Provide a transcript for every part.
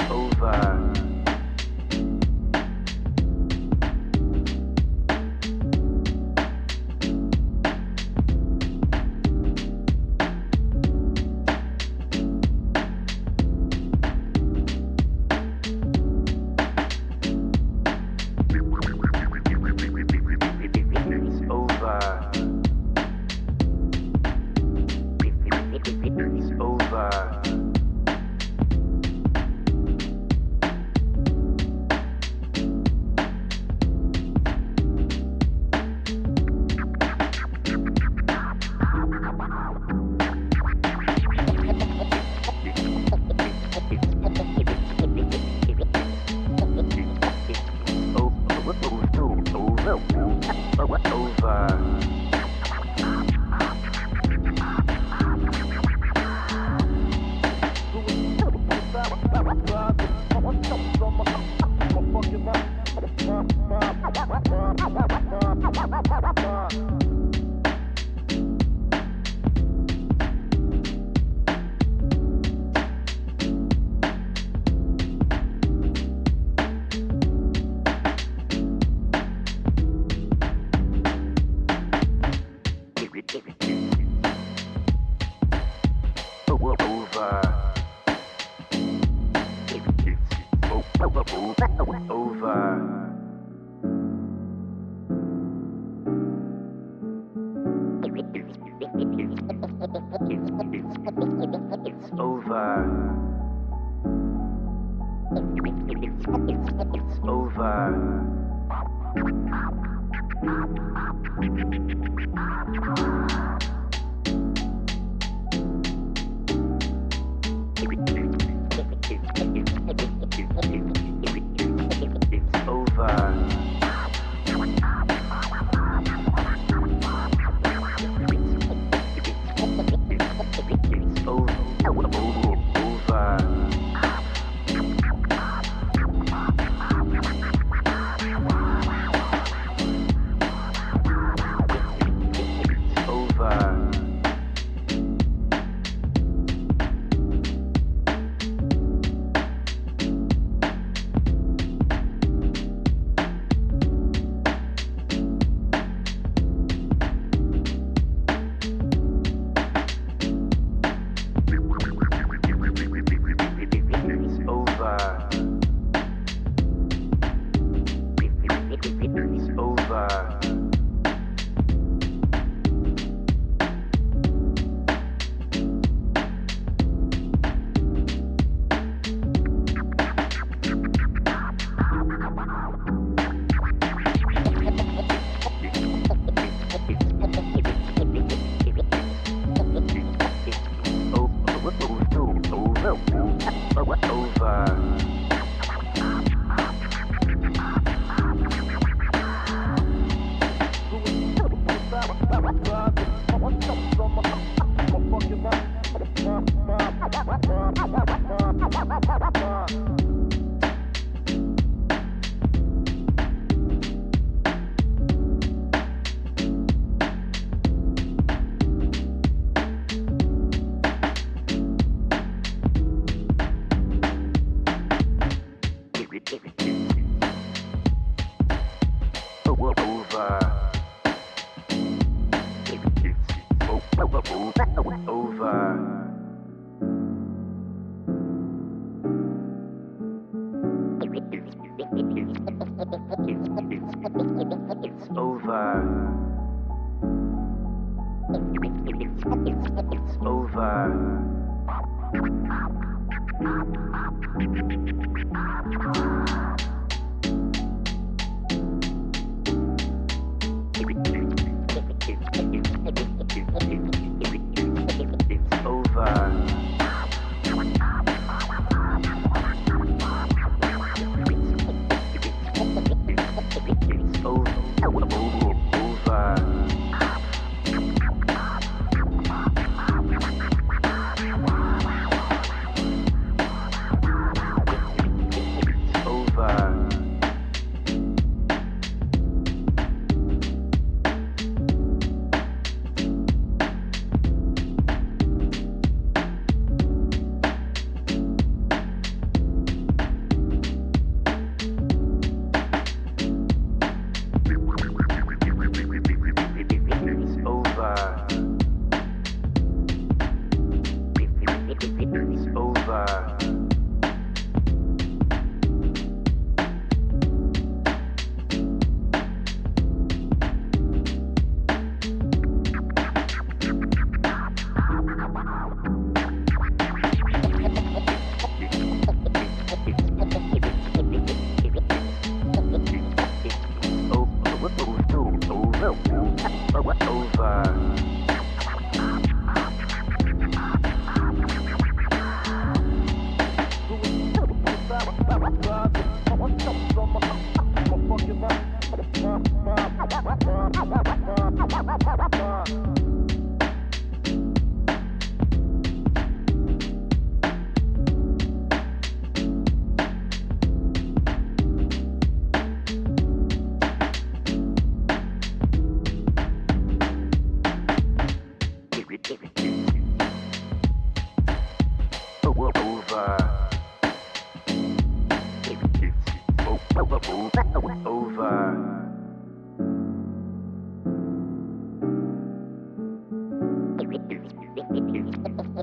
Over.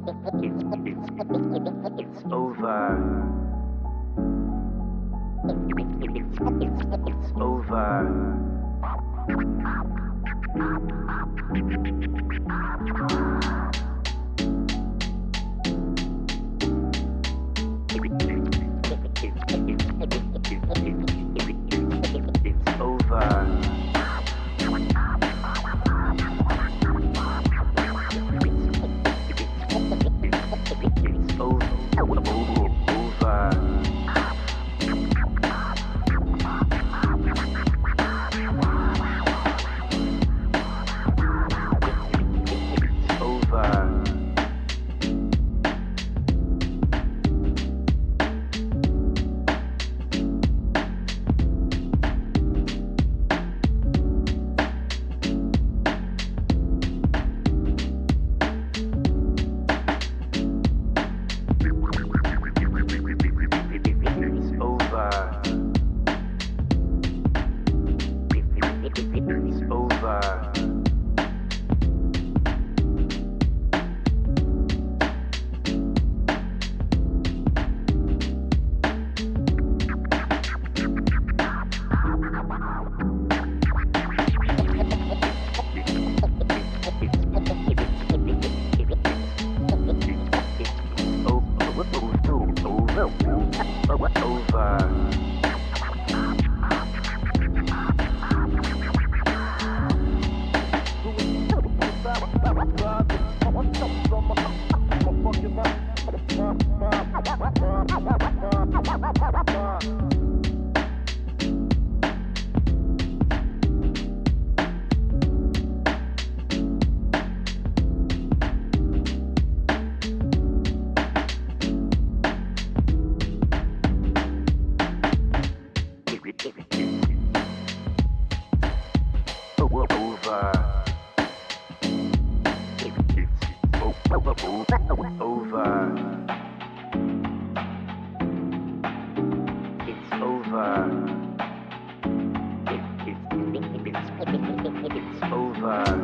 It's over. It's over. It's over.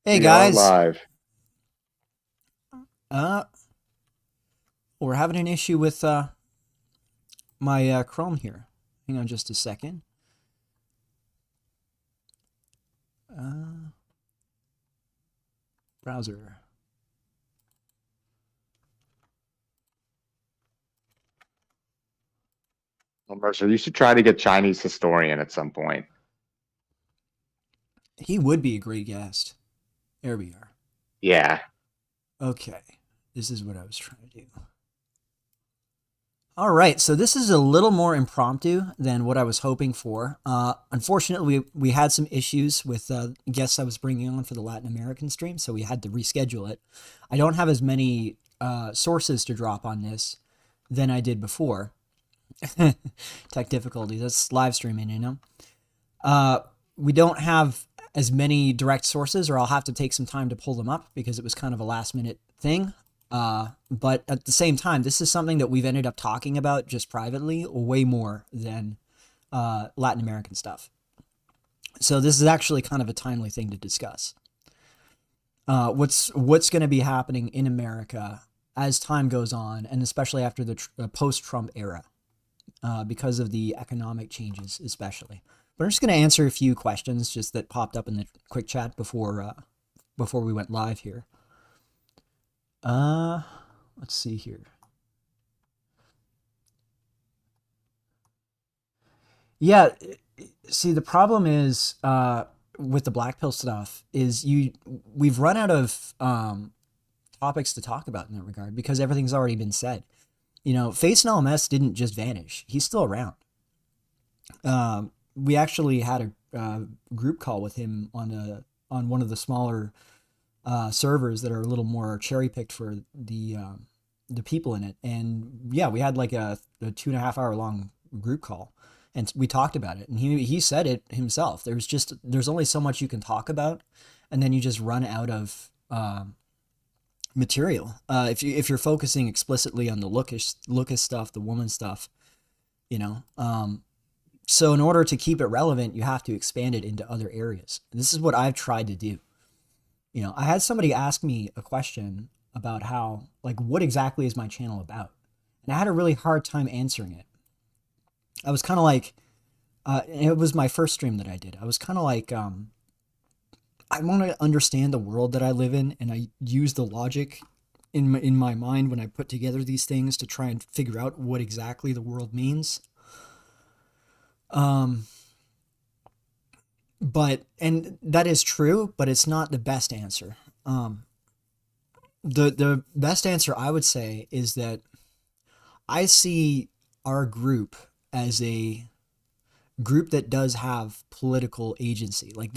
Hey We are guys, live. uh, we're having an issue with my Chrome here. Hang on just a second. Browser. Well, Mercer, you should try to get Chinese historian at some point. He would be a great guest. There we are. Yeah. Okay, this is what I was trying to do. All right, so this is a little more impromptu than what I was hoping for. Unfortunately, we had some issues with guests I was bringing on for the Latin American stream, so we had to reschedule it. I don't have as many sources to drop on this, than I did before. Tech difficulties. That's live streaming, you know. We don't have as many direct sources, or I'll have to take some time to pull them up because it was kind of a last minute thing. But at the same time, this is something that we've ended up talking about just privately way more than Latin American stuff. So this is actually kind of a timely thing to discuss. What's going to be happening in America as time goes on, and especially after the post-Trump era, because of the economic changes, especially. But I'm just going to answer a few questions just that popped up in the quick chat before we went live here. Let's see here. Yeah, see, the problem is with the black pill stuff is we've run out of topics to talk about in that regard because everything's already been said. You know, Face and LMS didn't just vanish; he's still around. We actually had a group call with him on one of the smaller servers that are a little more cherry picked for the people in it, and yeah, we had like a 2.5 hour long group call, and we talked about it, and he said it himself. There's only so much you can talk about, and then you just run out of material. If you're focusing explicitly on the lookish stuff, the woman stuff, you know. So in order to keep it relevant, you have to expand it into other areas. And this is what I've tried to do. You know, I had somebody ask me a question about how, like, what exactly is my channel about? And I had a really hard time answering it. I was kind of like, it was my first stream that I did. I was kind of like, I want to understand the world that I live in, and I use the logic in my mind when I put together these things to try and figure out what exactly the world means. And that is true, but it's not the best answer. The best answer I would say is that I see our group as a group that does have political agency. Like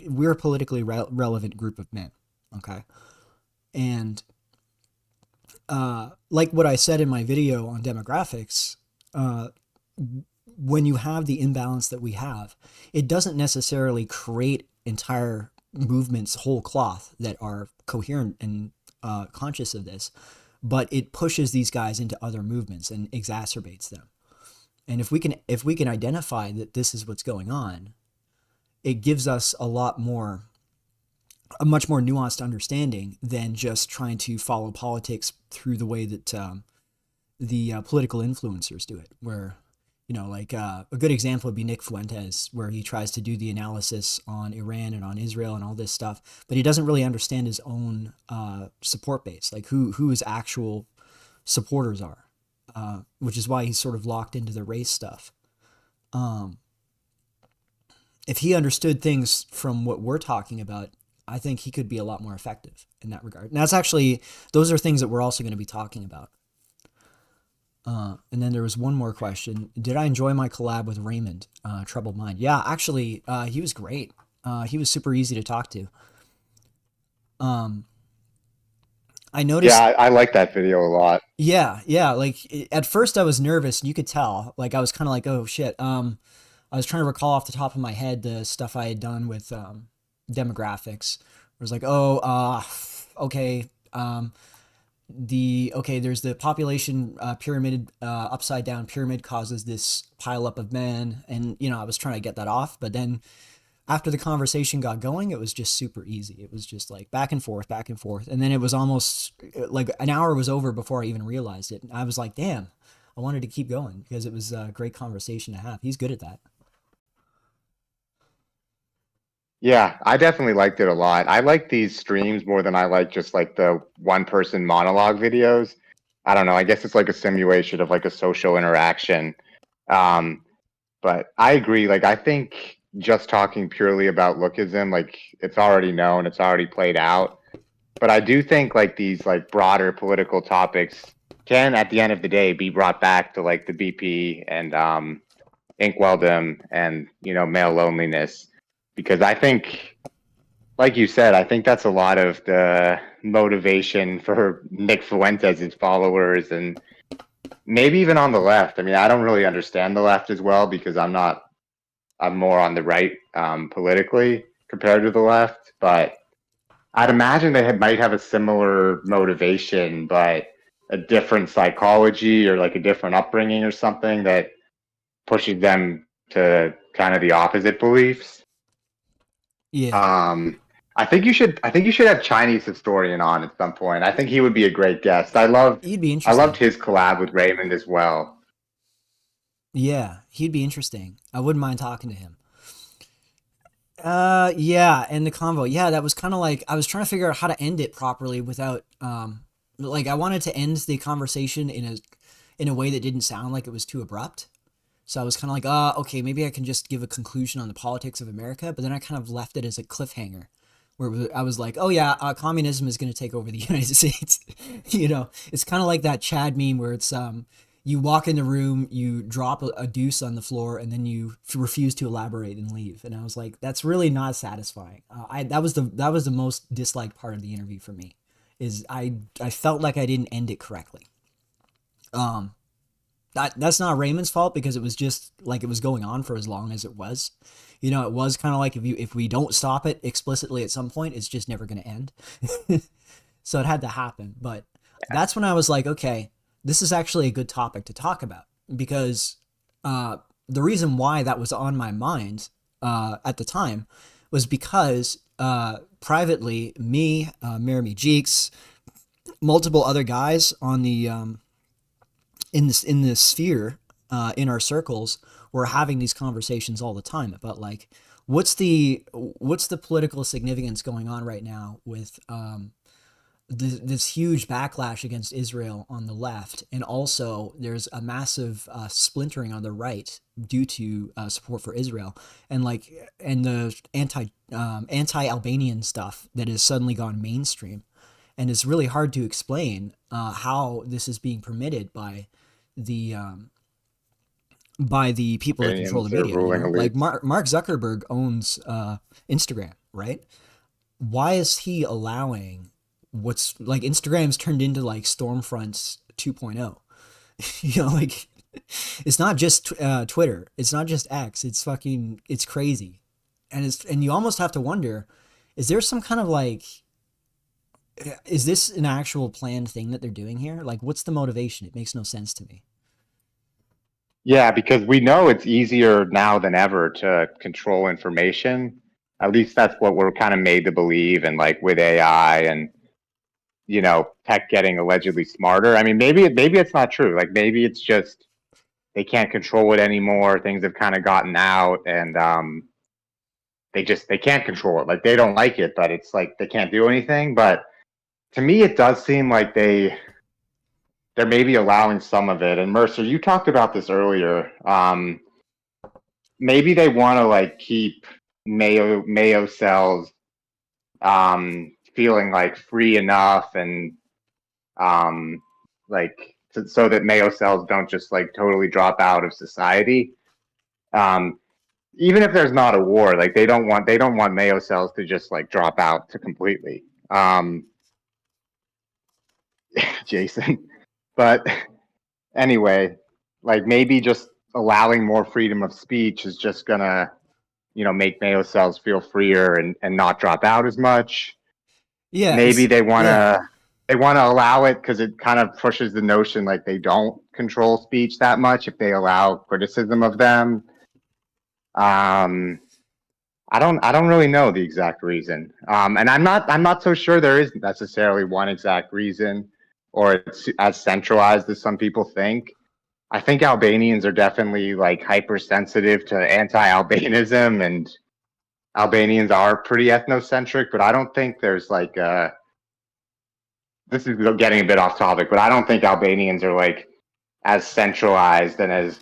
we're a politically relevant group of men. Okay. And, like what I said in my video on demographics, when you have the imbalance that we have, it doesn't necessarily create entire movements whole cloth that are coherent and conscious of this, but it pushes these guys into other movements and exacerbates them. And if we can identify that this is what's going on, it gives us a much more nuanced understanding than just trying to follow politics through the way that the political influencers do it, where, you know, like a good example would be Nick Fuentes, where he tries to do the analysis on Iran and on Israel and all this stuff, but he doesn't really understand his own support base, like who his actual supporters are, which is why he's sort of locked into the race stuff. If he understood things from what we're talking about, I think he could be a lot more effective in that regard. And those are things that we're also going to be talking about. And then there was one more question. Did I enjoy my collab with Raymond, Troubled Mind? Yeah, actually, he was great. He was super easy to talk to. I noticed. Yeah, I like that video a lot. Yeah. Like at first I was nervous, and you could tell. Like I was kind of like, oh shit. I was trying to recall off the top of my head the stuff I had done with demographics. It was like, okay. There's the population pyramid, upside down pyramid causes this pile up of men, and I was trying to get that off, but then after the conversation got going, it was just super easy. It was just like back and forth, and then it was almost like an hour was over before I even realized it. And I was like, damn, I wanted to keep going because it was a great conversation to have. He's good at that. Yeah, I definitely liked it a lot. I like these streams more than I like just like the one-person monologue videos. I don't know. I guess it's like a simulation of like a social interaction. But I agree. Like, I think just talking purely about lookism, like it's already known, it's already played out. But I do think like these like broader political topics can, at the end of the day, be brought back to like the BP and inkwelldom and male loneliness. Because I think, like you said, I think that's a lot of the motivation for Nick Fuentes' followers and maybe even on the left. I mean, I don't really understand the left as well because I'm more on the right politically compared to the left, but I'd imagine they might have a similar motivation, but a different psychology or like a different upbringing or something that pushes them to kind of the opposite beliefs. Yeah, I think you should have Chinese historian on at some point. I think he would be a great guest. he'd be I loved interesting. his collab with Raymond as well. Yeah, he'd be interesting. I wouldn't mind talking to him. Yeah, and the convo. Yeah, that was kind of like I was trying to figure out how to end it properly without like I wanted to end the conversation in a way that didn't sound like it was too abrupt. So I was kind of like, okay, maybe I can just give a conclusion on the politics of America, but then I kind of left it as a cliffhanger where I was like, oh yeah, communism is going to take over the United States. You know, it's kind of like that Chad meme where it's you walk in the room, you drop a deuce on the floor, and then you refuse to elaborate and leave. And I was like, that's really not satisfying. That was the most disliked part of the interview for me. Is I felt like I didn't end it correctly. Um, that's not Raymond's fault because it was just like it was going on for as long as it was. You know, it was kind of like if we don't stop it explicitly at some point, it's just never going to end. So it had to happen. But that's when I was like, okay, this is actually a good topic to talk about because the reason why that was on my mind at the time was because privately, me, Mirami Jeeks, multiple other guys on the in this sphere in our circles were having these conversations all the time about like what's the political significance going on right now with this huge backlash against Israel on the left, and also there's a massive splintering on the right due to support for Israel, and the anti-Albanian stuff that has suddenly gone mainstream, and it's really hard to explain how this is being permitted by the people that control the Opinions or media. You ruling know, like elites. Mark Zuckerberg owns Instagram, right? Why is he allowing what's like Instagram's turned into like Stormfront's 2.0? You know, like it's not just Twitter, it's not just X, it's crazy, and you almost have to wonder, is there some kind of like, is this an actual planned thing that they're doing here? Like, what's the motivation? It makes no sense to me. Yeah, because we know it's easier now than ever to control information. At least that's what we're kind of made to believe, and like with AI and tech getting allegedly smarter. I mean, maybe it's not true. Like maybe it's just they can't control it anymore. Things have kind of gotten out, and they can't control it. Like they don't like it, but it's like they can't do anything. But to me, it does seem like they're maybe allowing some of it. And Mercer, you talked about this earlier. Maybe they want to like keep Mayo cells feeling like free enough and so that Mayo cells don't just like totally drop out of society. Um, Even if there's not a war, like they don't want Mayo cells to just like drop out to completely. Jason, but anyway, like maybe just allowing more freedom of speech is just gonna make Mayo cells feel freer and not drop out as much. Yeah, Maybe it's yeah. they want to allow it because it kind of pushes the notion like they don't control speech that much if they allow criticism of them. um I don't really know the exact reason, and I'm not so sure there is necessarily one exact reason, or it's as centralized as some people think. I think Albanians are definitely like hypersensitive to anti-Albanism, and Albanians are pretty ethnocentric, but I don't think there's like this is getting a bit off topic, but I don't think Albanians are like as centralized and as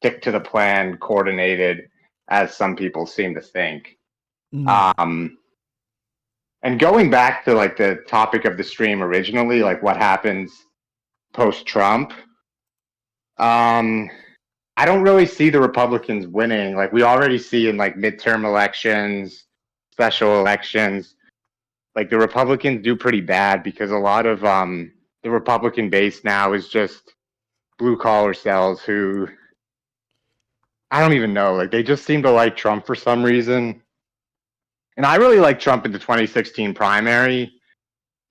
stick to the plan coordinated as some people seem to think. No. Um, and going back to like the topic of the stream originally, like what happens post Trump, um, I don't really see the Republicans winning. Like we already see in like midterm elections, special elections, like the Republicans do pretty bad because a lot of the Republican base now is just blue collar cells who I don't even know, like they just seem to like Trump for some reason. And I really like Trump in the 2016 primary,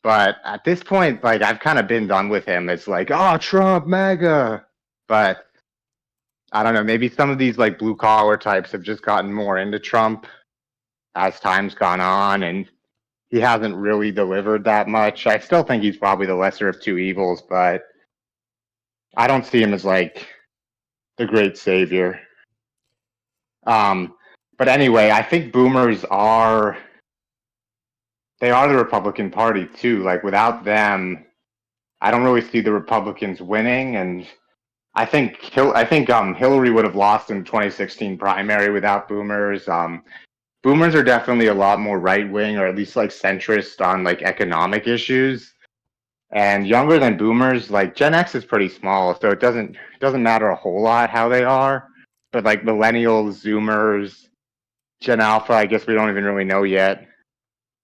but at this point, like I've kind of been done with him. It's like, oh, Trump, MAGA. But I don't know, maybe some of these like blue collar types have just gotten more into Trump as time's gone on, and he hasn't really delivered that much. I still think he's probably the lesser of two evils, but I don't see him as like the great savior. But anyway, I think boomers are the Republican Party too. Like without them, I don't really see the Republicans winning, and I think Hillary would have lost in the 2016 primary without boomers. Boomers are definitely a lot more right wing, or at least like centrist on like economic issues. And younger than boomers, like Gen X is pretty small, so it doesn't matter a whole lot how they are. But like millennials, Zoomers, Gen Alpha, I guess we don't even really know yet,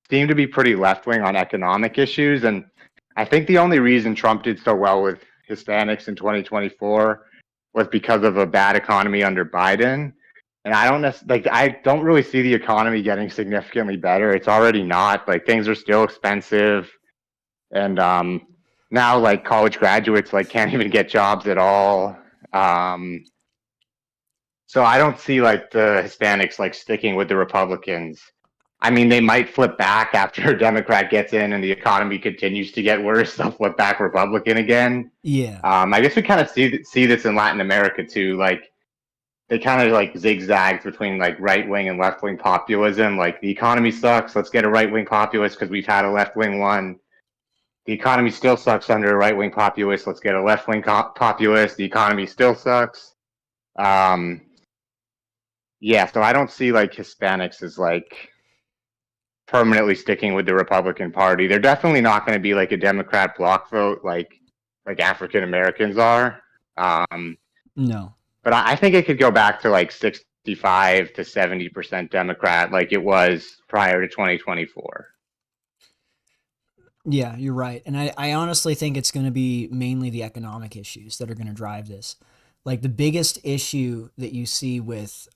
seem to be pretty left wing on economic issues. And I think the only reason Trump did so well with Hispanics in 2024 was because of a bad economy under Biden. And I don't really see the economy getting significantly better. It's already not. Like things are still expensive, and now like college graduates like can't even get jobs at all. So I don't see like the Hispanics like sticking with the Republicans. I mean, they might flip back after a Democrat gets in and the economy continues to get worse. They'll flip back Republican again. Yeah. I guess we kind of see this in Latin America too. Like they kind of like zigzags between like right wing and left wing populism. Like the economy sucks, let's get a right wing populist because we've had a left wing one. The economy still sucks under a right wing populist, let's get a left wing populist. The economy still sucks. Yeah, so I don't see like Hispanics as like permanently sticking with the Republican Party. They're definitely not going to be like a Democrat bloc vote like African Americans are. No. But I think it could go back to like 65 to 70% Democrat like it was prior to 2024. Yeah, you're right. And I honestly think it's going to be mainly the economic issues that are going to drive this. Like the biggest issue that you see with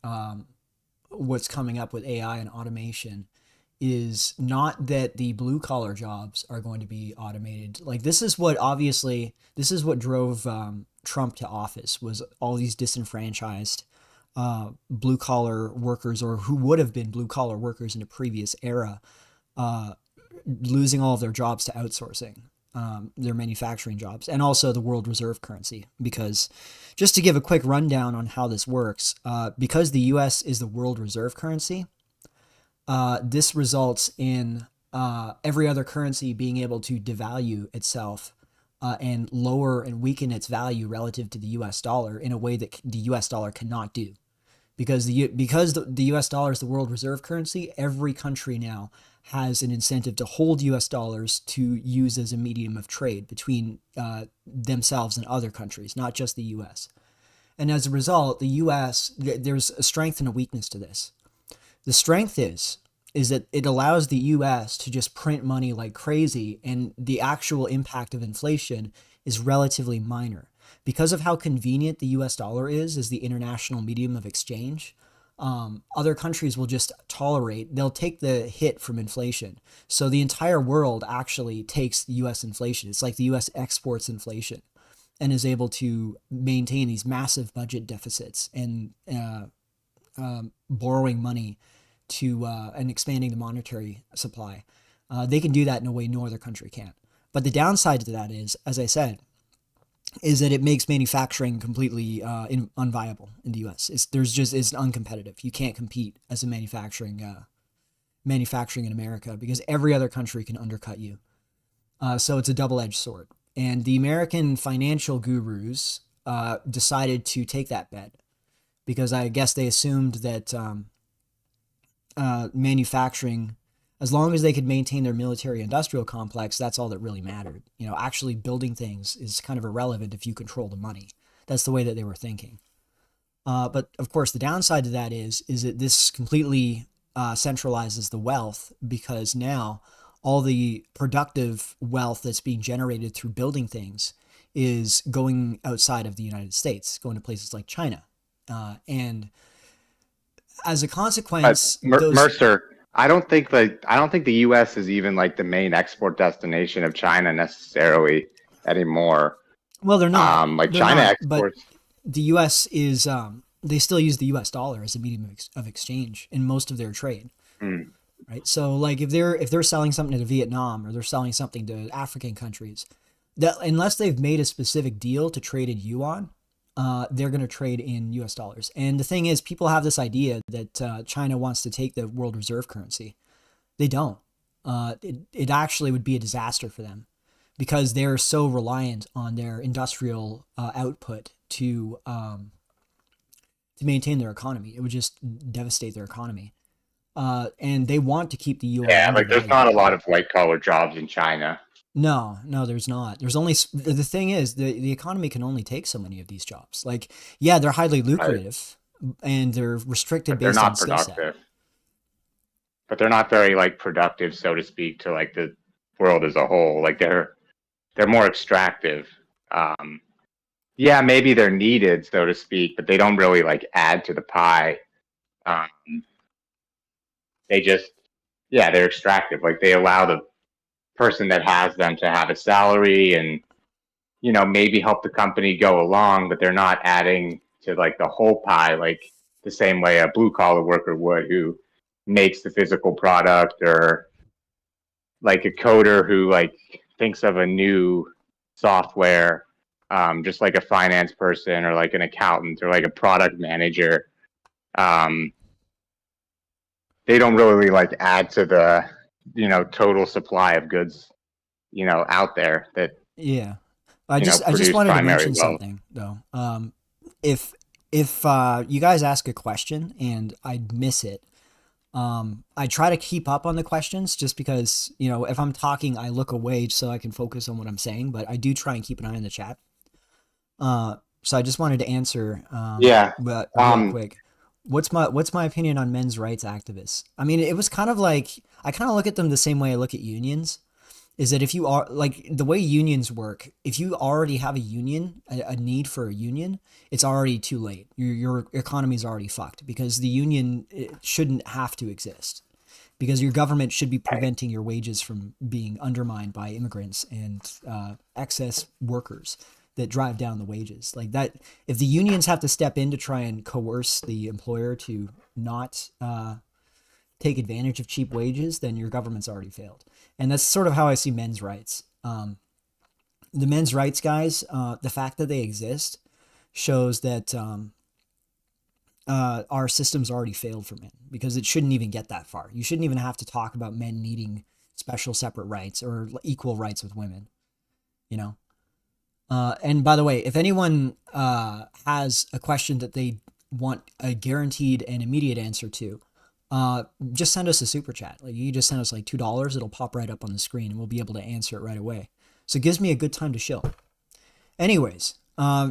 what's coming up with AI and automation is not that the blue collar jobs are going to be automated. Like this is what drove Trump to office, was all these disenfranchised blue collar workers, or who would have been blue collar workers in a previous era, losing all of their jobs to outsourcing, their manufacturing jobs, and also the world reserve currency. Because just to give a quick rundown on how this works, because the US is the world reserve currency, this results in every other currency being able to devalue itself and lower and weaken its value relative to the US dollar in a way that the US dollar cannot do. Because the US dollar is the world reserve currency, every country now has an incentive to hold US dollars to use as a medium of trade between themselves and other countries, not just the US. And as a result, the US, there's a strength and a weakness to this. The strength is that it allows the US to just print money like crazy, and the actual impact of inflation is relatively minor. Because of how convenient the US dollar is as the international medium of exchange, other countries will just they'll take the hit from inflation. So the entire world actually takes the US inflation. It's like the US exports inflation and is able to maintain these massive budget deficits and borrowing money to and expanding the monetary supply. They can do that in a way no other country can. But the downside to that is, as I said, is that it makes manufacturing completely unviable in the U.S. It's uncompetitive. You can't compete as a manufacturing in America because every other country can undercut you. So it's a double-edged sword. And the American financial gurus decided to take that bet because I guess they assumed that manufacturing, as long as they could maintain their military-industrial complex, that's all that really mattered. Actually building things is kind of irrelevant if you control the money. That's the way that they were thinking. But of course, the downside to that is that this completely centralizes the wealth, because now all the productive wealth that's being generated through building things is going outside of the United States, going to places like China. And as a consequence, Mercer, I don't think the U.S. is even like the main export destination of China necessarily anymore. well, they're not. Like They're China not, but exports. the U.S. is they still use the U.S. dollar as a medium of exchange in most of their trade. Mm. Right. So like if they're selling something to Vietnam or they're selling something to African countries, that unless they've made a specific deal to trade in yuan, they're going to trade in U.S. dollars. And the thing is, people have this idea that China wants to take the world reserve currency. They don't. It actually would be a disaster for them because they're so reliant on their industrial output to maintain their economy. It would just devastate their economy. And they want to keep the yuan. Yeah, like there's not a lot of white collar jobs in China. No, there's not. There's only the thing is the economy can only take so many of these jobs. Like, yeah, they're highly lucrative and they're restricted based on skill set. But they're not very like productive, so to speak, to like the world as a whole. Like they're more extractive. Yeah, maybe they're needed, so to speak, but they don't really like add to the pie. They just, yeah, they're extractive. Like they allow the person that has them to have a salary and, you know, maybe help the company go along, but they're not adding to like the whole pie, like the same way a blue collar worker would who makes the physical product, or like a coder who like thinks of a new software, just like a finance person or like an accountant or like a product manager. They don't really like add to the, you know, total supply of goods, you know, out there that. Yeah. I just wanted to mention something though. If you guys ask a question and I miss it, I try to keep up on the questions just because, you know, if I'm talking, I look away so I can focus on what I'm saying, but I do try and keep an eye on the chat. So I just wanted to answer, but real quick. What's my opinion on men's rights activists? I mean, it was kind of like, I kind of look at them the same way I look at unions, is that if you are like the way unions work, if you already have a union, a need for a union, it's already too late. Your economy is already fucked because the union shouldn't have to exist because your government should be preventing your wages from being undermined by immigrants and excess workers that drive down the wages. Like that, if the unions have to step in to try and coerce the employer to not take advantage of cheap wages, then your government's already failed. And that's sort of how I see men's rights. The men's rights guys, the fact that they exist shows that our system's already failed for men because it shouldn't even get that far. You shouldn't even have to talk about men needing special separate rights or equal rights with women, you know? And by the way, if anyone has a question that they want a guaranteed and immediate answer to, just send us a super chat. Like you just send us like $2, it'll pop right up on the screen and we'll be able to answer it right away. So it gives me a good time to show. Anyways,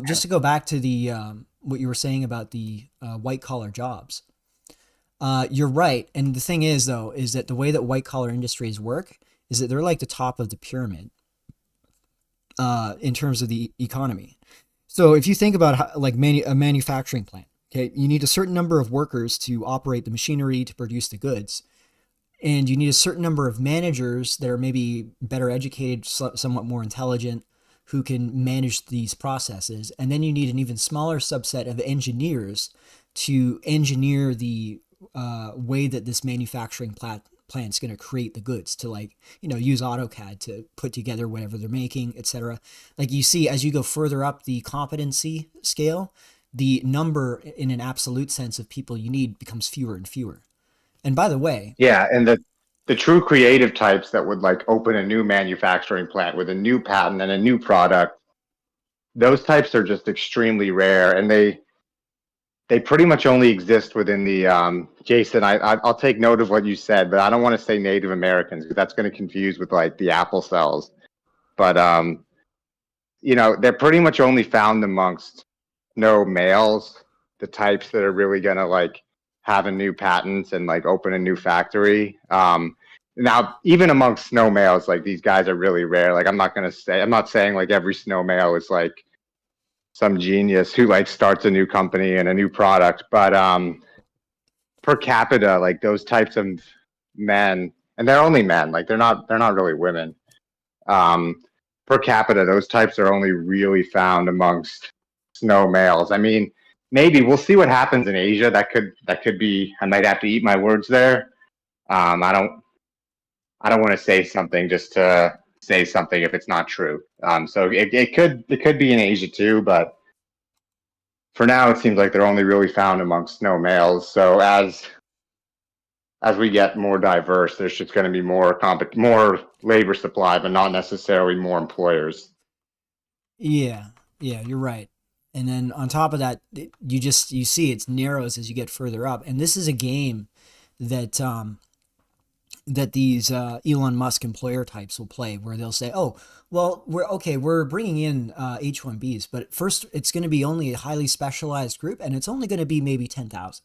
just to go back to the what you were saying about the white collar jobs. You're right. And the thing is though, is that the way that white collar industries work is that they're like the top of the pyramid. In terms of the economy. So if you think about how, like a manufacturing plant, okay, you need a certain number of workers to operate the machinery to produce the goods. And you need a certain number of managers that are maybe better educated, somewhat more intelligent, who can manage these processes. And then you need an even smaller subset of engineers to engineer the way that this manufacturing plant's going to create the goods, to like, you know, use AutoCAD to put together whatever they're making, etc. Like you see, as you go further up the competency scale, the number in an absolute sense of people you need becomes fewer and fewer. And by the way, yeah, and the true creative types that would like open a new manufacturing plant with a new patent and a new product, those types are just extremely rare, and they pretty much only exist within the Jason, I'll take note of what you said, but I don't want to say Native Americans because that's going to confuse with like the Apple cells. But you know, they're pretty much only found amongst males, the types that are really going to like have a new patent and like open a new factory. Now, even amongst snow males, like these guys are really rare. Like I'm not saying like every snow male is like some genius who like starts a new company and a new product, but per capita, like those types of men, and they're only men, like they're not really women. Per capita, those types are only really found amongst snow males. I mean, maybe we'll see what happens in Asia. That could be. I might have to eat my words there. I don't want to say something just to say something if it's not true. So it could be in Asia too, but for now it seems like they're only really found amongst snow males. So as we get more diverse, there's just going to be more labor supply, but not necessarily more employers. Yeah, you're right. And then on top of that, you see it narrows as you get further up. And this is a game that that these Elon Musk employer types will play, where they'll say, "Oh, well, we're bringing in H-1Bs, but first it's going to be only a highly specialized group, and it's only going to be maybe 10,000."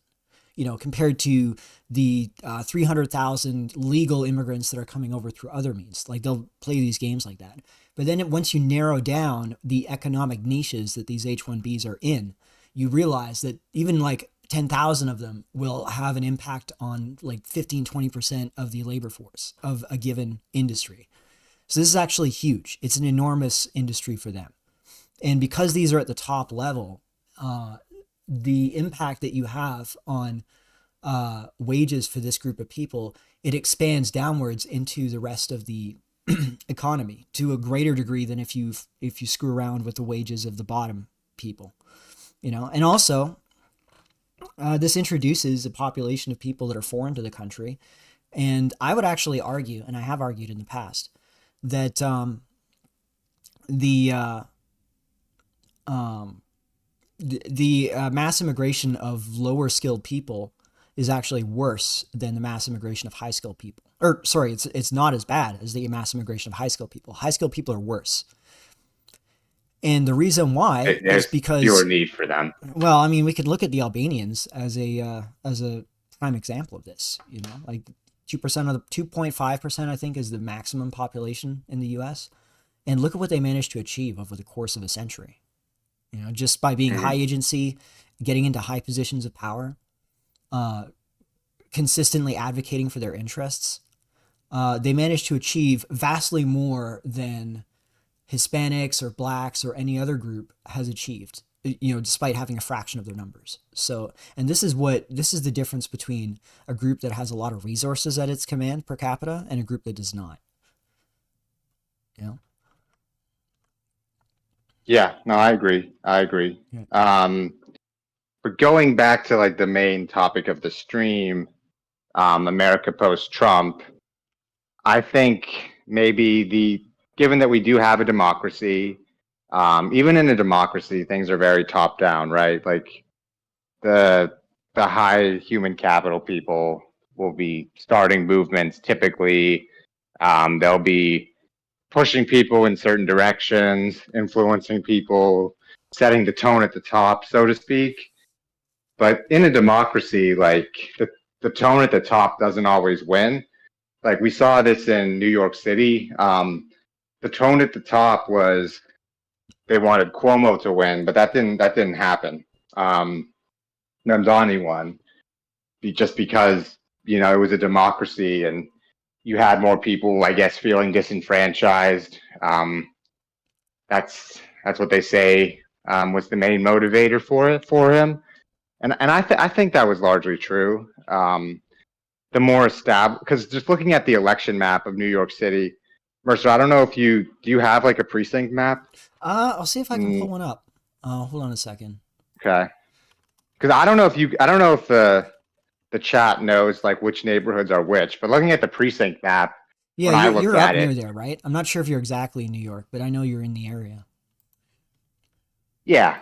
Compared to the 300,000 legal immigrants that are coming over through other means. Like they'll play these games like that. But then once you narrow down the economic niches that these H-1Bs are in, you realize that even like 10,000 of them will have an impact on like 15-20% of the labor force of a given industry. So this is actually huge. It's an enormous industry for them. And because these are at the top level, the impact that you have on wages for this group of people, it expands downwards into the rest of the economy to a greater degree than if you screw around with the wages of the bottom people, And also, this introduces a population of people that are foreign to the country, and I would actually argue, and I have argued in the past, that the mass immigration of lower skilled people is actually worse than the mass immigration of high skilled people. Or sorry, it's not as bad as the mass immigration of high skilled people. High skilled people are worse. And the reason why is because fewer need for them. Well, I mean, we could look at the Albanians as a prime example of this, like 2.5%, I think, is the maximum population in the US. And look at what they managed to achieve over the course of a century. Just by being high agency, getting into high positions of power, consistently advocating for their interests, they managed to achieve vastly more than Hispanics or blacks or any other group has achieved, despite having a fraction of their numbers. So, and this is the difference between a group that has a lot of resources at its command per capita and a group that does not. Yeah, no, I agree. Yeah. But going back to like the main topic of the stream, America post-Trump, I think maybe given that we do have a democracy, even in a democracy, things are very top-down, right? Like the high human capital people will be starting movements. Typically, they'll be pushing people in certain directions, influencing people, setting the tone at the top, so to speak. But in a democracy, like the tone at the top doesn't always win. Like we saw this in New York City. The tone at the top was they wanted Cuomo to win, but that didn't happen. Mamdani won just because it was a democracy and you had more people, I guess, feeling disenfranchised. That's what they say was the main motivator for him, and I think that was largely true. The more established, because just looking at the election map of New York City, Mercer, I don't know if do you have like a precinct map? I'll see if I can pull one up. Hold on a second. Okay, because I don't know if the chat knows like which neighborhoods are which, but looking at the precinct map, yeah, you're up near there, right? I'm not sure if you're exactly in New York, but I know you're in the area. Yeah.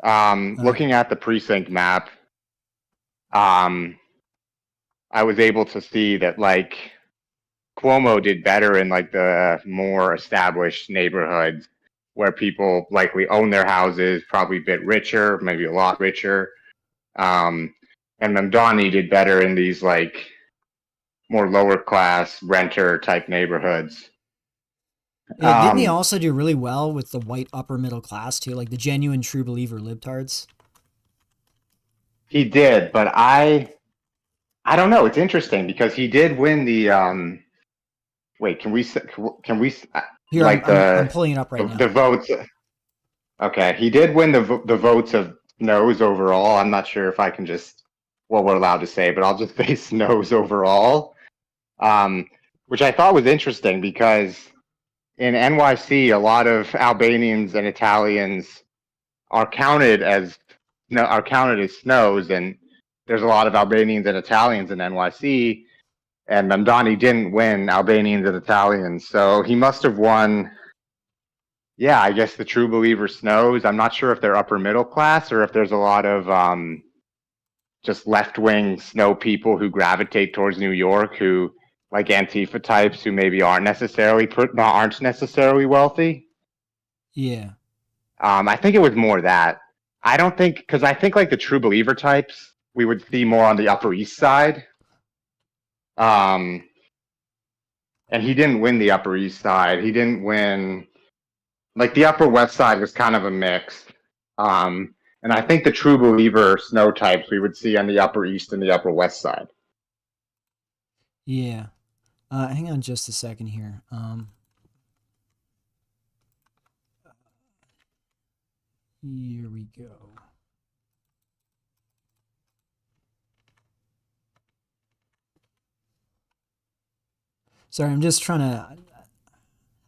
Looking at the precinct map, I was able to see that like Cuomo did better in like the more established neighborhoods where people likely own their houses, probably a bit richer, maybe a lot richer. And Mamdani did better in these like more lower class renter type neighborhoods. Yeah, didn't he also do really well with the white upper middle class too, like the genuine true believer libtards? He did, but I don't know. It's interesting because he did win the wait, can we Here, like I'm pulling it up right now. the votes? Okay, he did win the votes of no's overall. I'm not sure if I can just what we're allowed to say, but I'll just say no's overall, which I thought was interesting because in NYC, a lot of Albanians and Italians are counted as snows, and there's a lot of Albanians and Italians in NYC, and Mamdani didn't win Albanians and Italians, so he must have won. Yeah, I guess the true believer snows. I'm not sure if they're upper middle class or if there's a lot of just left-wing snow people who gravitate towards New York, who like Antifa types who maybe aren't necessarily wealthy. Yeah. I think it was more that. I don't think, because I think like the true believer types we would see more on the Upper East Side. And he didn't win the Upper East Side. He didn't win, like the Upper West Side was kind of a mix. And I think the true believer snow types we would see on the Upper East and the Upper West Side. Yeah. Hang on just a second here. Here we go. Sorry, I'm just trying to.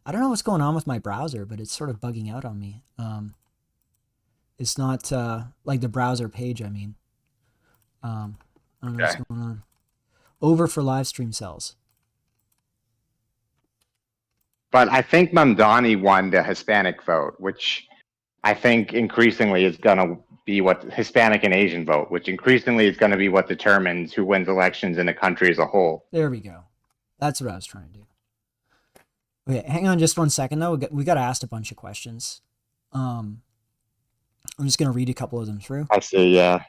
I don't know what's going on with my browser, but it's sort of bugging out on me. It's not like the browser page, I mean. I don't know what's going on. Over for live stream cells. But I think Mamdani won the Hispanic vote, which I think increasingly is going to be what Hispanic and Asian vote, which increasingly is going to be what determines who wins elections in the country as a whole. There we go. That's what I was trying to do. Okay, hang on just 1 second though. We got asked a bunch of questions. I'm just gonna read a couple of them through. I see. Yeah.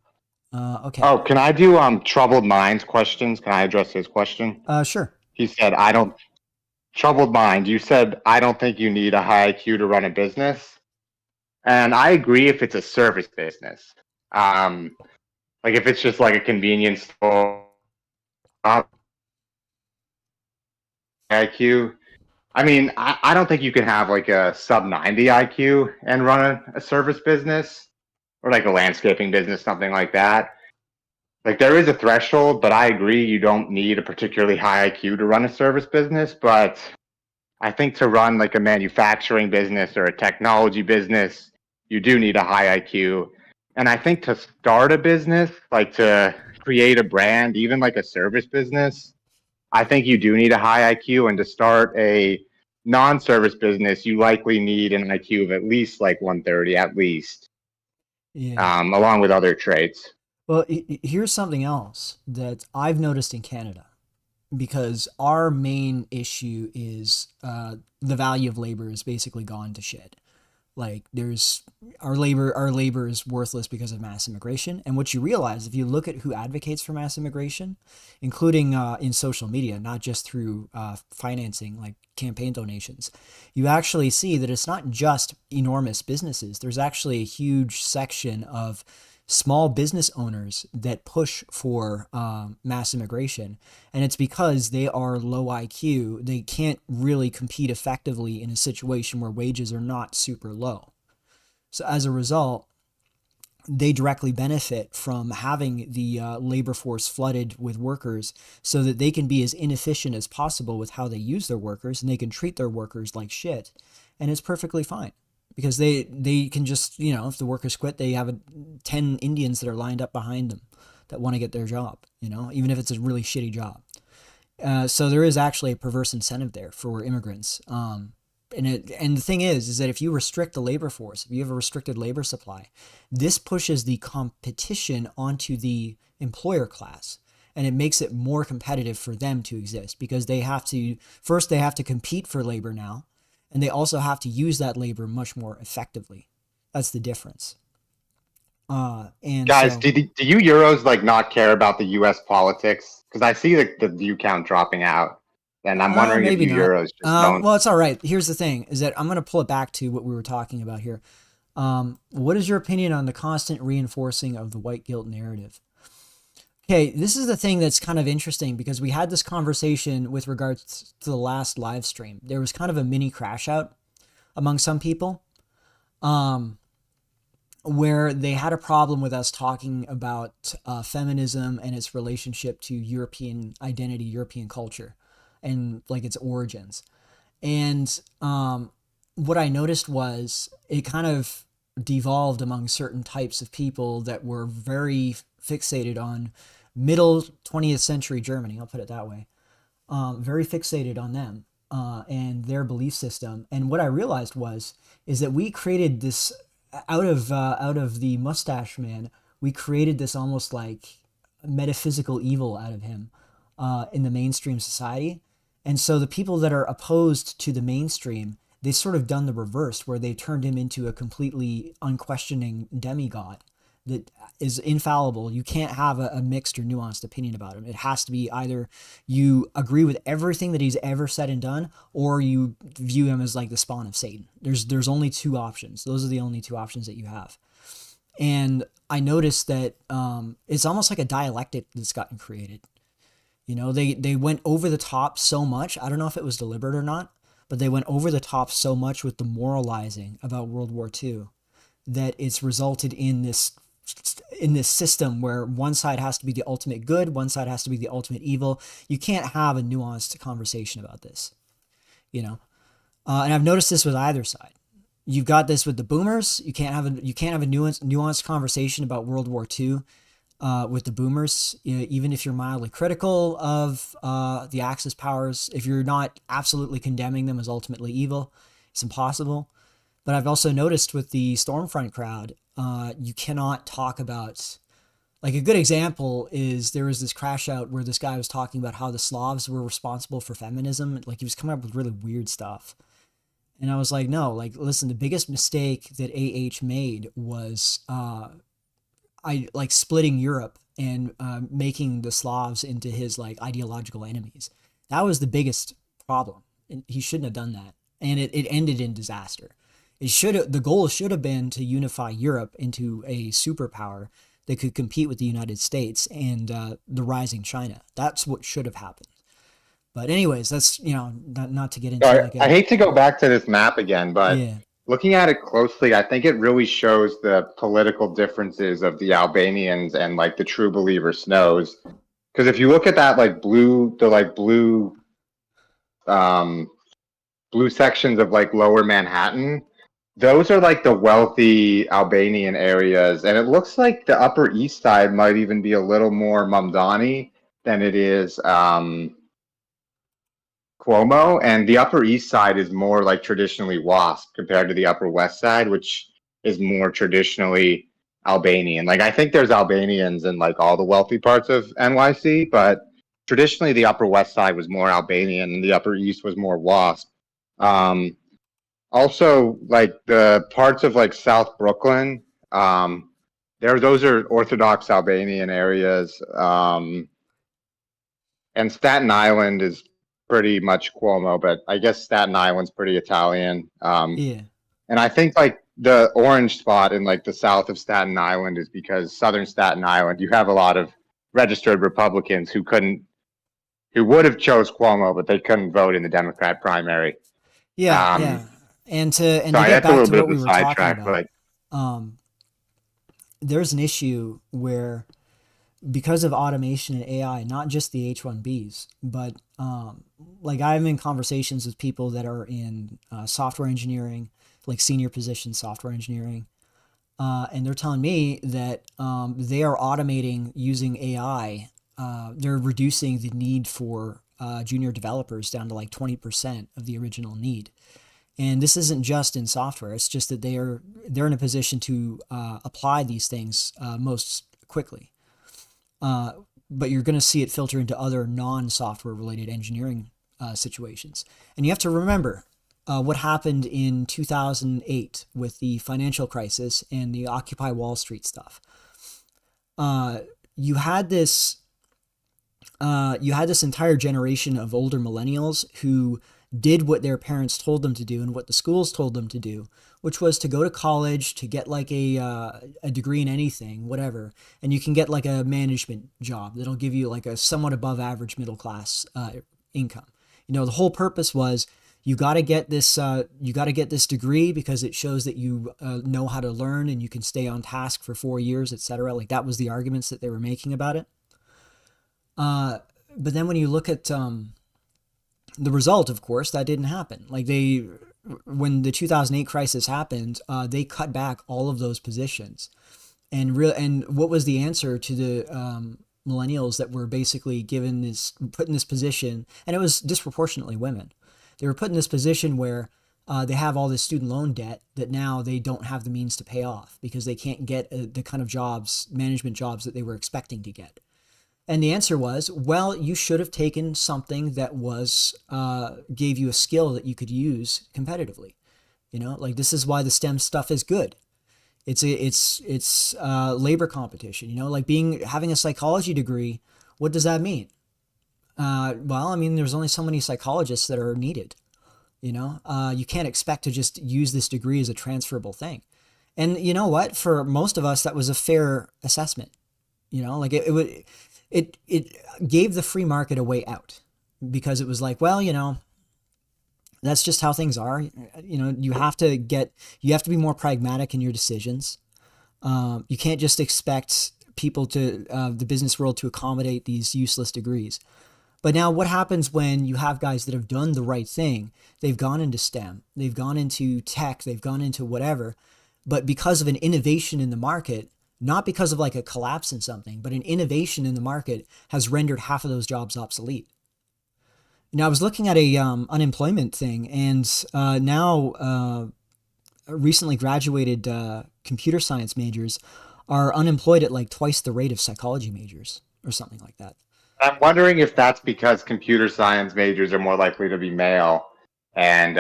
Okay. Oh, can I do troubled minds questions? Can I address his question? Sure. He said, "I don't." Troubled mind. You said, "I don't think you need a high IQ to run a business," and I agree if it's a service business. Like if it's just like a convenience store. IQ. I mean, I don't think you can have like a sub 90 IQ and run a service business or like a landscaping business, something like that. Like there is a threshold, but I agree you don't need a particularly high IQ to run a service business. But I think to run like a manufacturing business or a technology business, you do need a high IQ. And I think to start a business, like to create a brand, even like a service business, I think you do need a high IQ, and to start a non-service business, you likely need an IQ of at least like 130 at least, along with other traits. Well, here's something else that I've noticed in Canada, because our main issue is the value of labor is basically gone to shit. Like our labor is worthless because of mass immigration. And what you realize if you look at who advocates for mass immigration, including in social media, not just through financing like campaign donations, you actually see that it's not just enormous businesses. There's actually a huge section of small business owners that push for mass immigration, and it's because they are low IQ. They can't really compete effectively in a situation where wages are not super low. So as a result, they directly benefit from having the labor force flooded with workers so that they can be as inefficient as possible with how they use their workers, and they can treat their workers like shit, and it's perfectly fine. Because they can just, if the workers quit, they have 10 Indians that are lined up behind them that want to get their job, even if it's a really shitty job. So there is actually a perverse incentive there for immigrants. And the thing is that if you restrict the labor force, if you have a restricted labor supply, this pushes the competition onto the employer class. And it makes it more competitive for them to exist, because they have to compete for labor now. And they also have to use that labor much more effectively. That's the difference. And Guys, so, do you Euros like not care about the U.S. politics? Because I see the view count dropping out, and I'm wondering if maybe you not. Euros just don't. Well, it's all right. Here's the thing: is that I'm going to pull it back to what we were talking about here. What is your opinion on the constant reinforcing of the white guilt narrative? Okay, this is the thing that's kind of interesting because we had this conversation with regards to the last live stream. There was kind of a mini crash out among some people, where they had a problem with us talking about feminism and its relationship to European identity, European culture, and like its origins. And what I noticed was it kind of devolved among certain types of people that were very fixated on middle 20th century Germany. I'll put it that way. Very fixated on them and their belief system. And what I realized is that we created this out of the mustache man. We created this almost like metaphysical evil out of him in the mainstream society. And so the people that are opposed to the mainstream, they sort of done the reverse, where they turned him into a completely unquestioning demigod that is infallible. You can't have a mixed or nuanced opinion about him. It has to be either you agree with everything that he's ever said and done, or you view him as like the spawn of Satan. There's only two options. Those are the only two options that you have. And I noticed that it's almost like a dialectic that's gotten created. You know, they went over the top so much. I don't know if it was deliberate or not, but they went over the top so much with the moralizing about World War II that it's resulted in this system where one side has to be the ultimate good, one side has to be the ultimate evil. You can't have a nuanced conversation about this, you know. And I've noticed this with either side. You've got this with the boomers. You can't have a nuanced conversation about World War II with the boomers, you know, even if you're mildly critical of the Axis powers. If you're not absolutely condemning them as ultimately evil, it's impossible. But I've also noticed with the Stormfront crowd, you cannot talk about, like, a good example is there was this crash out where this guy was talking about how the Slavs were responsible for feminism. Like, he was coming up with really weird stuff. And I was like, no, like, listen, the biggest mistake that AH made was splitting Europe and making the Slavs into his like ideological enemies. That was the biggest problem. And he shouldn't have done that. And it ended in disaster. The goal should have been to unify Europe into a superpower that could compete with the United States and the rising China. That's what should have happened. But anyways, that's, you know, not to get into I hate to go back to this map again, but yeah. looking at it closely, I think it really shows the political differences of the Albanians and like the true believer Snows. Because if you look at that like blue sections of like lower Manhattan, those are like the wealthy Albanian areas. And it looks like the Upper East Side might even be a little more Mamdani than it is Cuomo, and the Upper East Side is more like traditionally WASP compared to the Upper West Side, which is more traditionally Albanian. Like, I think there's Albanians in like all the wealthy parts of NYC, but traditionally the Upper West Side was more Albanian and the Upper East was more WASP. Also, like the parts of like South Brooklyn, those are Orthodox Albanian areas, and Staten Island is pretty much Cuomo, but I guess Staten Island's pretty Italian. Yeah. And I think like the orange spot in like the south of Staten Island is because southern Staten Island, you have a lot of registered Republicans who would have chose Cuomo, but they couldn't vote in the Democrat primary. Yeah, yeah. And to Sorry, get that's a back little to bit what of we a were talking sidetrack, about, but there's an issue where because of automation and AI, not just the H-1Bs, but like I'm in conversations with people that are in software engineering, like senior position software engineering, and they're telling me that they are automating using AI. They're reducing the need for junior developers down to like 20% of the original need. And this isn't just in software. It's just that they're in a position to apply these things most quickly. But you're going to see it filter into other non-software related engineering situations. And you have to remember, what happened in 2008 with the financial crisis and the Occupy Wall Street stuff. You had this entire generation of older millennials who did what their parents told them to do and what the schools told them to do, which was to go to college, to get like a degree in anything, whatever, and you can get like a management job that'll give you like a somewhat above average middle class income. You know, the whole purpose was you got to get this degree because it shows that you know how to learn and you can stay on task for 4 years, etc. Like that was the arguments that they were making about it. But then when you look at the result, of course, that didn't happen. Like when the 2008 crisis happened, they cut back all of those positions. And what was the answer to the millennials that were basically put in this position? And it was disproportionately women. They were put in this position where they have all this student loan debt that now they don't have the means to pay off because they can't get the kind of management jobs that they were expecting to get. And the answer was, well, you should have taken something that gave you a skill that you could use competitively. You know, like this is why the STEM stuff is good. It's labor competition. You know, like having a psychology degree. What does that mean? Well, I mean, there's only so many psychologists that are needed. You know, you can't expect to just use this degree as a transferable thing. And you know what? For most of us, that was a fair assessment. You know, like it gave the free market a way out because it was like, well, you know, that's just how things are. You know, you have to be more pragmatic in your decisions. You can't just expect people the business world to accommodate these useless degrees. But now what happens when you have guys that have done the right thing? They've gone into STEM, they've gone into tech, they've gone into whatever, but because of an innovation in the market, not because of like a collapse in something, but an innovation in the market has rendered half of those jobs obsolete. Now I was looking at a unemployment thing, and now recently graduated computer science majors are unemployed at like twice the rate of psychology majors or something like that. I'm wondering if that's because computer science majors are more likely to be male and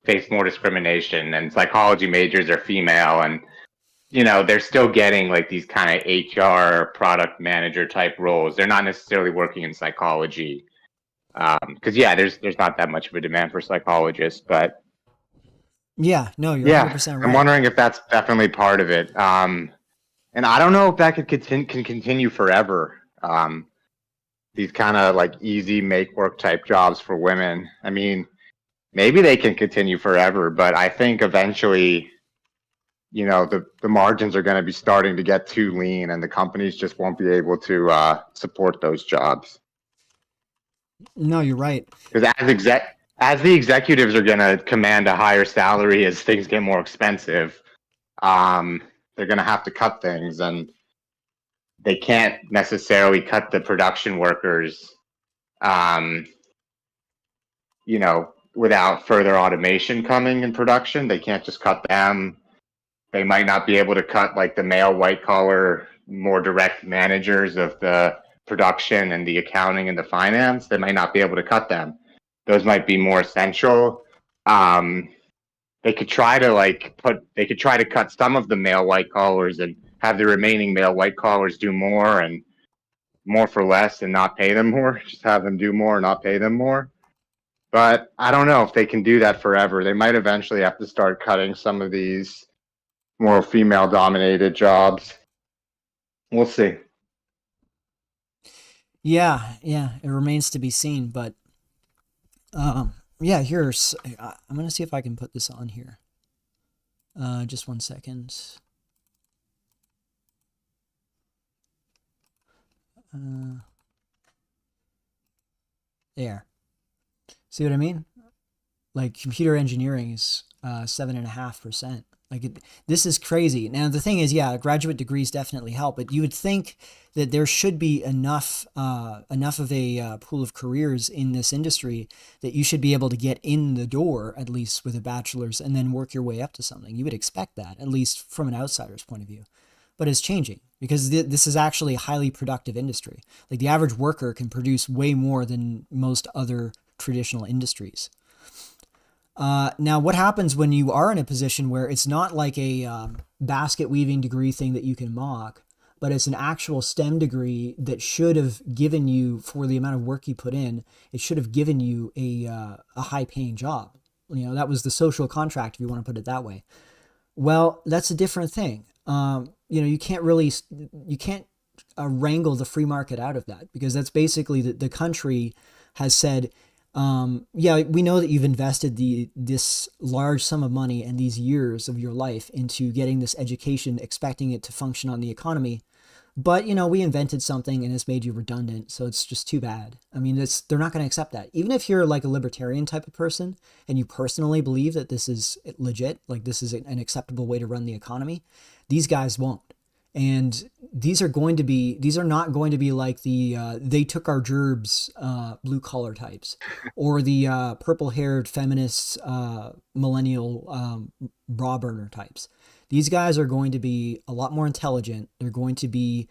face more discrimination, and psychology majors are female, and you know they're still getting like these kind of HR product manager type roles. They're not necessarily working in psychology because there's not that much of a demand for psychologists. But yeah, no, you're 100% right. I'm wondering if that's definitely part of it. And I don't know if that can continue forever. These kind of like easy make work type jobs for women. I mean, maybe they can continue forever, but I think eventually, you know, the margins are going to be starting to get too lean and the companies just won't be able to support those jobs. No, you're right. Because as the executives are going to command a higher salary as things get more expensive, they're going to have to cut things, and they can't necessarily cut the production workers, you know, without further automation coming in production. They can't just cut them. They might not be able to cut like the male white collar, more direct managers of the production and the accounting and the finance. They might not be able to cut them. Those might be more essential. They could try to cut some of the male white collars and have the remaining male white collars do more and more for less and not pay them more. Just have them do more and not pay them more. But I don't know if they can do that forever. They might eventually have to start cutting some of these more female-dominated jobs. We'll see. Yeah, it remains to be seen. But here's I'm gonna see if I can put this on here. Just 1 second. There. See what I mean? Like computer engineering is 7.5%. Like this is crazy. Now the thing is, graduate degrees definitely help, but you would think that there should be enough of a pool of careers in this industry that you should be able to get in the door at least with a bachelor's and then work your way up to something. You would expect that, at least from an outsider's point of view. But it's changing because this is actually a highly productive industry. Like the average worker can produce way more than most other traditional industries. Now, what happens when you are in a position where it's not like a basket weaving degree thing that you can mock, but it's an actual STEM degree that should have given you, for the amount of work you put in, it should have given you a high paying job. That was the social contract, if you want to put it that way. Well, that's a different thing. You can't wrangle the free market out of that, because that's basically the country has said, yeah, we know that you've invested this large sum of money and these years of your life into getting this education, expecting it to function on the economy. But, we invented something and it's made you redundant. So it's just too bad. I mean, they're not going to accept that. Even if you're like a libertarian type of person and you personally believe that this is legit, like this is an acceptable way to run the economy, these guys won't. And these are not going to be like the they took our gerbs blue collar types, or the purple haired feminist millennial raw burner types. These guys are going to be a lot more intelligent. They're going to be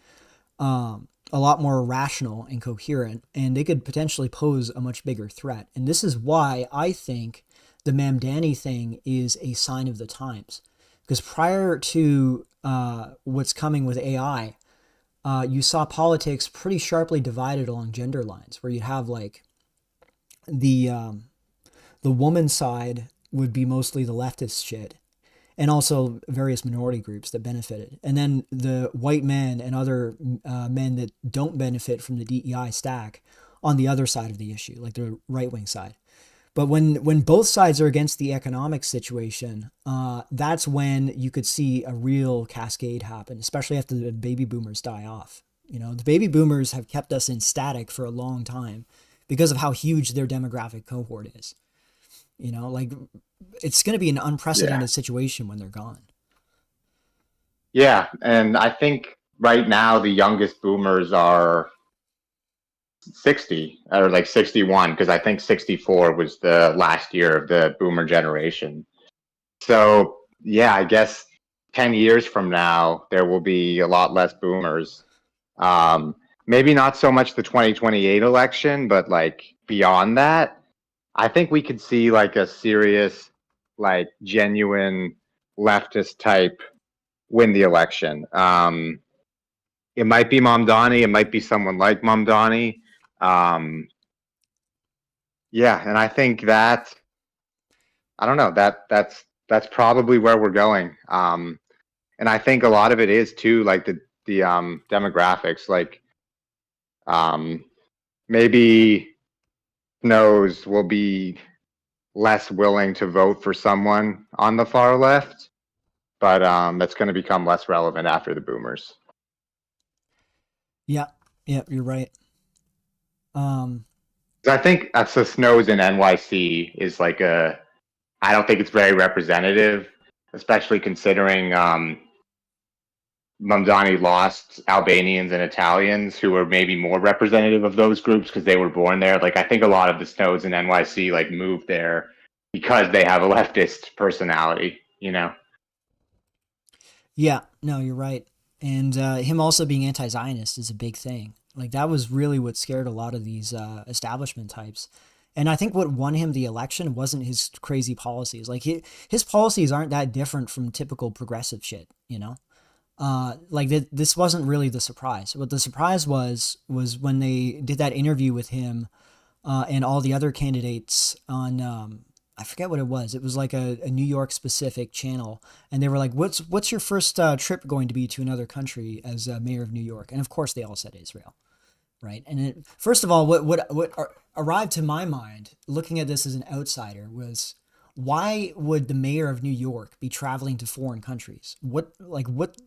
a lot more rational and coherent, and they could potentially pose a much bigger threat. And this is why I think the Mamdani thing is a sign of the times. Because prior to what's coming with AI, you saw politics pretty sharply divided along gender lines, where you have like the woman side would be mostly the leftist shit, and also various minority groups that benefited. And then the white men and other men that don't benefit from the DEI stack on the other side of the issue, like the right-wing side. But when both sides are against the economic situation, that's when you could see a real cascade happen, especially after the baby boomers die off. The baby boomers have kept us in static for a long time because of how huge their demographic cohort is. Like it's going to be an unprecedented situation when they're gone. Yeah, and I think right now the youngest boomers are 60 or like 61, because I think 64 was the last year of the boomer generation. So yeah, I guess 10 years from now there will be a lot less boomers. Maybe not so much the 2028 election, but like beyond that, I think we could see like a serious, like genuine leftist type win the election. It might be Mamdani, it might be someone like Mamdani. Yeah, and I think that, I don't know, that's probably where we're going. And I think a lot of it is too, like the demographics, like maybe Snows will be less willing to vote for someone on the far left, but that's going to become less relevant after the boomers. Yeah, you're right. I think so Snows in NYC is like I don't think it's very representative, especially considering Mamdani lost Albanians and Italians, who were maybe more representative of those groups because they were born there. Like I think a lot of the Snows in NYC like moved there because they have a leftist personality, Yeah, no, you're right. And him also being anti-Zionist is a big thing. Like that was really what scared a lot of these establishment types. And I think what won him the election wasn't his crazy policies. Like his policies aren't that different from typical progressive shit, this wasn't really the surprise. What the surprise was when they did that interview with him and all the other candidates on I forget what it was. It was like a New York specific channel, and they were like, "What's your first trip going to be to another country as mayor of New York?" And of course, they all said Israel, right? And first of all, what arrived to my mind, looking at this as an outsider, was why would the mayor of New York be traveling to foreign countries? What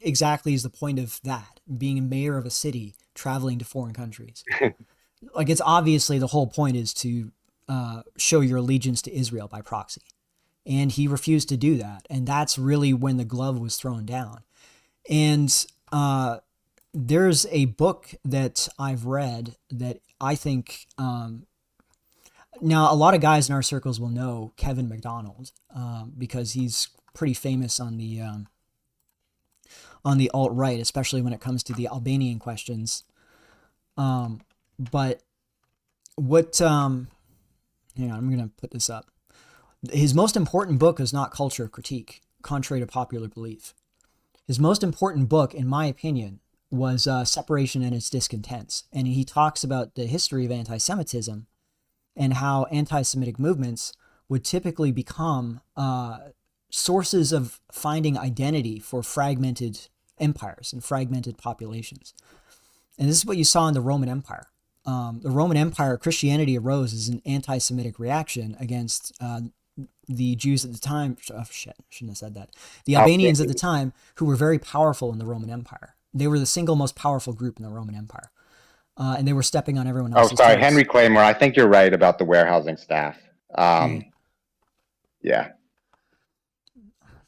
exactly is the point of that? Being a mayor of a city traveling to foreign countries? Like it's obviously the whole point is to show your allegiance to Israel by proxy. And he refused to do that. And that's really when the glove was thrown down. And there's a book that I've read that I think, now a lot of guys in our circles will know Kevin McDonald because he's pretty famous on the alt-right, especially when it comes to the Albanian questions. But what... hang on, I'm going to put this up. His most important book is not Culture of Critique, contrary to popular belief. His most important book, in my opinion, was Separation and Its Discontents. And he talks about the history of anti-Semitism and how anti-Semitic movements would typically become sources of finding identity for fragmented empires and fragmented populations. And this is what you saw in the Roman Empire. The Roman Empire, Christianity arose as an anti-Semitic reaction against the Jews at the time. Oh, shit, I shouldn't have said that. The Albanians at the time, who were very powerful in the Roman Empire. They were the single most powerful group in the Roman Empire. And they were stepping on everyone else's toes. Henry Claymore. I think you're right about the warehousing staff. Yeah.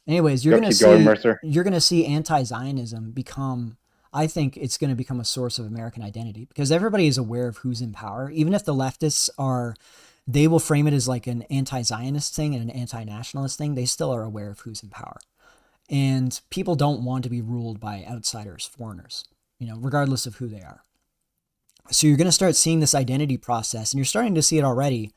Anyways, you're gonna see anti-Zionism become. I think it's going to become a source of American identity because everybody is aware of who's in power. Even if the leftists are, they will frame it as like an anti-Zionist thing and an anti-nationalist thing. They still are aware of who's in power, and people don't want to be ruled by outsiders, foreigners, regardless of who they are. So you're going to start seeing this identity process, and you're starting to see it already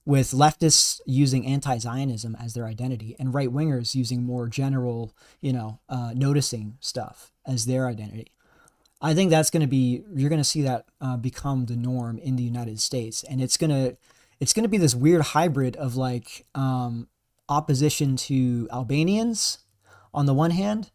with leftists using anti-Zionism as their identity and right-wingers using more general, noticing stuff as their identity. I think that's going to be, you're going to see that become the norm in the United States. And it's going to be this weird hybrid of like opposition to Albanians on the one hand,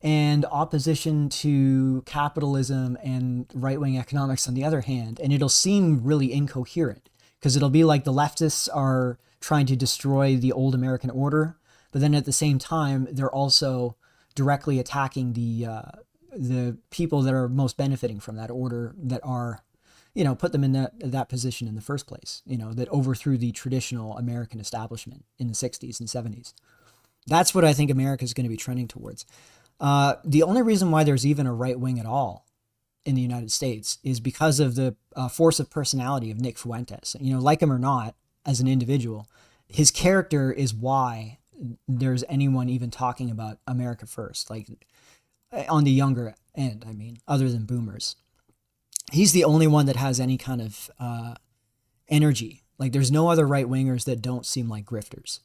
and opposition to capitalism and right-wing economics on the other hand. And it'll seem really incoherent because it'll be like the leftists are trying to destroy the old American order, but then at the same time, they're also directly attacking the people that are most benefiting from that order, that are, put them in that position in the first place, that overthrew the traditional American establishment in the 60s and 70s. That's what I think America is going to be trending towards. The only reason why there's even a right wing at all in the United States is because of the force of personality of Nick Fuentes. Like him or not, as an individual, his character is why there's anyone even talking about America first, like on the younger end, other than boomers. He's the only one that has any kind of energy. Like there's no other right wingers that don't seem like grifters,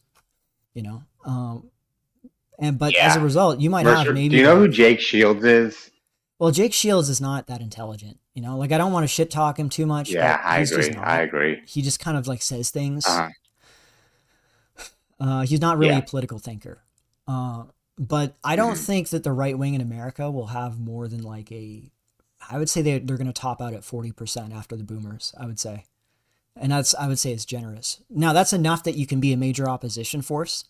as a result, you might have maybe. Do you know who Jake Shields is? Well, Jake Shields is not that intelligent, I don't want to shit talk him too much. Yeah, I agree. He just kind of like says things. He's not really a political thinker. But I don't think that the right wing in America will have more than like I would say they're going to top out at 40% after the boomers, I would say. And I would say it's generous. Now that's enough that you can be a major opposition force.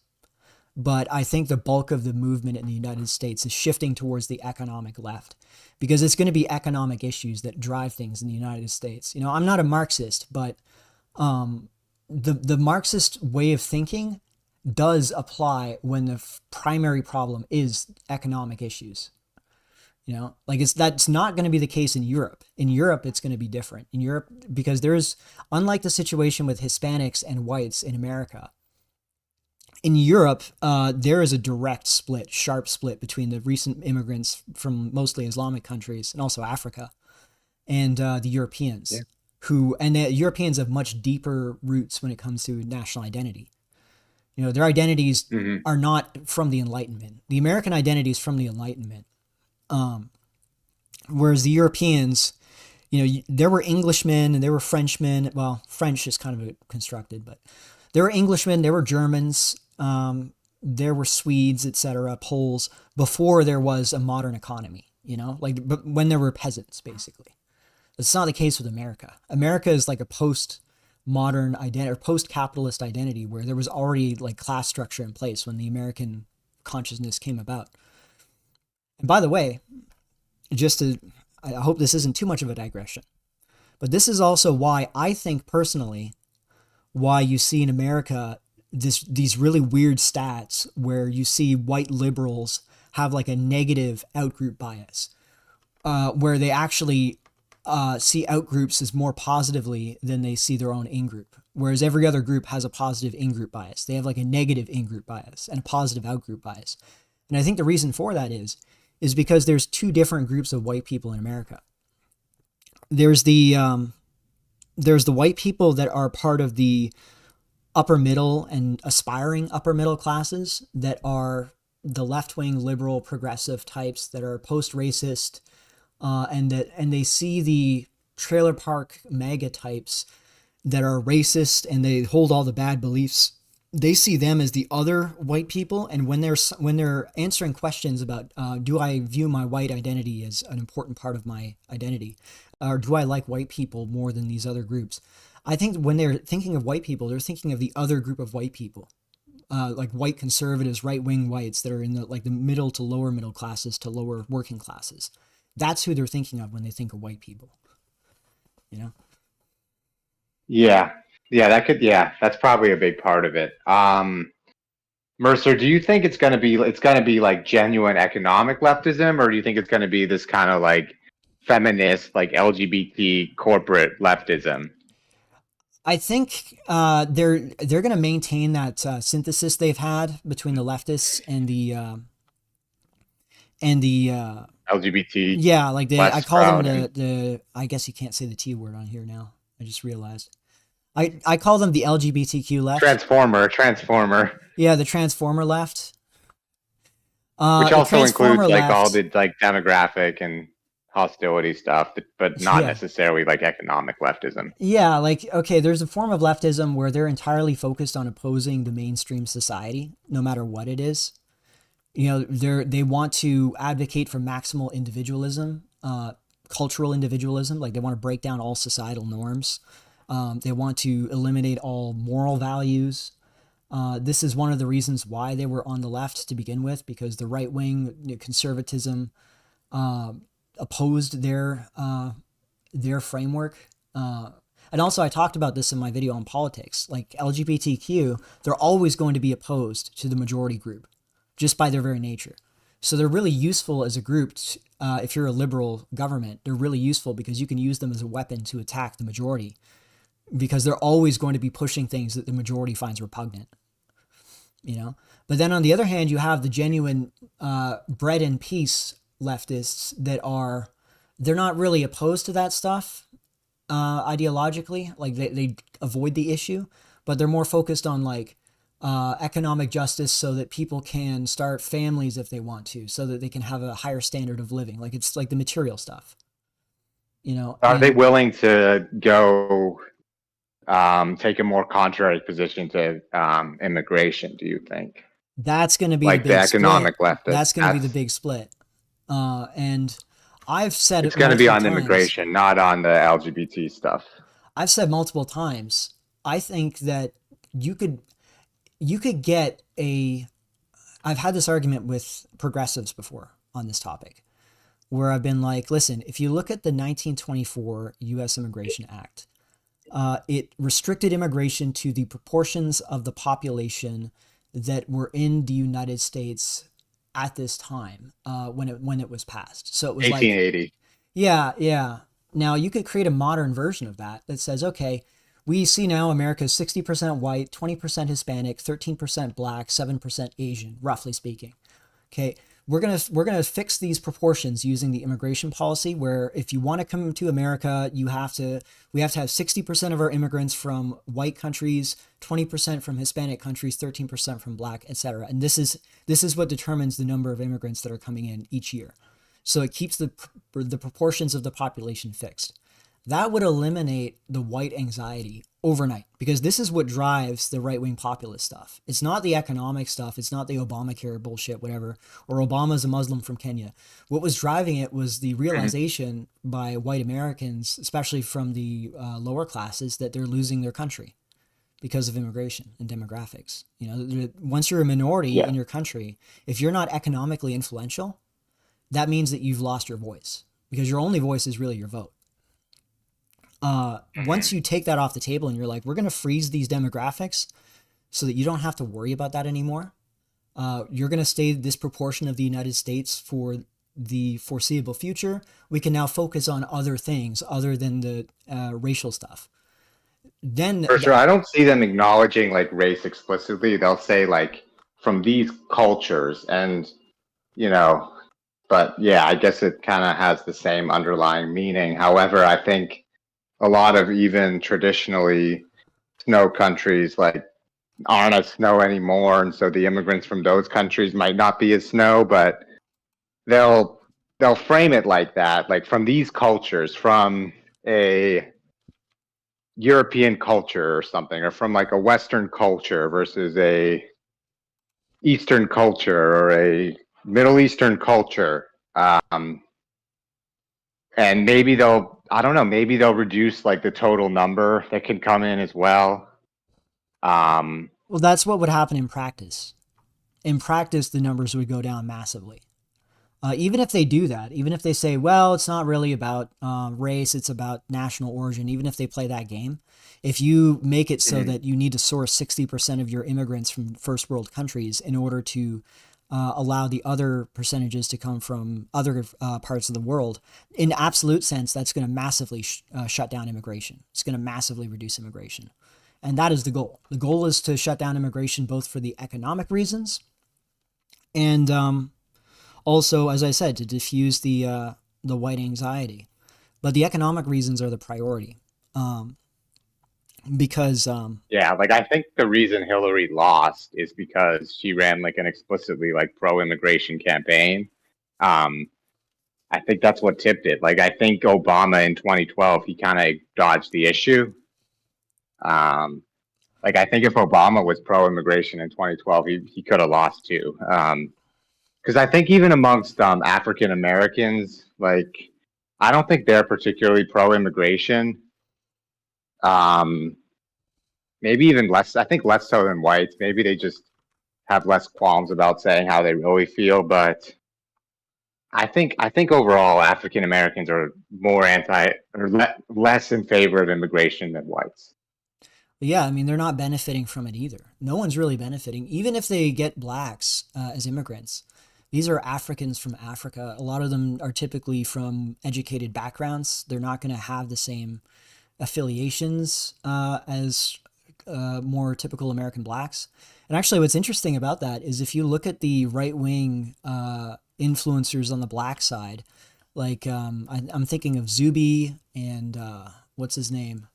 But I think the bulk of the movement in the United States is shifting towards the economic left because it's going to be economic issues that drive things in the United States. I'm not a Marxist, but the Marxist way of thinking does apply when the primary problem is economic issues. That's not going to be the case in Europe. In Europe, it's going to be different. In Europe, because unlike the situation with Hispanics and whites in America, in Europe, there is a direct split, sharp split between the recent immigrants from mostly Islamic countries and also Africa and the Europeans, and the Europeans have much deeper roots when it comes to national identity. Their identities are not from the Enlightenment. The American identity is from the Enlightenment. Whereas the Europeans, there were Englishmen and there were Frenchmen. Well, French is kind of constructed, but there were Englishmen, there were Germans, there were Swedes, etc., Poles, before there was a modern economy, but when there were peasants, basically. It's not the case with America. America is like a post-modern identity or post-capitalist identity where there was already like class structure in place when the American consciousness came about. And by the way, I hope this isn't too much of a digression, but this is also why I think personally, why you see in America these really weird stats where you see white liberals have like a negative outgroup bias, where they actually see outgroups as more positively than they see their own in-group, whereas every other group has a positive in-group bias. They have like a negative in-group bias and a positive outgroup bias. And I think the reason for that is because there's two different groups of white people in America. There's the white people that are part of the upper middle and aspiring upper middle classes that are the left-wing liberal progressive types that are post-racist, and they see the trailer park mega types that are racist and they hold all the bad beliefs. They see them as the other white people, and when they're answering questions about do I view my white identity as an important part of my identity, or do I like white people more than these other groups, I think when they're thinking of white people, they're thinking of the other group of white people, like white conservatives, right-wing whites that are in the middle to lower middle classes to lower working classes. That's who they're thinking of when they think of white people. You know? Yeah. That's probably a big part of it. Mercer, do you think it's gonna be like genuine economic leftism, or do you think it's gonna be this kind of like feminist, like LGBT corporate leftism? I think they're going to maintain that synthesis they've had between the leftists and the LGBT. yeah, like I call them and the I guess you can't say the T word on here now. I just realized. I call them the LGBTQ left. Transformer. Yeah, the transformer left. Which also includes like left, all the like demographic and hostility stuff, but not necessarily like economic leftism. Yeah, like, okay, there's a form of leftism where they're entirely focused on opposing the mainstream society, no matter what it is. You know, they want to advocate for maximal individualism, cultural individualism, like they want to break down all societal norms. They want to eliminate all moral values. This is one of the reasons why they were on the left to begin with, because the right-wing conservatism opposed their framework. And also I talked about this in my video on politics. Like LGBTQ, they're always going to be opposed to the majority group just by their very nature. So they're really useful as a group. If you're a liberal government, they're really useful because you can use them as a weapon to attack the majority, because they're always going to be pushing things that the majority finds repugnant. You know? But then on the other hand, you have the genuine bread and peace leftists that they're not really opposed to that stuff ideologically. Like they avoid the issue, but they're more focused on like economic justice so that people can start families if they want to, so that they can have a higher standard of living. Like it's like the material stuff, you know. Are they willing to go take a more contrary position to immigration, do you think? That's going to be like the economic leftists. That's going to be the big split. And I've said it's going to be on immigration, not on the LGBT stuff. I've said multiple times, I think that you could get I've had this argument with progressives before on this topic, where I've been like, listen, if you look at the 1924 U.S. Immigration Act, it restricted immigration to the proportions of the population that were in the United States at this time when it was passed. So it was 1880. Like, yeah. Now you could create a modern version of that says, okay, we see now America is 60% white, 20% Hispanic, 13% black, 7% Asian, roughly speaking. Okay, we're gonna fix these proportions using the immigration policy, where if you want to come to America, we have to have 60% of our immigrants from white countries, 20% from Hispanic countries, 13% from black, etc. And this is what determines the number of immigrants that are coming in each year. So it keeps the proportions of the population fixed. That would eliminate the white anxiety overnight, because this is what drives the right-wing populist stuff. It's not the economic stuff. It's not the Obamacare bullshit, whatever, or Obama's a Muslim from Kenya. What was driving it was the realization by white Americans, especially from the lower classes, that they're losing their country because of immigration and demographics. You know, once you're a minority in your country, if you're not economically influential, that means that you've lost your voice, because your only voice is really your vote. Once you take that off the table and you're like, we're going to freeze these demographics so that you don't have to worry about that anymore. You're going to stay this proportion of the United States for the foreseeable future. We can now focus on other things other than the racial stuff. Then for sure, I don't see them acknowledging like race explicitly. They'll say like from these cultures, and you know, but yeah, I guess it kind of has the same underlying meaning. However, I think a lot of even traditionally snow countries like aren't as snow anymore, and so the immigrants from those countries might not be as snow, but they'll frame it like that, like from these cultures, from a European culture or something, or from like a Western culture versus a Eastern culture or a Middle Eastern culture. And maybe I don't know, maybe they'll reduce like the total number that can come in as well. Well, that's what would happen in practice. In practice, the numbers would go down massively. Even if they do that, even if they say, well, it's not really about race, it's about national origin, even if they play that game, if you make it so that you need to source 60% of your immigrants from first world countries in order to allow the other percentages to come from other parts of the world, in absolute sense, that's going to massively shut down immigration. It's going to massively reduce immigration. And that is the goal. The goal is to shut down immigration both for the economic reasons and also, as I said, to diffuse the white anxiety. But the economic reasons are the priority. Because yeah, like I think the reason Hillary lost is because she ran like an explicitly like pro-immigration campaign. I think that's what tipped it. Like I think Obama in 2012, he kind of dodged the issue. Like I think if Obama was pro-immigration in 2012, he could have lost too. Because I think even amongst African Americans, like I don't think they're particularly pro-immigration. Maybe even less. I think less so than whites. Maybe they just have less qualms about saying how they really feel. But I think overall African Americans are more less in favor of immigration than whites. yeah, I mean, they're not benefiting from it either. No one's really benefiting, even if they get blacks as immigrants. These are Africans from Africa. A lot of them are typically from educated backgrounds. They're not going to have the same affiliations as more typical American blacks. And actually, what's interesting about that is if you look at the right wing influencers on the black side, like I'm thinking of Zuby and what's his name?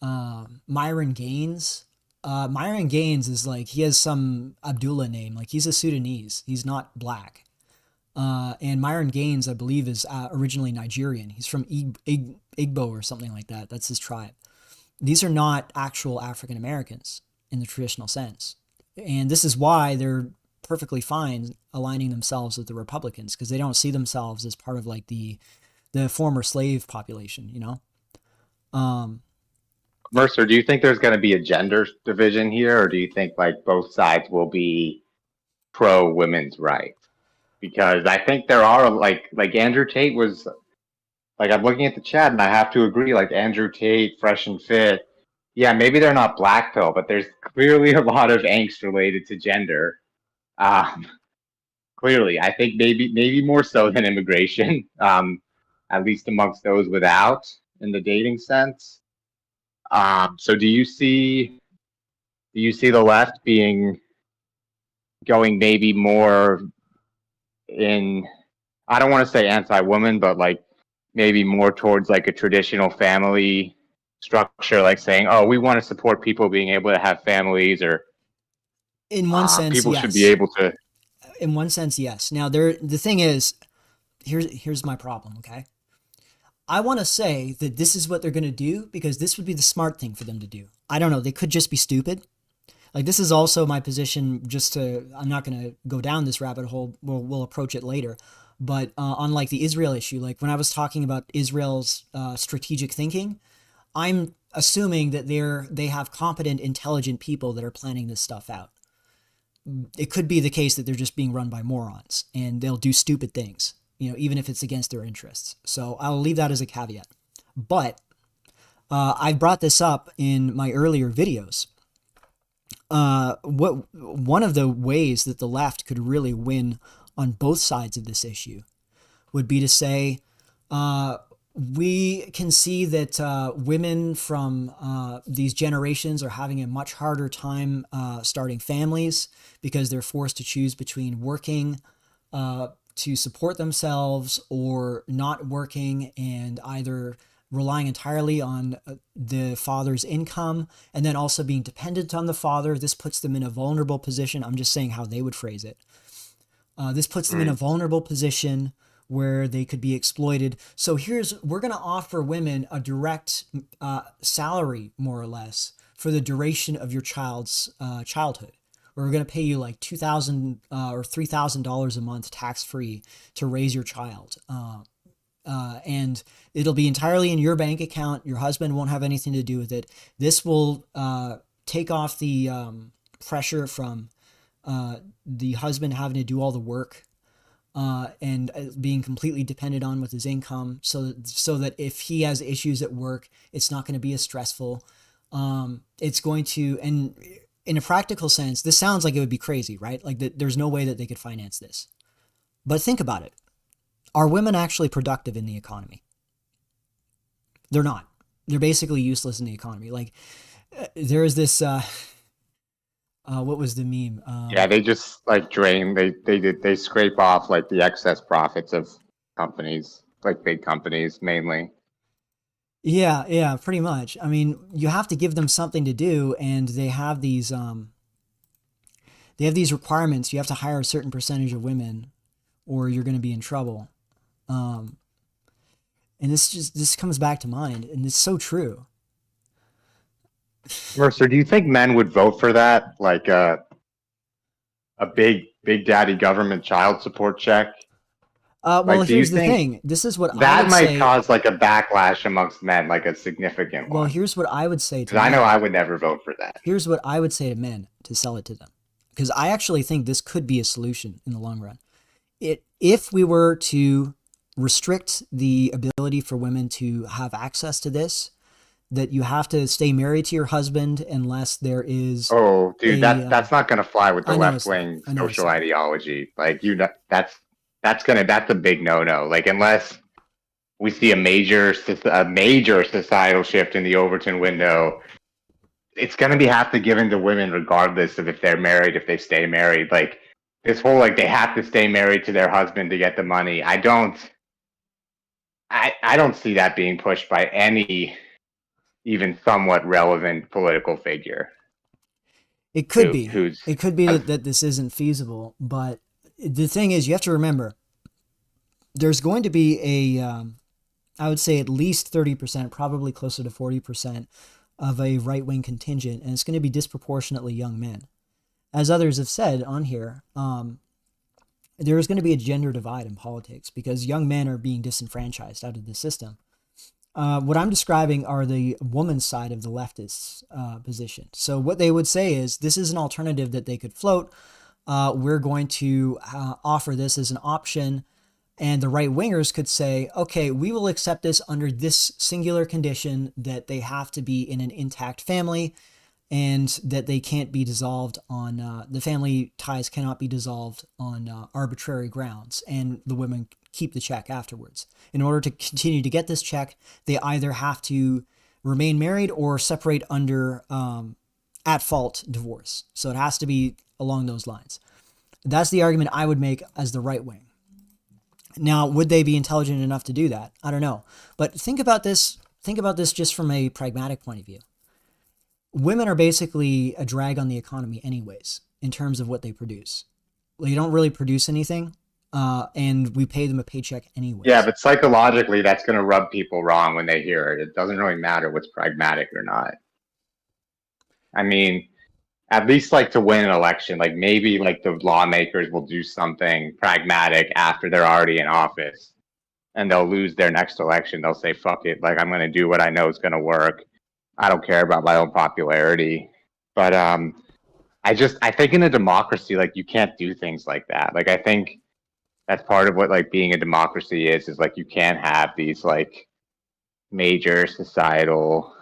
Myron Gaines. Myron Gaines is like, he has some Abdullah name, like he's a Sudanese, he's not black. And Myron Gaines, I believe, is originally Nigerian. He's from Igbo or something like that. That's his tribe. These are not actual African Americans in the traditional sense. And this is why they're perfectly fine aligning themselves with the Republicans, because they don't see themselves as part of like the former slave population, you know? Mercer, do you think there's going to be a gender division here, or do you think like both sides will be pro women's rights? Because I think there are like Andrew Tate was like, I'm looking at the chat and I have to agree, like Andrew Tate, Fresh and Fit. Yeah, maybe they're not black pill, but there's clearly a lot of angst related to gender. Clearly, I think maybe more so than immigration, at least amongst those without in the dating sense. So do you see the left going maybe more in, I don't want to say anti-woman, but like maybe more towards like a traditional family structure, like saying, oh, we want to support people being able to have families, or In one sense, people yes. should be able to. In one sense, yes. Now, the thing is, here's my problem, okay? I want to say that this is what they're going to do because this would be the smart thing for them to do. I don't know. They could just be stupid. Like, this is also my position, I'm not going to go down this rabbit hole. We'll approach it later. But on like the Israel issue, like when I was talking about Israel's strategic thinking, I'm assuming that they have competent, intelligent people that are planning this stuff out. It could be the case that they're just being run by morons and they'll do stupid things, you know, even if it's against their interests. So I'll leave that as a caveat. But I brought this up in my earlier videos. One of the ways that the left could really win on both sides of this issue would be to say, we can see that women from these generations are having a much harder time starting families because they're forced to choose between working to support themselves or not working and either relying entirely on the father's income, and then also being dependent on the father. This puts them in a vulnerable position. I'm just saying how they would phrase it. This puts them in a vulnerable position where they could be exploited. So we're going to offer women a direct salary, more or less, for the duration of your child's childhood. We're going to pay you like $2,000 or $3,000 a month tax-free to raise your child. And it'll be entirely in your bank account. Your husband won't have anything to do with it. This will take off the pressure from the husband having to do all the work and being completely dependent on with his income, so that if he has issues at work, it's not going to be as stressful. It's going to, and in a practical sense, this sounds like it would be crazy, right? Like there's no way that they could finance this. But think about it. Are women actually productive in the economy? They're not. They're basically useless in the economy. Like there is this, what was the meme? Yeah, they just like drain. They scrape off like the excess profits of companies, like big companies mainly. Yeah, pretty much. I mean, you have to give them something to do, and they have these requirements. You have to hire a certain percentage of women, or you're going to be in trouble. And this comes back to mind, and it's so true. Mercer, do you think men would vote for that? Like a big daddy government child support check? Well, Like, do you here's the think thing. This is what I that would might say. cause like a backlash amongst men, like a significant Well, one? here's what I would say to Because I know men. I would never vote for that. Here's what I would say to men to sell it to them, because I actually think this could be a solution in the long run. If we were to restrict the ability for women to have access to this, that you have to stay married to your husband unless there is. Oh, dude, that's not gonna fly with the I know it's left wing not. I know it's social not. ideology. Like that's a big no-no. Like unless we see a major societal shift in the Overton window, it's gonna have to given to women regardless of if they're married, if they stay married. Like this whole like they have to stay married to their husband to get the money. I don't see that being pushed by any even somewhat relevant political figure. It could be. Who's It could be that this isn't feasible, but the thing is, you have to remember, there's going to be I would say at least 30%, probably closer to 40% of a right-wing contingent, and it's going to be disproportionately young men. As others have said on here, there is going to be a gender divide in politics because young men are being disenfranchised out of the system. What I'm describing are the woman's side of the leftists' position. So what they would say is, this is an alternative that they could float. We're going to offer this as an option. And the right wingers could say, okay, we will accept this under this singular condition that they have to be in an intact family and that they can't be dissolved on, the family ties cannot be dissolved on arbitrary grounds, and the women keep the check afterwards. In order to continue to get this check, they either have to remain married or separate under at-fault divorce. So it has to be along those lines. That's the argument I would make as the right wing. Now, would they be intelligent enough to do that? I don't know. But think about this just from a pragmatic point of view. Women are basically a drag on the economy anyways, in terms of what they produce. They don't really produce anything, and we pay them a paycheck anyways. Yeah, but psychologically, that's going to rub people wrong when they hear it. It doesn't really matter what's pragmatic or not. I mean, at least like to win an election, like maybe like the lawmakers will do something pragmatic after they're already in office, and they'll lose their next election. They'll say, fuck it, like I'm going to do what I know is going to work. I don't care about my own popularity. But I think in a democracy, like you can't do things like that. Like I think that's part of what like being a democracy is like you can't have these like major societal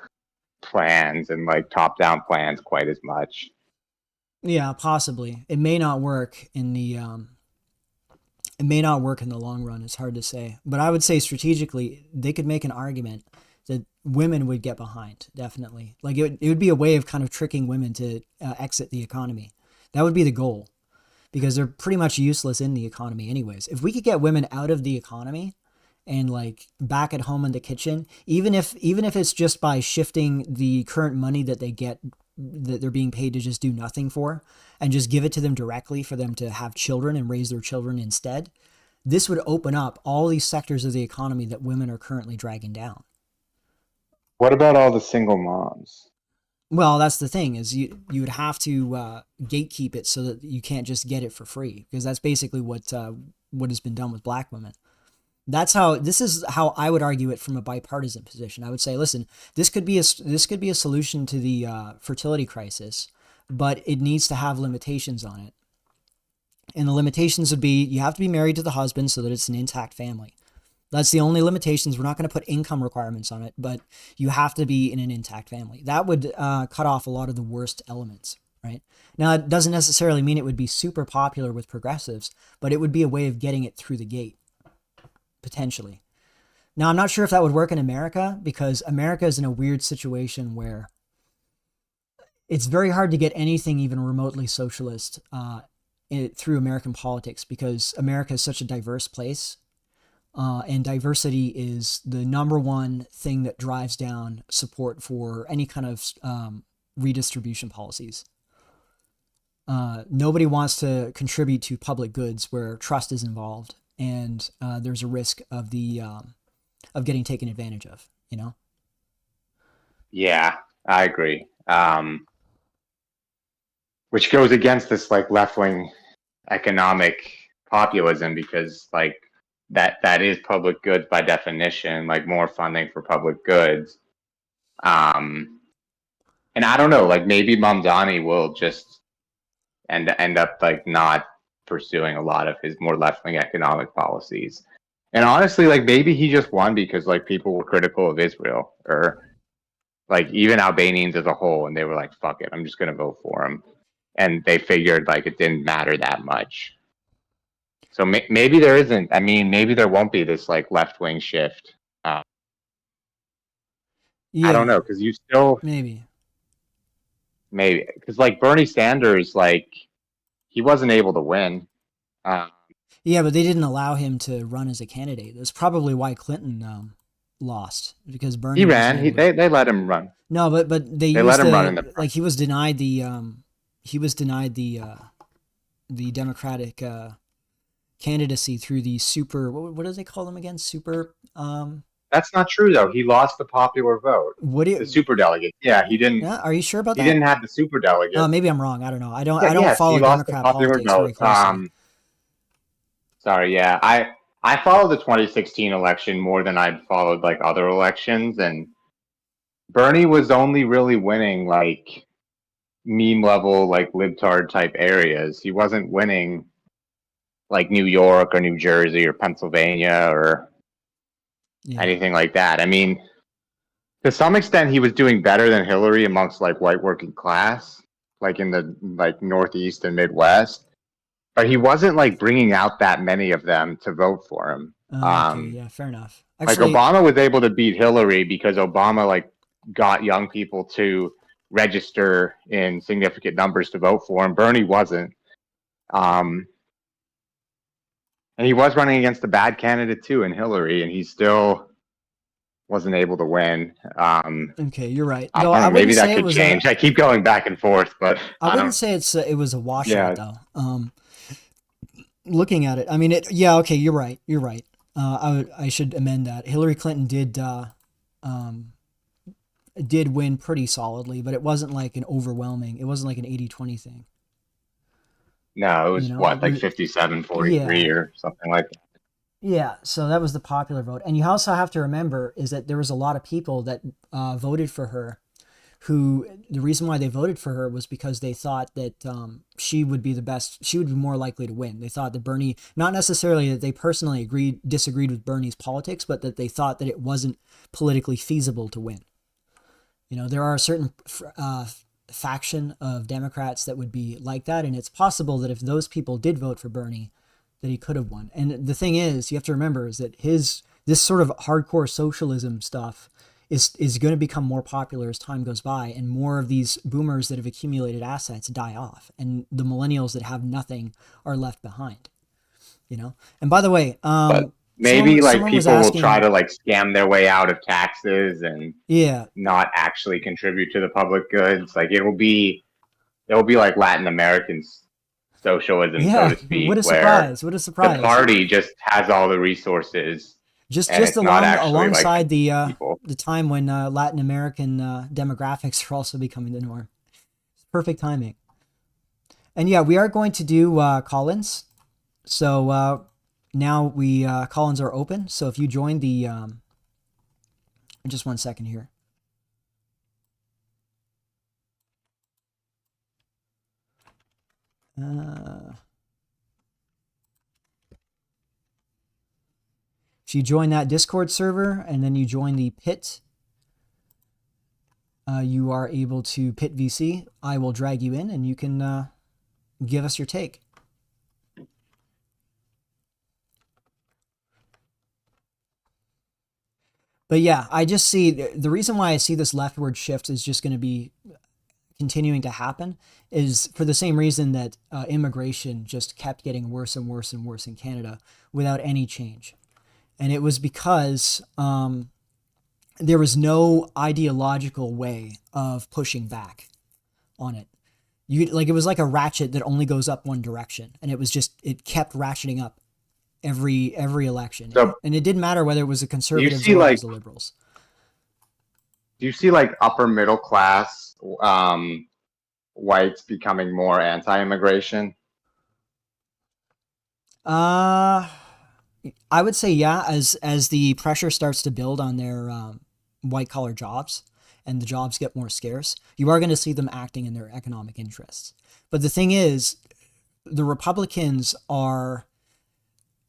plans and like top-down plans quite as much. Yeah, possibly. It may not work in the long run. It's hard to say. But I would say strategically, they could make an argument that women would get behind, definitely. Like it would be a way of kind of tricking women to exit the economy. That would be the goal, because they're pretty much useless in the economy anyways. If we could get women out of the economy and like back at home in the kitchen, even if it's just by shifting the current money that they get, that they're being paid to just do nothing for, and just give it to them directly for them to have children and raise their children instead, this would open up all these sectors of the economy that women are currently dragging down. What about all the single moms? Well, that's the thing, is you would have to gatekeep it so that you can't just get it for free, because that's basically what has been done with black women. This is how I would argue it from a bipartisan position. I would say, listen, this could be a solution to the fertility crisis, but it needs to have limitations on it. And the limitations would be, you have to be married to the husband so that it's an intact family. That's the only limitations. We're not going to put income requirements on it, but you have to be in an intact family. That would cut off a lot of the worst elements, right? Now, it doesn't necessarily mean it would be super popular with progressives, but it would be a way of getting it through the gate, potentially. Now, I'm not sure if that would work in America, because America is in a weird situation where it's very hard to get anything even remotely socialist through American politics, because America is such a diverse place. And diversity is the number one thing that drives down support for any kind of redistribution policies. Nobody wants to contribute to public goods where trust is involved, and there's a risk of getting taken advantage of, you know? Yeah, I agree. Which goes against this like left-wing economic populism, because like that is public goods by definition, like more funding for public goods. And I don't know, like maybe Mamdani will just end up like not pursuing a lot of his more left-wing economic policies. And honestly, like maybe he just won because like people were critical of Israel, or like even Albanians as a whole, and they were like, fuck it, I'm just gonna vote for him. And they figured like it didn't matter that much. So maybe there isn't. I mean, maybe there won't be this like left-wing shift. Yeah, I don't know, because you still maybe because like Bernie Sanders, like he wasn't able to win. Yeah, but they didn't allow him to run as a candidate. That's probably why Clinton lost, because Bernie. He ran. They let him run. No, but they let him run in the like he was denied the Democratic candidacy through the super, what do they call them again? Super. That's not true though. He lost the popular vote. The super delegate. Yeah, he didn't. Yeah, are you sure about that? He didn't have the super delegate. Oh, maybe I'm wrong. I don't know. I don't follow Democrat politics very closely. Sorry. Yeah, I followed the 2016 election more than I'd followed like other elections, and Bernie was only really winning like meme level like libtard type areas. He wasn't winning like New York or New Jersey or Pennsylvania or anything like that. I mean, to some extent, he was doing better than Hillary amongst like white working class, like in the like Northeast and Midwest. But he wasn't like bringing out that many of them to vote for him. Okay, yeah, fair enough. Actually, like Obama was able to beat Hillary because Obama like got young people to register in significant numbers to vote for him. Bernie wasn't. And he was running against a bad candidate too in Hillary, and he still wasn't able to win. Okay, you're right. No, maybe that could change. I keep going back and forth, but I wouldn't say it was a washout though. Looking at it, I mean, okay, you're right. You're right. I should amend that. Hillary Clinton did win pretty solidly, but it wasn't like an overwhelming. It wasn't like an 80-20 thing. No, it was like 57-43 or something like that. Yeah, so that was the popular vote. And you also have to remember is that there was a lot of people that voted for her who the reason why they voted for her was because they thought that she would be the best, she would be more likely to win. They thought that Bernie, not necessarily that they personally disagreed with Bernie's politics, but that they thought that it wasn't politically feasible to win. You know, there are a certain faction of Democrats that would be like that, and it's possible that if those people did vote for Bernie, that he could have won. And the thing is, you have to remember is that this sort of hardcore socialism stuff is going to become more popular as time goes by, and more of these boomers that have accumulated assets die off, and the millennials that have nothing are left behind. You know. And by the way, maybe like someone was people will asking, try to like scam their way out of taxes and yeah, not actually contribute to the public goods. Like it'll be like Latin American socialism, so yeah. to What speak, a where surprise! What a the surprise! party just has all the resources and Just it's not along actually like alongside people. the time when Latin American demographics are also becoming the norm. Perfect timing. And yeah, we are going to do call-ins. So now we call-ins are open. So if you join the just 1 second here. If you join that Discord server and then you join the pit, you are able to pit VC. I will drag you in and you can give us your take. But yeah, I just see the reason why I see this leftward shift is just going to be continuing to happen is for the same reason that immigration just kept getting worse and worse and worse in Canada without any change. And it was because there was no ideological way of pushing back on it. It was like a ratchet that only goes up one direction, and it kept ratcheting up every election. So and it didn't matter whether it was the conservatives or it was the liberals. Do you see like upper middle class whites becoming more anti-immigration? I would say yeah, as the pressure starts to build on their white collar jobs and the jobs get more scarce, you are going to see them acting in their economic interests. But the thing is, the Republicans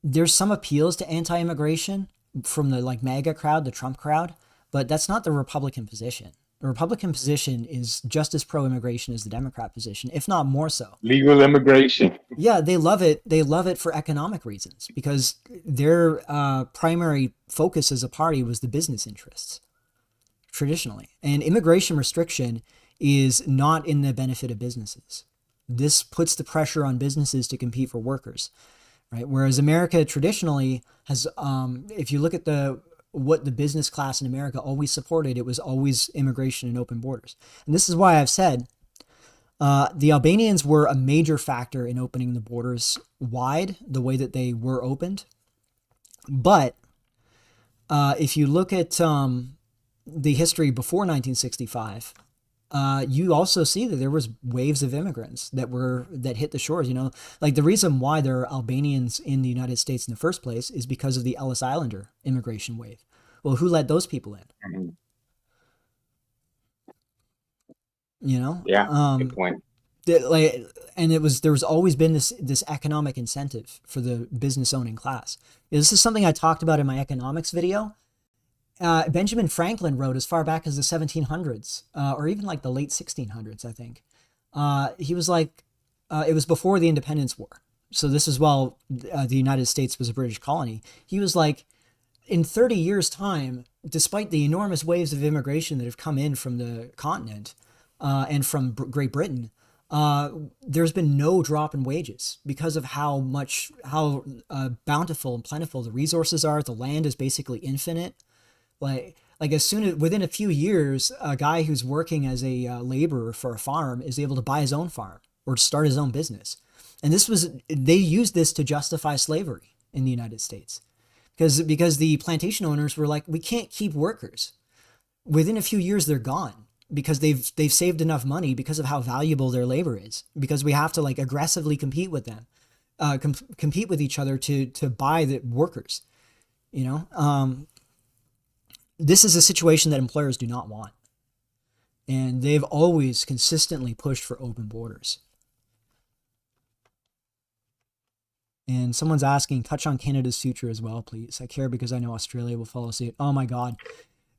there's some appeals to anti-immigration from the like MAGA crowd, the Trump crowd, but that's not the Republican position. The Republican position is just as pro-immigration as the Democrat position, if not more so. Legal immigration. Yeah, they love it. They love it for economic reasons because their primary focus as a party was the business interests, traditionally. And immigration restriction is not in the benefit of businesses. This puts the pressure on businesses to compete for workers, right? Whereas America traditionally has, if you look at what the business class in America always supported, it was always immigration and open borders. And this is why I've said the Albanians were a major factor in opening the borders wide the way that they were opened. But if you look at the history before 1965, you also see that there was waves of immigrants that hit the shores. Like the reason why there are Albanians in the United States in the first place is because of the Ellis Islander immigration wave. Well, who let those people in? Yeah, good point. And there was always been this economic incentive for the business owning class. This is something I talked about in my economics video. Benjamin Franklin wrote as far back as the 1700s, or even like the late 1600s, I think. He was like, it was before the Independence War. So this is while the United States was a British colony. He was like, in 30 years' time, despite the enormous waves of immigration that have come in from the continent and from Great Britain, there's been no drop in wages because of how bountiful and plentiful the resources are. The land is basically infinite. Like within a few years, a guy who's working as a laborer for a farm is able to buy his own farm or start his own business. And they used this to justify slavery in the United States because the plantation owners were like, we can't keep workers. Within a few years, they're gone because they've saved enough money because of how valuable their labor is, because we have to like aggressively compete with them, compete with each other to buy the workers, This is a situation that employers do not want. And they've always consistently pushed for open borders. And someone's asking, touch on Canada's future as well, please. I care because I know Australia will follow suit. Oh my God.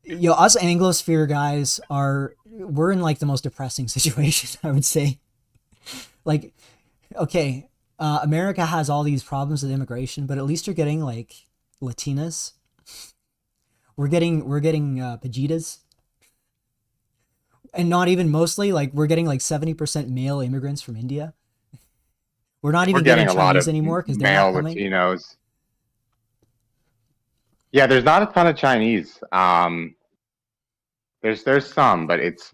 Us Anglosphere guys we're in like the most depressing situation, I would say. Like, okay, America has all these problems with immigration, but at least you're getting like Latinas. We're getting Pajitas, and not even mostly, like we're getting like 70% male immigrants from India. We're not even getting a lot Chinese of anymore because they're male not coming. Latinos. Yeah, there's not a ton of Chinese. There's some, but it's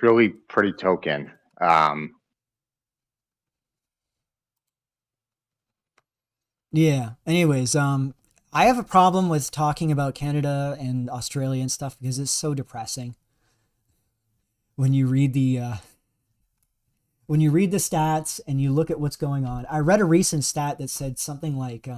really pretty token. Yeah. Anyways, I have a problem with talking about Canada and Australia and stuff because it's so depressing when you read the stats and you look at what's going on. I read a recent stat that said something like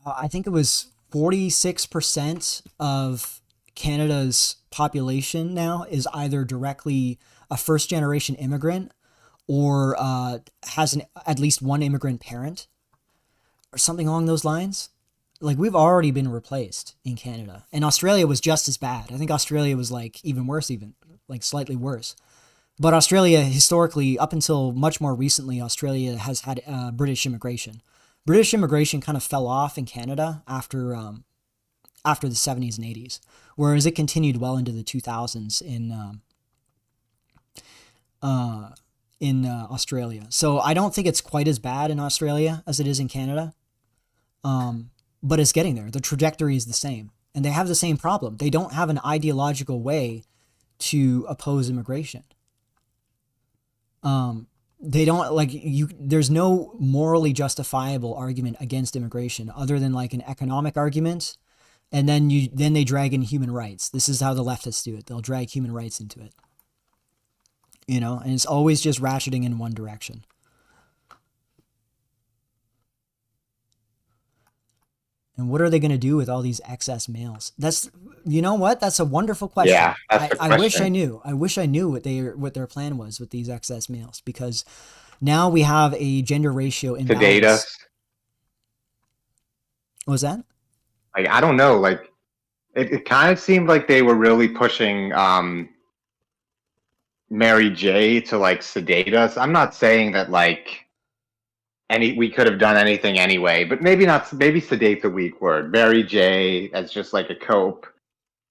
I think it was 46% of Canada's population now is either directly a first generation immigrant or has at least one immigrant parent or something along those lines. Like we've already been replaced in Canada, and Australia was just as bad. I think Australia was like even worse, even like slightly worse. But Australia, historically, up until much more recently, Australia has had British immigration. British immigration kind of fell off in Canada after the 70s and 80s, whereas it continued well into the 2000s in Australia. So I don't think it's quite as bad in Australia as it is in Canada, but it's getting there. The trajectory is the same, and they have the same problem. They don't have an ideological way to oppose immigration. They don't like you. There's no morally justifiable argument against immigration other than like an economic argument, and then they drag in human rights. This is how the leftists do it. They'll drag human rights into it. You know, and it's always just ratcheting in one direction. And what are they going to do with all these excess males? That's, you know what? That's a wonderful question. Yeah, that's the I wish I question. knew. I wish I knew what their plan was with these excess males, because now we have a gender ratio To date imbalance. us, What was that? like I don't know, like it kind of seemed like they were really pushing Mary J to like sedate us. I'm not saying that like we could have done anything anyway, but maybe not. Maybe sedate's a weak word. Mary J as just like a cope,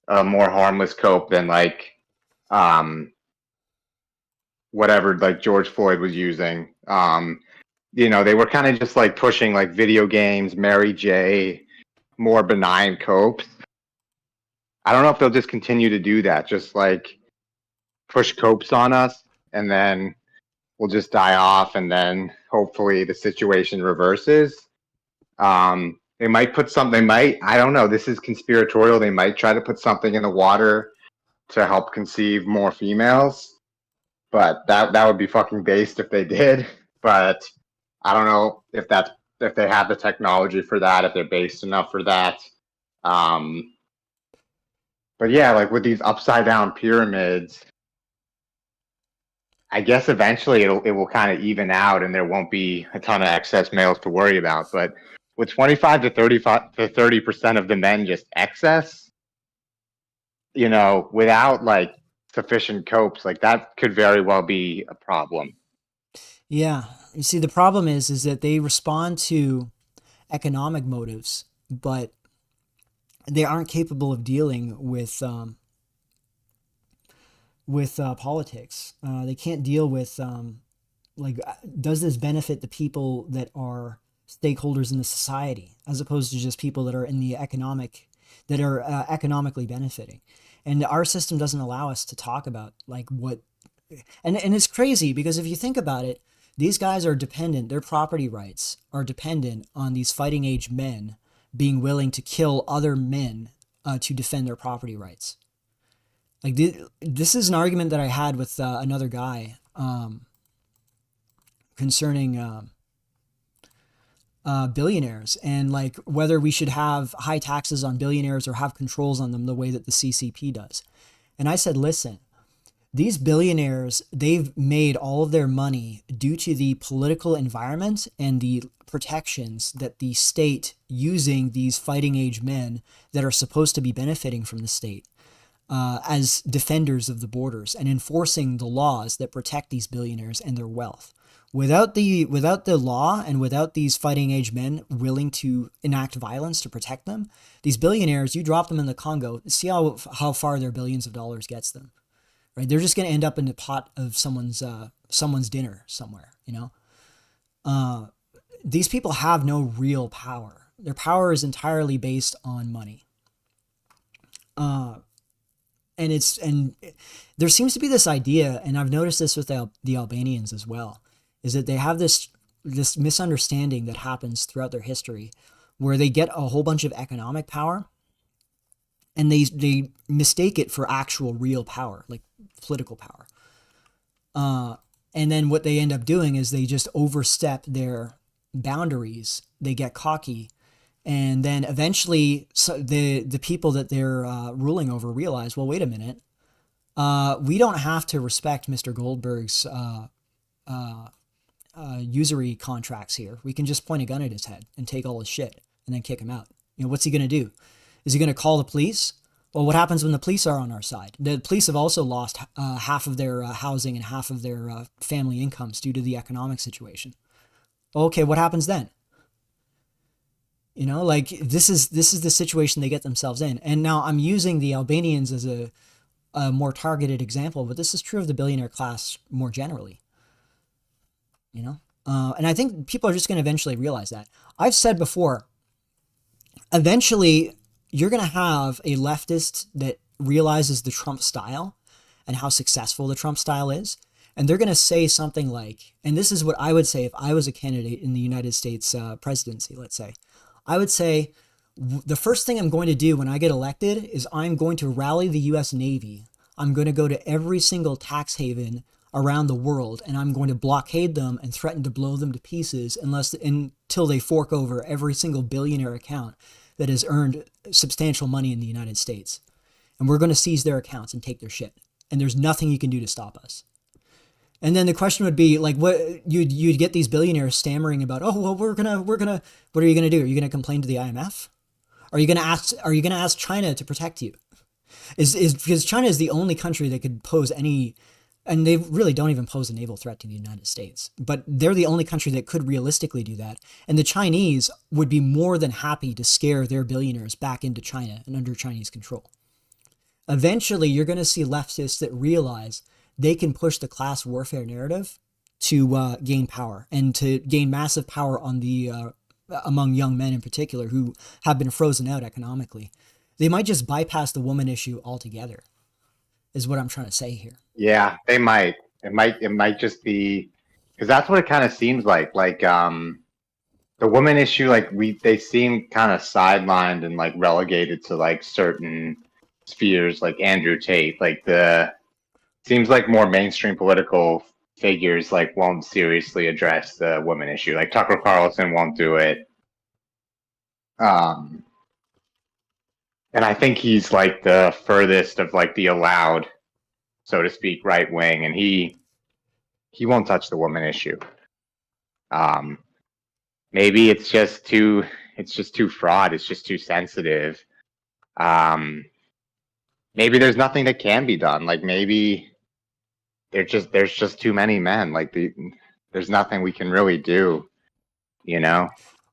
a more harmless cope than like whatever like George Floyd was using. You know, they were kind of just like pushing like video games, Mary J, more benign copes. I don't know if they'll just continue to do that, just like push copes on us, and then we'll just die off, and then hopefully the situation reverses. They might put something. They might. I don't know. This is conspiratorial. They might try to put something in the water to help conceive more females, but that would be fucking based if they did. But I don't know if they have the technology for that, if they're based enough for that. But yeah, like with these upside down pyramids, I guess eventually it will kind of even out, and there won't be a ton of excess males to worry about. But with 25 to 30% of the men just excess, you know, without like sufficient copes, like that could very well be a problem. Yeah. You see, the problem is that they respond to economic motives, but they aren't capable of dealing with politics. They can't deal with like, does this benefit the people that are stakeholders in the society, as opposed to just people that are in the economically benefiting. And our system doesn't allow us to talk about like what, and it's crazy because if you think about it, these guys are dependent. Their property rights are dependent on these fighting age men being willing to kill other men to defend their property rights. Like this is an argument that I had with another guy concerning billionaires and like whether we should have high taxes on billionaires or have controls on them the way that the CCP does. And I said, listen, these billionaires, they've made all of their money due to the political environment and the protections that the state using these fighting age men that are supposed to be benefiting from the state as defenders of the borders and enforcing the laws that protect these billionaires and their wealth. Without the law and without these fighting age men willing to enact violence to protect them, these billionaires, you drop them in the Congo, see how far their billions of dollars gets them. Right? They're just going to end up in the pot of someone's dinner somewhere, you know? These people have no real power. Their power is entirely based on money. And there seems to be this idea, and I've noticed this with the Albanians as well, is that they have this misunderstanding that happens throughout their history, where they get a whole bunch of economic power, and they mistake it for actual real power, like political power. And then what they end up doing is they just overstep their boundaries. They get cocky. And then eventually the people that they're ruling over realize, well, wait a minute. We don't have to respect Mr. Goldberg's usury contracts here. We can just point a gun at his head and take all his shit and then kick him out. What's he going to do? Is he going to call the police? Well, what happens when the police are on our side? The police have also lost half of their housing and half of their family incomes due to the economic situation. Okay, what happens then? This is the situation they get themselves in. And now I'm using the Albanians as a more targeted example, but this is true of the billionaire class more generally. And I think people are just going to eventually realize that. I've said before, eventually you're going to have a leftist that realizes the Trump style and how successful the Trump style is. And they're going to say something like, and this is what I would say if I was a candidate in the United States presidency, let's say. I would say the first thing I'm going to do when I get elected is I'm going to rally the U.S. Navy. I'm going to go to every single tax haven around the world, and I'm going to blockade them and threaten to blow them to pieces until they fork over every single billionaire account that has earned substantial money in the United States. And we're going to seize their accounts and take their shit. And there's nothing you can do to stop us. And then the question would be like, what you'd get these billionaires stammering about, oh, well, we're gonna, what are you gonna do? Are you gonna complain to the IMF? Are you gonna ask China to protect you? Because China is the only country that could pose any, and they really don't even pose a naval threat to the United States, but they're the only country that could realistically do that. And the Chinese would be more than happy to scare their billionaires back into China and under Chinese control. Eventually, you're gonna see leftists that realize they can push the class warfare narrative to gain power and to gain massive power on among young men in particular who have been frozen out economically. They might just bypass the woman issue altogether, is what I'm trying to say here. Yeah, they might. It might just be because that's what it kind of seems like. Like the woman issue, they seem kind of sidelined and relegated to certain spheres, like Andrew Tate, seems like more mainstream political figures won't seriously address the woman issue. Like Tucker Carlson won't do it. And I think he's the furthest of the allowed, so to speak, right wing, and he won't touch the woman issue. Maybe it's just too fraught. It's just too sensitive. Maybe there's nothing that can be done. Maybe there's just too many men. There's nothing we can really do,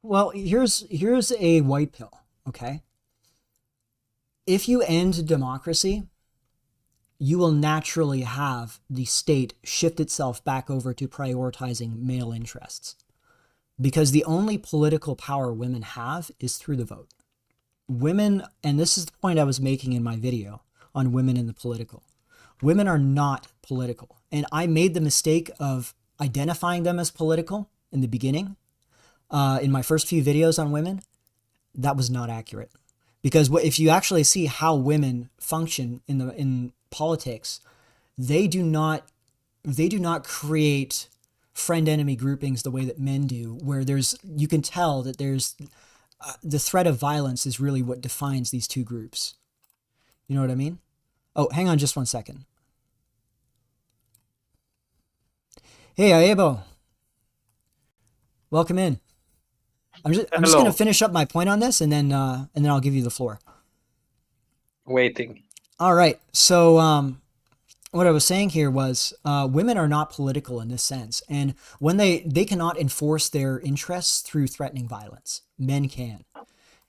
Well, here's a white pill, okay? If you end democracy, you will naturally have the state shift itself back over to prioritizing male interests. Because the only political power women have is through the vote. Women, and this is the point I was making in my video on women in the political. Women are not political. And I made the mistake of identifying them as political in the beginning. In my first few videos on women, that was not accurate. Because if you actually see how women function in politics, they do not create friend-enemy groupings the way that men do, where you can tell that there's the threat of violence is really what defines these two groups. You know what I mean? Oh, hang on just one second. Hey, Aebo. Welcome in. I'm just going to finish up my point on this, and then I'll give you the floor. Waiting. All right. So what I was saying here was women are not political in this sense, and when they cannot enforce their interests through threatening violence. Men can.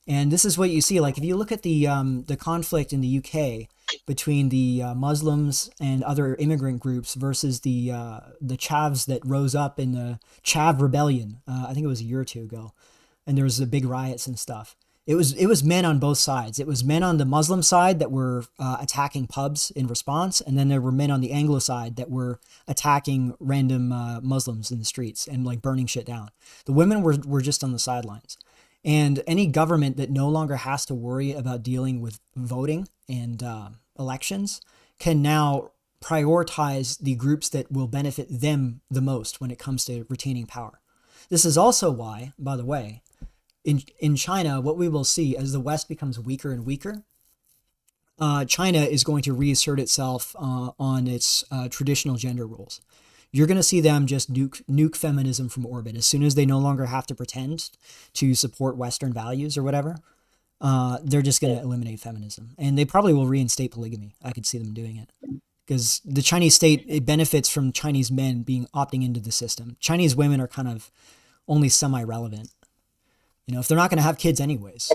And this is what you see. If you look at the conflict in the UK between the Muslims and other immigrant groups versus the Chavs that rose up in the Chav rebellion, I think it was a year or two ago. and there was the big riots and stuff. It was men on both sides. It was men on the Muslim side that were attacking pubs in response, and then there were men on the Anglo side that were attacking random Muslims in the streets and like burning shit down. The women were just on the sidelines. And any government that no longer has to worry about dealing with voting and elections can now prioritize the groups that will benefit them the most when it comes to retaining power. This is also why, by the way, in China, what we will see as the West becomes weaker and weaker, China is going to reassert itself on its traditional gender roles. You're going to see them just nuke feminism from orbit as soon as they no longer have to pretend to support Western values or whatever. They're just going to eliminate feminism, and they probably will reinstate polygamy. I could see them doing it because the Chinese state, it benefits from Chinese men opting into the system. Chinese women are kind of only semi-relevant. You know, if they're not going to have kids anyways.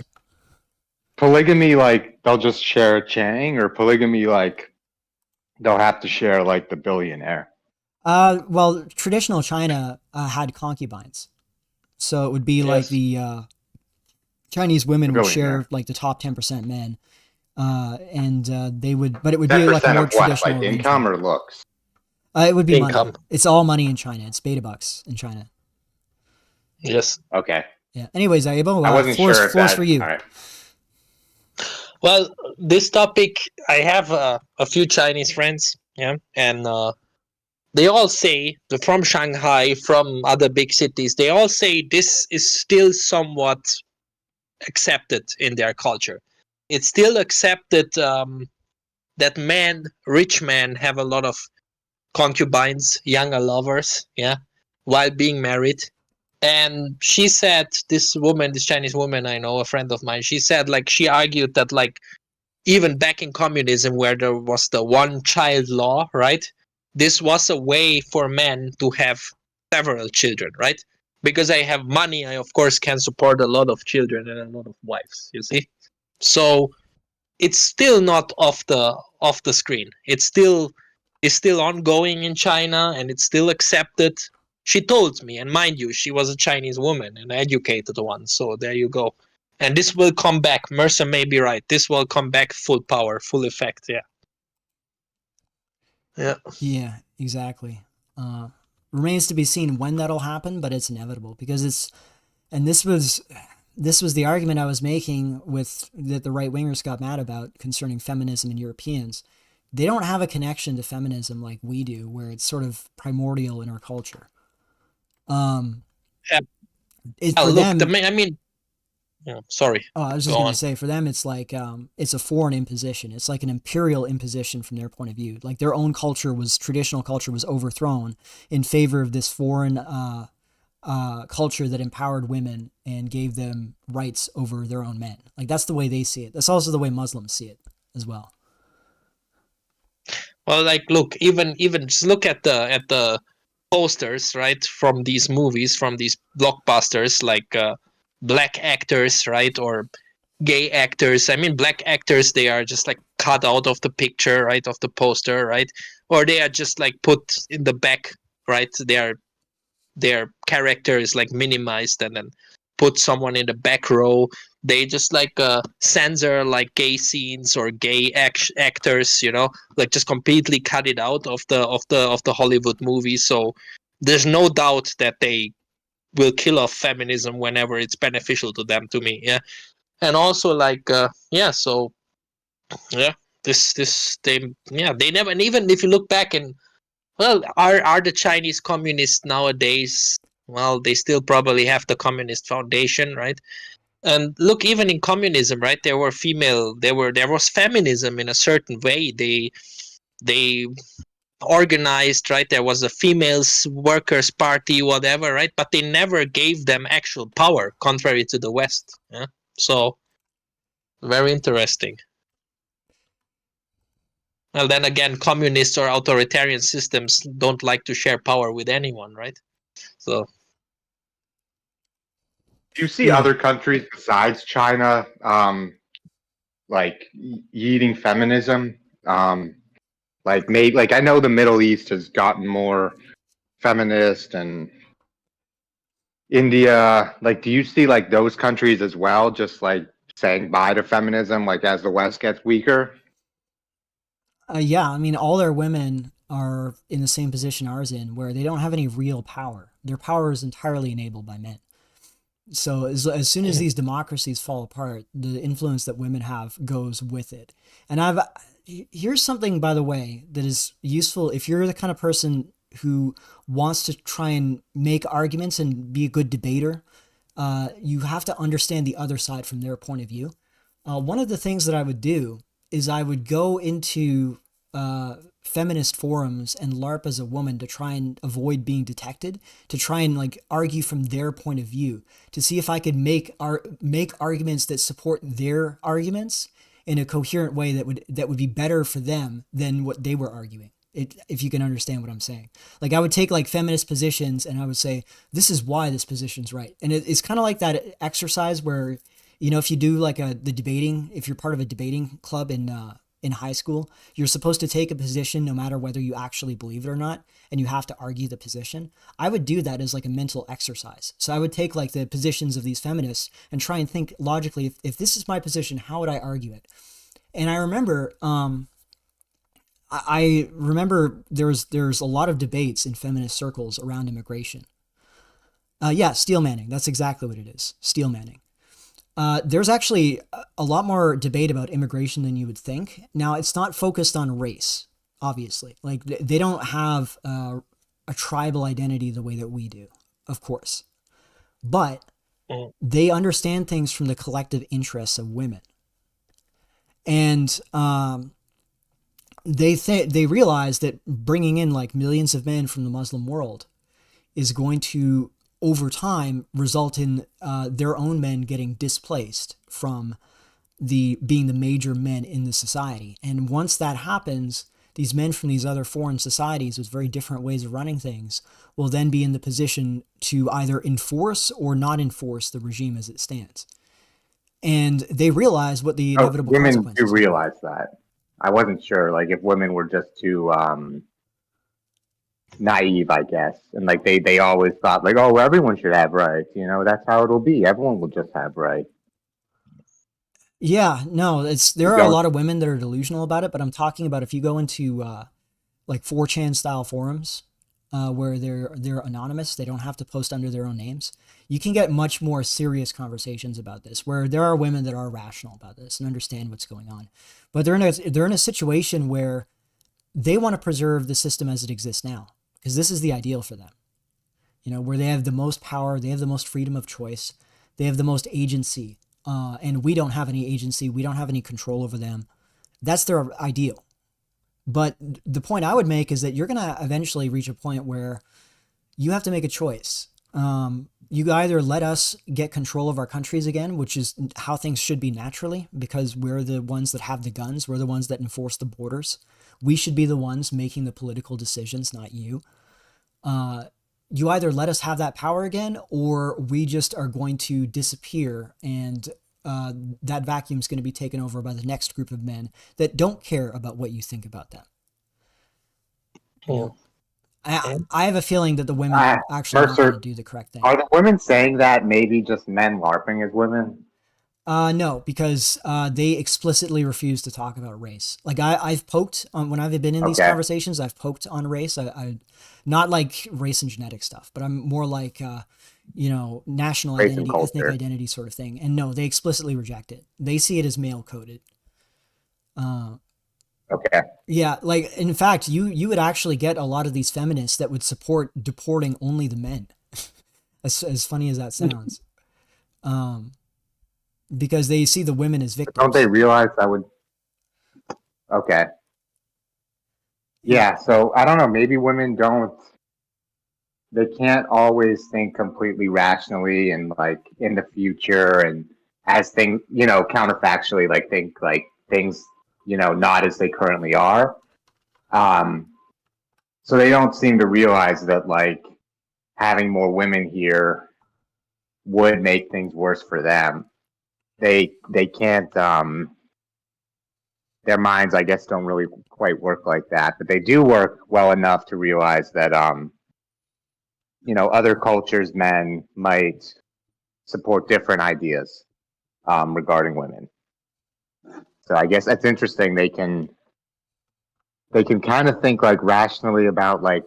Polygamy, like they'll just share a Chang, or polygamy, like they'll have to share like the billionaire. Well, traditional China had concubines, so it would be like the Chinese women would share like the top 10% men, and they would, but it would be like a more of what? traditional Like income arrangement. or looks. It would be Income. money. It's all money in China. It's beta bucks in China. Yes. Okay. Yeah. Anyways, Aibo, I wasn't sure if floor's that. for you. All right. Well, this topic, I have a few Chinese friends, yeah, and they all say, from Shanghai, from other big cities, they all say this is still somewhat accepted in their culture. It's still accepted that men, rich men, have a lot of concubines, younger lovers, yeah, while being married. And she said, this Chinese woman I know, a friend of mine, she said, like, she argued that, like, even back in communism where there was the one-child law, right, this was a way for men to have several children, right? Because I have money, I of course can support a lot of children and a lot of wives, you see? So it's still not off the screen. It's still ongoing in China, and it's still accepted. She told me, and mind you, she was a Chinese woman, an educated one. So there you go. And this will come back. Mercer may be right. This will come back full power, full effect. Yeah. Yeah. Yeah, exactly. Remains to be seen when that'll happen, but it's inevitable because this was the argument I was making with that the right wingers got mad about concerning feminism and Europeans. They don't have a connection to feminism like we do, where it's sort of primordial in our culture. Yeah. For them, sorry. I was just going to say, for them, it's like it's a foreign imposition. It's like an imperial imposition from their point of view. Like their own traditional culture was overthrown in favor of this foreign culture that empowered women and gave them rights over their own men. Like that's the way they see it. That's also the way Muslims see it as well. Well, like, look, even just look at the posters, right, from these movies, from these blockbusters, like black actors, right, or gay actors. I mean, black actors, they are just like cut out of the picture, right, of the poster, right, or they are just like put in the back, right. Their character is like minimized and then put someone in the back row. They just like censor like gay scenes or gay actors, you know, like just completely cut it out of the Hollywood movies. So there's no doubt that they will kill off feminism whenever it's beneficial to them. To me, yeah. And also like so yeah, they never. And even if you look back and are the Chinese communists nowadays? Well, they still probably have the Communist Foundation, right? And look, even in communism, right? There was feminism in a certain way. They organized, right? There was a females workers party, whatever, right? But they never gave them actual power, contrary to the West. Yeah? So very interesting. Well, then again, communist or authoritarian systems don't like to share power with anyone, right? So, do you see other countries besides China, like eating feminism? Like I know the Middle East has gotten more feminist, and India, like, do you see like those countries as well, just like saying bye to feminism, like as the West gets weaker? Yeah, I mean, all their women are in the same position ours in, where they don't have any real power. Their power is entirely enabled by men. So as soon as these democracies fall apart, the influence that women have goes with it. And here's something, by the way, that is useful if you're the kind of person who wants to try and make arguments and be a good debater. You have to understand the other side from their point of view. One of the things that I would do is I would go into feminist forums and LARP as a woman to try and avoid being detected, to try and like argue from their point of view, to see if I could make arguments that support their arguments in a coherent way that would be better for them than what they were arguing. If you can understand what I'm saying. Like I would take like feminist positions and I would say, this is why this position's right. And it's kind of like that exercise where, you know, if you do like the debating, if you're part of a debating club in high school, you're supposed to take a position no matter whether you actually believe it or not, and you have to argue the position. I would do that as like a mental exercise. So I would take like the positions of these feminists and try and think logically, if this is my position, how would I argue it? And I remember, there's a lot of debates in feminist circles around immigration. Yeah, steel manning. That's exactly what it is. Steel manning. There's actually a lot more debate about immigration than you would think. Now, it's not focused on race, obviously. Like, they don't have a tribal identity the way that we do, of course. But they understand things from the collective interests of women. And they realize that bringing in like millions of men from the Muslim world is going to, over time, result in their own men getting displaced from being the major men in the society. And once that happens, these men from these other foreign societies with very different ways of running things will then be in the position to either enforce or not enforce the regime as it stands. And they realize what the inevitable consequences women do realize that. I wasn't sure, like, if women were just too naive, I guess, and like they always thought like, oh, well, everyone should have rights, you know, that's how it'll be, everyone will just have rights. Yeah, no, there are a lot of women that are delusional about it, but I'm talking about if you go into like 4chan style forums where they're anonymous, they don't have to post under their own names, you can get much more serious conversations about this, where there are women that are rational about this and understand what's going on, but they're in a situation where they want to preserve the system as it exists now, because this is the ideal for them, you know, where they have the most power, they have the most freedom of choice, they have the most agency, and we don't have any agency, we don't have any control over them. That's their ideal. But the point I would make is that you're going to eventually reach a point where you have to make a choice. You either let us get control of our countries again, which is how things should be naturally, because we're the ones that have the guns, we're the ones that enforce the borders. We should be the ones making the political decisions, not you. You either let us have that power again, or we just are going to disappear, and that vacuum is going to be taken over by the next group of men that don't care about what you think about them. You know? I have a feeling that the women are actually not going to do the correct thing. Are the women saying that maybe just men LARPing as women? No, because they explicitly refuse to talk about race. Like I've poked on, when I've been in these conversations, I've poked on race. I not like race and genetic stuff, but I'm more like, you know, national race identity, ethnic identity sort of thing. And no, they explicitly reject it. They see it as male coded. Okay. Yeah, like in fact, you would actually get a lot of these feminists that would support deporting only the men. as funny as that sounds. Because they see the women as victims. Don't they realize that would... Okay. Yeah, so I don't know, maybe women they can't always think completely rationally and like in the future and as things, you know, counterfactually, like think like things, you know, not as they currently are. So they don't seem to realize that like having more women here would make things worse for them. They can't, their minds, I guess, don't really quite work like that, but they do work well enough to realize that other cultures' men might support different ideas regarding women. So I guess that's interesting. They can kind of think like rationally about like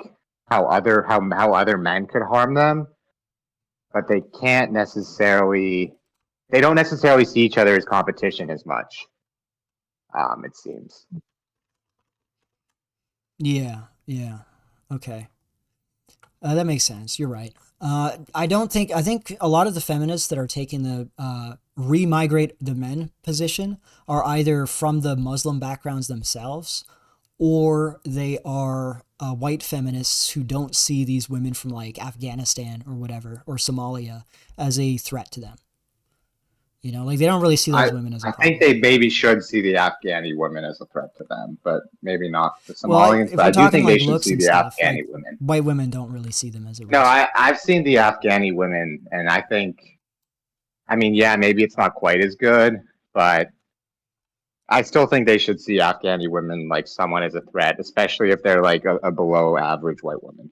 how other men could harm them, but they don't necessarily see each other as competition as much. It seems. Yeah. Okay. That makes sense. You're right. I think a lot of the feminists that are taking the remigrate the men position are either from the Muslim backgrounds themselves, or they are white feminists who don't see these women from like Afghanistan or whatever, or Somalia, as a threat to them. Like they don't really see those women as a problem. I think they maybe should see the Afghani women as a threat to them, but maybe not the Somalians. Well, but I do think they should see the Afghani women. White women don't really see them as a risk. No, I've seen the Afghani women, and I think, yeah, maybe it's not quite as good, but I still think they should see Afghani women like someone as a threat, especially if they're like a below average white woman.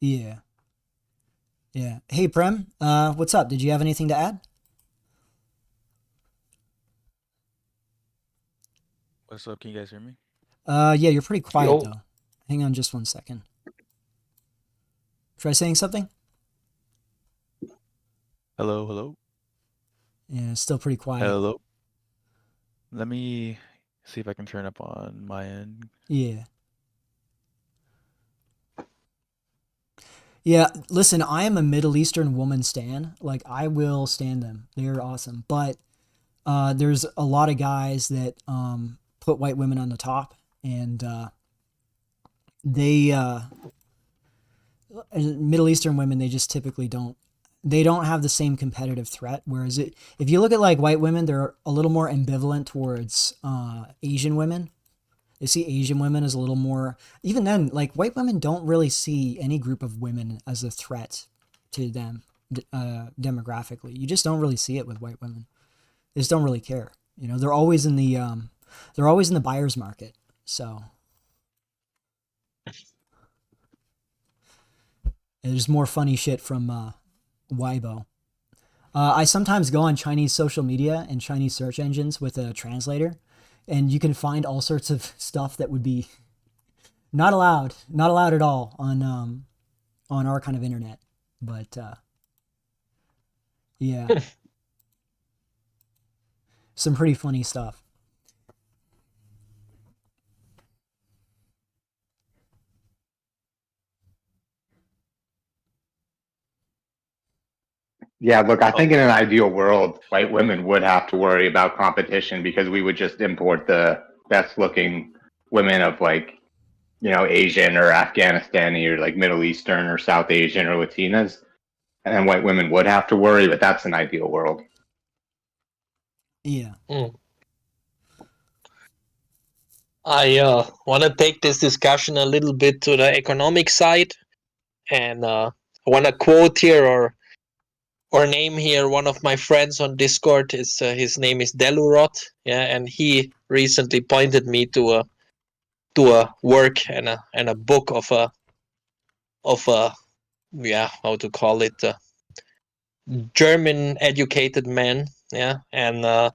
Yeah. Yeah. Hey, Prem, what's up? Did you have anything to add? What's up? Can you guys hear me? Yeah, you're pretty quiet Yo. though. Hang on just one second. Try saying something? Hello? Yeah, it's still pretty quiet. Hello? Let me see if I can turn up on my end. Yeah. Yeah, listen, I am a Middle Eastern woman stan. Like, I will stand them. They're awesome. But there's a lot of guys that put white women on the top, and Middle Eastern women, they just typically don't have the same competitive threat. Whereas if you look at like white women, they're a little more ambivalent towards Asian women. They see Asian women as a little more, even then, like white women don't really see any group of women as a threat to them demographically. You just don't really see it with white women. They just don't really care. They're always in the buyer's market. So there's more funny shit from Weibo. I sometimes go on Chinese social media and Chinese search engines with a translator, and you can find all sorts of stuff that would be not allowed at all on our kind of internet. But yeah, some pretty funny stuff. Yeah, look, I think in an ideal world, white women would have to worry about competition because we would just import the best looking women of like, Asian or Afghanistani or like Middle Eastern or South Asian or Latinas. And then white women would have to worry, but that's an ideal world. Yeah. I want to take this discussion a little bit to the economic side, and I want to quote here or name here one of my friends on Discord. Is his name is Delurot, and he recently pointed me to a work and a book of a how to call it, German educated man, and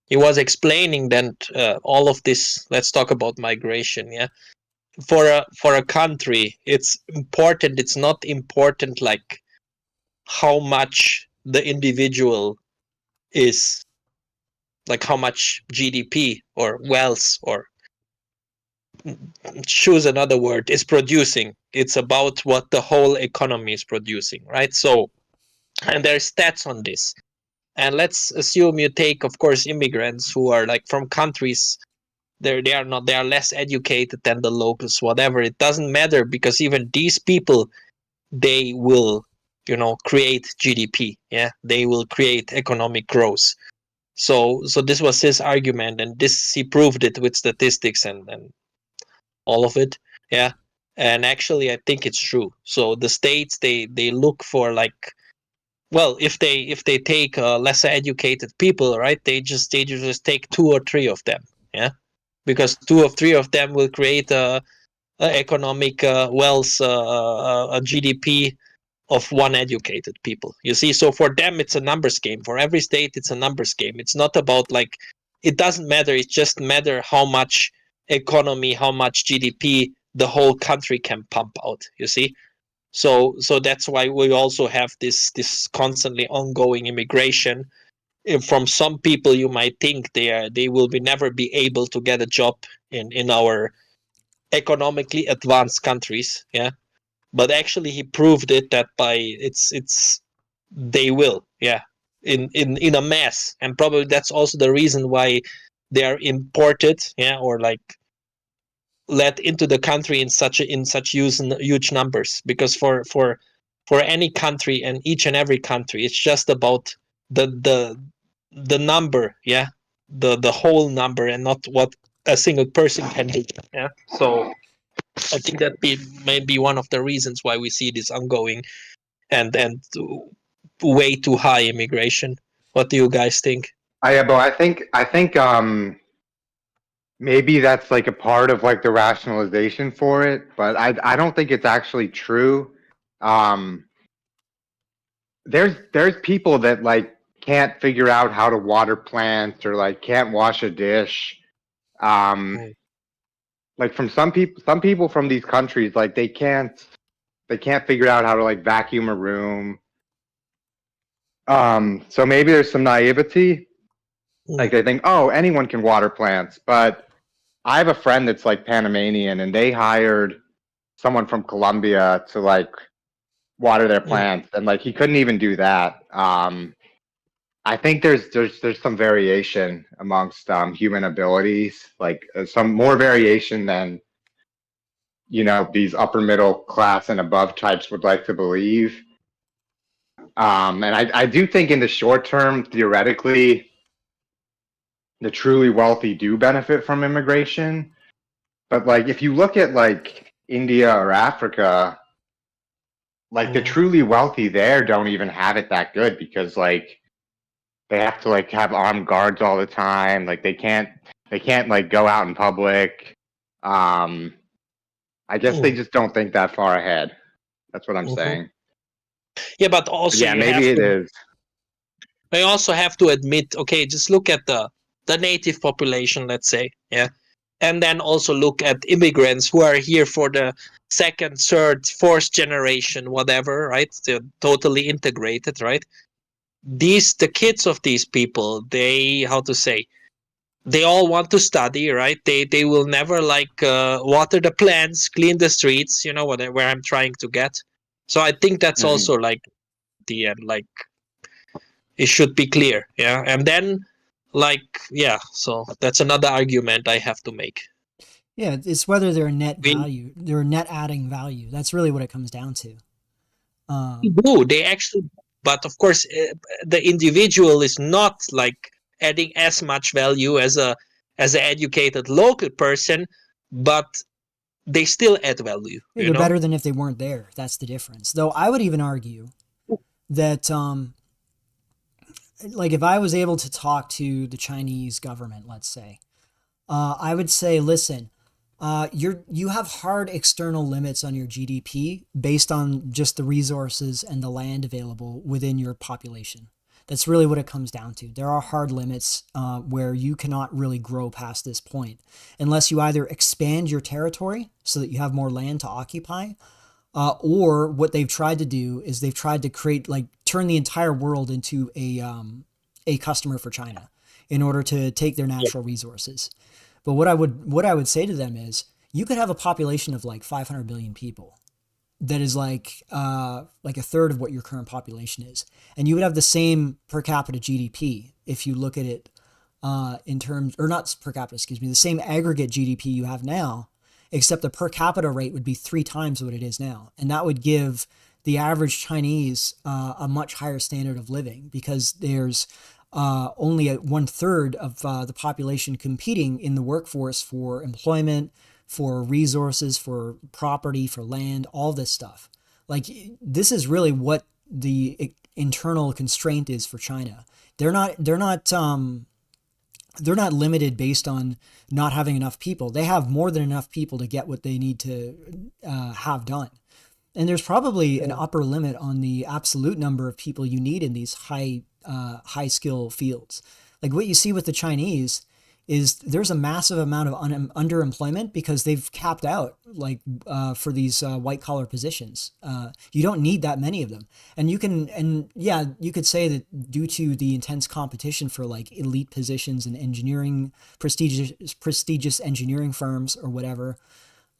he was explaining that all of this. Let's talk about migration, For a country, it's important. It's not important like how much the individual is, like how much GDP or wealth, or choose another word, is producing. It's about what the whole economy is producing, right? So, and there's stats on this. And let's assume you take, of course, immigrants who are like from countries, they are less educated than the locals, whatever. It doesn't matter, because even these people, they will create GDP. They will create economic growth. So this was his argument, and this he proved it with statistics and all of it. And actually I think it's true. So the states, they look for like, well, if they take lesser educated people, right, they just take 2 or 3 of them, because 2 or 3 of them will create a economic wealth, GDP of one educated people. You see, so for them it's a numbers game. For every state it's a numbers game. It's not about like, it doesn't matter. It just matter how much economy, how much GDP the whole country can pump out. You see, so that's why we also have this constantly ongoing immigration. From some people, you might think they will never be able to get a job in our economically advanced countries. Yeah, but actually he proved it that it's they will, yeah, in a mass, and probably that's also the reason why they are imported, yeah, or like let into the country in such huge numbers, because for any country, and each and every country, it's just about the number, yeah, the whole number, and not what a single person can do. Yeah, so I think that may be one of the reasons why we see this ongoing and way too high immigration. What do you guys think? But I think maybe that's like a part of like the rationalization for it, but I don't think it's actually true. There's people that like can't figure out how to water plants, or like can't wash a dish. Like from some people from these countries, like they can't figure out how to like vacuum a room. So maybe there's some naivety. Like they think, oh, anyone can water plants. But I have a friend that's like Panamanian, and they hired someone from Colombia to like water their plants, and like he couldn't even do that. I think there's some variation amongst human abilities, like some more variation than these upper middle class and above types would like to believe. And I do think in the short term, theoretically, the truly wealthy do benefit from immigration. But like if you look at like India or Africa, like the truly wealthy there don't even have it that good, because like they have to like have armed guards all the time. Like they can't like go out in public. I guess they just don't think that far ahead. That's what I'm saying. Yeah, but also Yeah, maybe it is. I also have to admit, okay, just look at the native population, let's say, yeah, and then also look at immigrants who are here for the second, third, fourth generation, whatever, right? They're totally integrated, right? The kids of these people, they, how to say, they all want to study, right? They will never like water the plants, clean the streets, you know what, where I'm trying to get. So I think that's also like the end, like it should be clear, yeah. And then like, yeah, so that's another argument I have to make. Yeah, it's whether they're net value, they're net adding value. That's really what it comes down to. They actually, but of course, the individual is not like adding as much value as an educated local person, but they still add value. Yeah, they're better than if they weren't there. That's the difference. Though I would even argue that, like, if I was able to talk to the Chinese government, let's say, I would say, listen, you have hard external limits on your GDP based on just the resources and the land available within your population. That's really what it comes down to. There are hard limits where you cannot really grow past this point unless you either expand your territory so that you have more land to occupy, or what they've tried to do is they've tried to create, like, turn the entire world into a customer for China in order to take their natural resources. But what I would say to them is, you could have a population of like 500 billion people that is like a third of what your current population is, and you would have the same per capita GDP if you look at it in terms, or not per capita, excuse me, the same aggregate GDP you have now, except the per capita rate would be 3 times what it is now, and that would give the average Chinese a much higher standard of living, because there's only 1/3 of the population competing in the workforce for employment, for resources, for property, for land, all this stuff. Like, this is really what the internal constraint is for China. They're not they're not limited based on not having enough people. They have more than enough people to get what they need to have done. And there's probably an upper limit on the absolute number of people you need in these high skill fields. Like what you see with the Chinese is there's a massive amount of underemployment because they've capped out like for these white collar positions. You don't need that many of them. And you could say that due to the intense competition for like elite positions in engineering, prestigious engineering firms or whatever,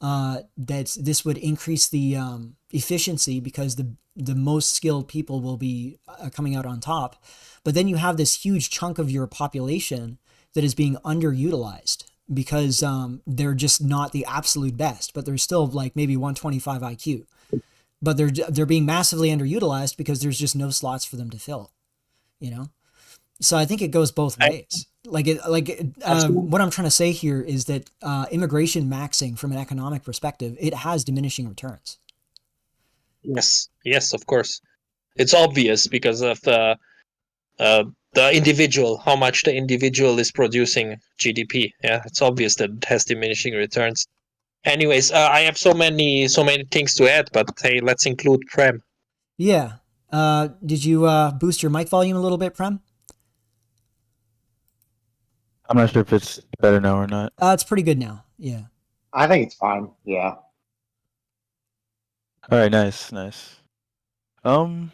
that this would increase the efficiency because the most skilled people will be coming out on top. But then you have this huge chunk of your population that is being underutilized because they're just not the absolute best, but they're still like maybe 125 IQ. But they're being massively underutilized because there's just no slots for them to fill, you know? So I think it goes both ways. What I'm trying to say here is that immigration maxing from an economic perspective, it has diminishing returns. Yes, of course. It's obvious because of the individual, how much the individual is producing GDP. Yeah, it's obvious that it has diminishing returns. Anyways, I have so many things to add, but hey, let's include Prem. Yeah. Did you boost your mic volume a little bit, Prem? I'm not sure if it's better now or not. It's pretty good now. Yeah. I think it's fine. Yeah. All right, nice. I mean,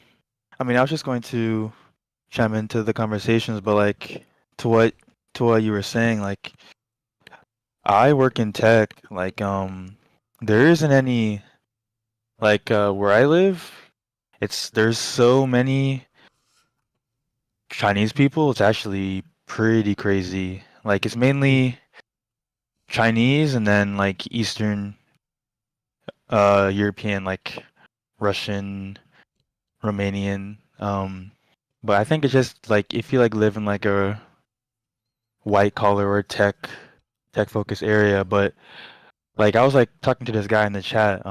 I was just going to chime into the conversations, but like to what you were saying, like I work in tech, like there isn't any like where I live, there's so many Chinese people, it's actually pretty crazy. Like it's mainly Chinese and then like Eastern European, like Russian, Romanian. But I think it's just like if you like live in like a white collar or tech focused area, but like I was like talking to this guy in the chat,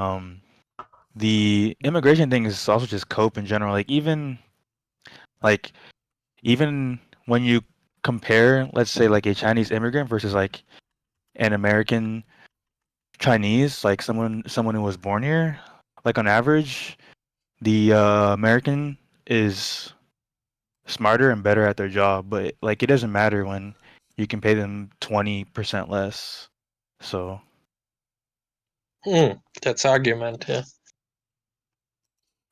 the immigration thing is also just cope in general. Like even when you compare, let's say like a Chinese immigrant versus like an American Chinese, like someone who was born here, like on average, the American is smarter and better at their job, but like it doesn't matter when you can pay them 20% less. So That's argument, yeah.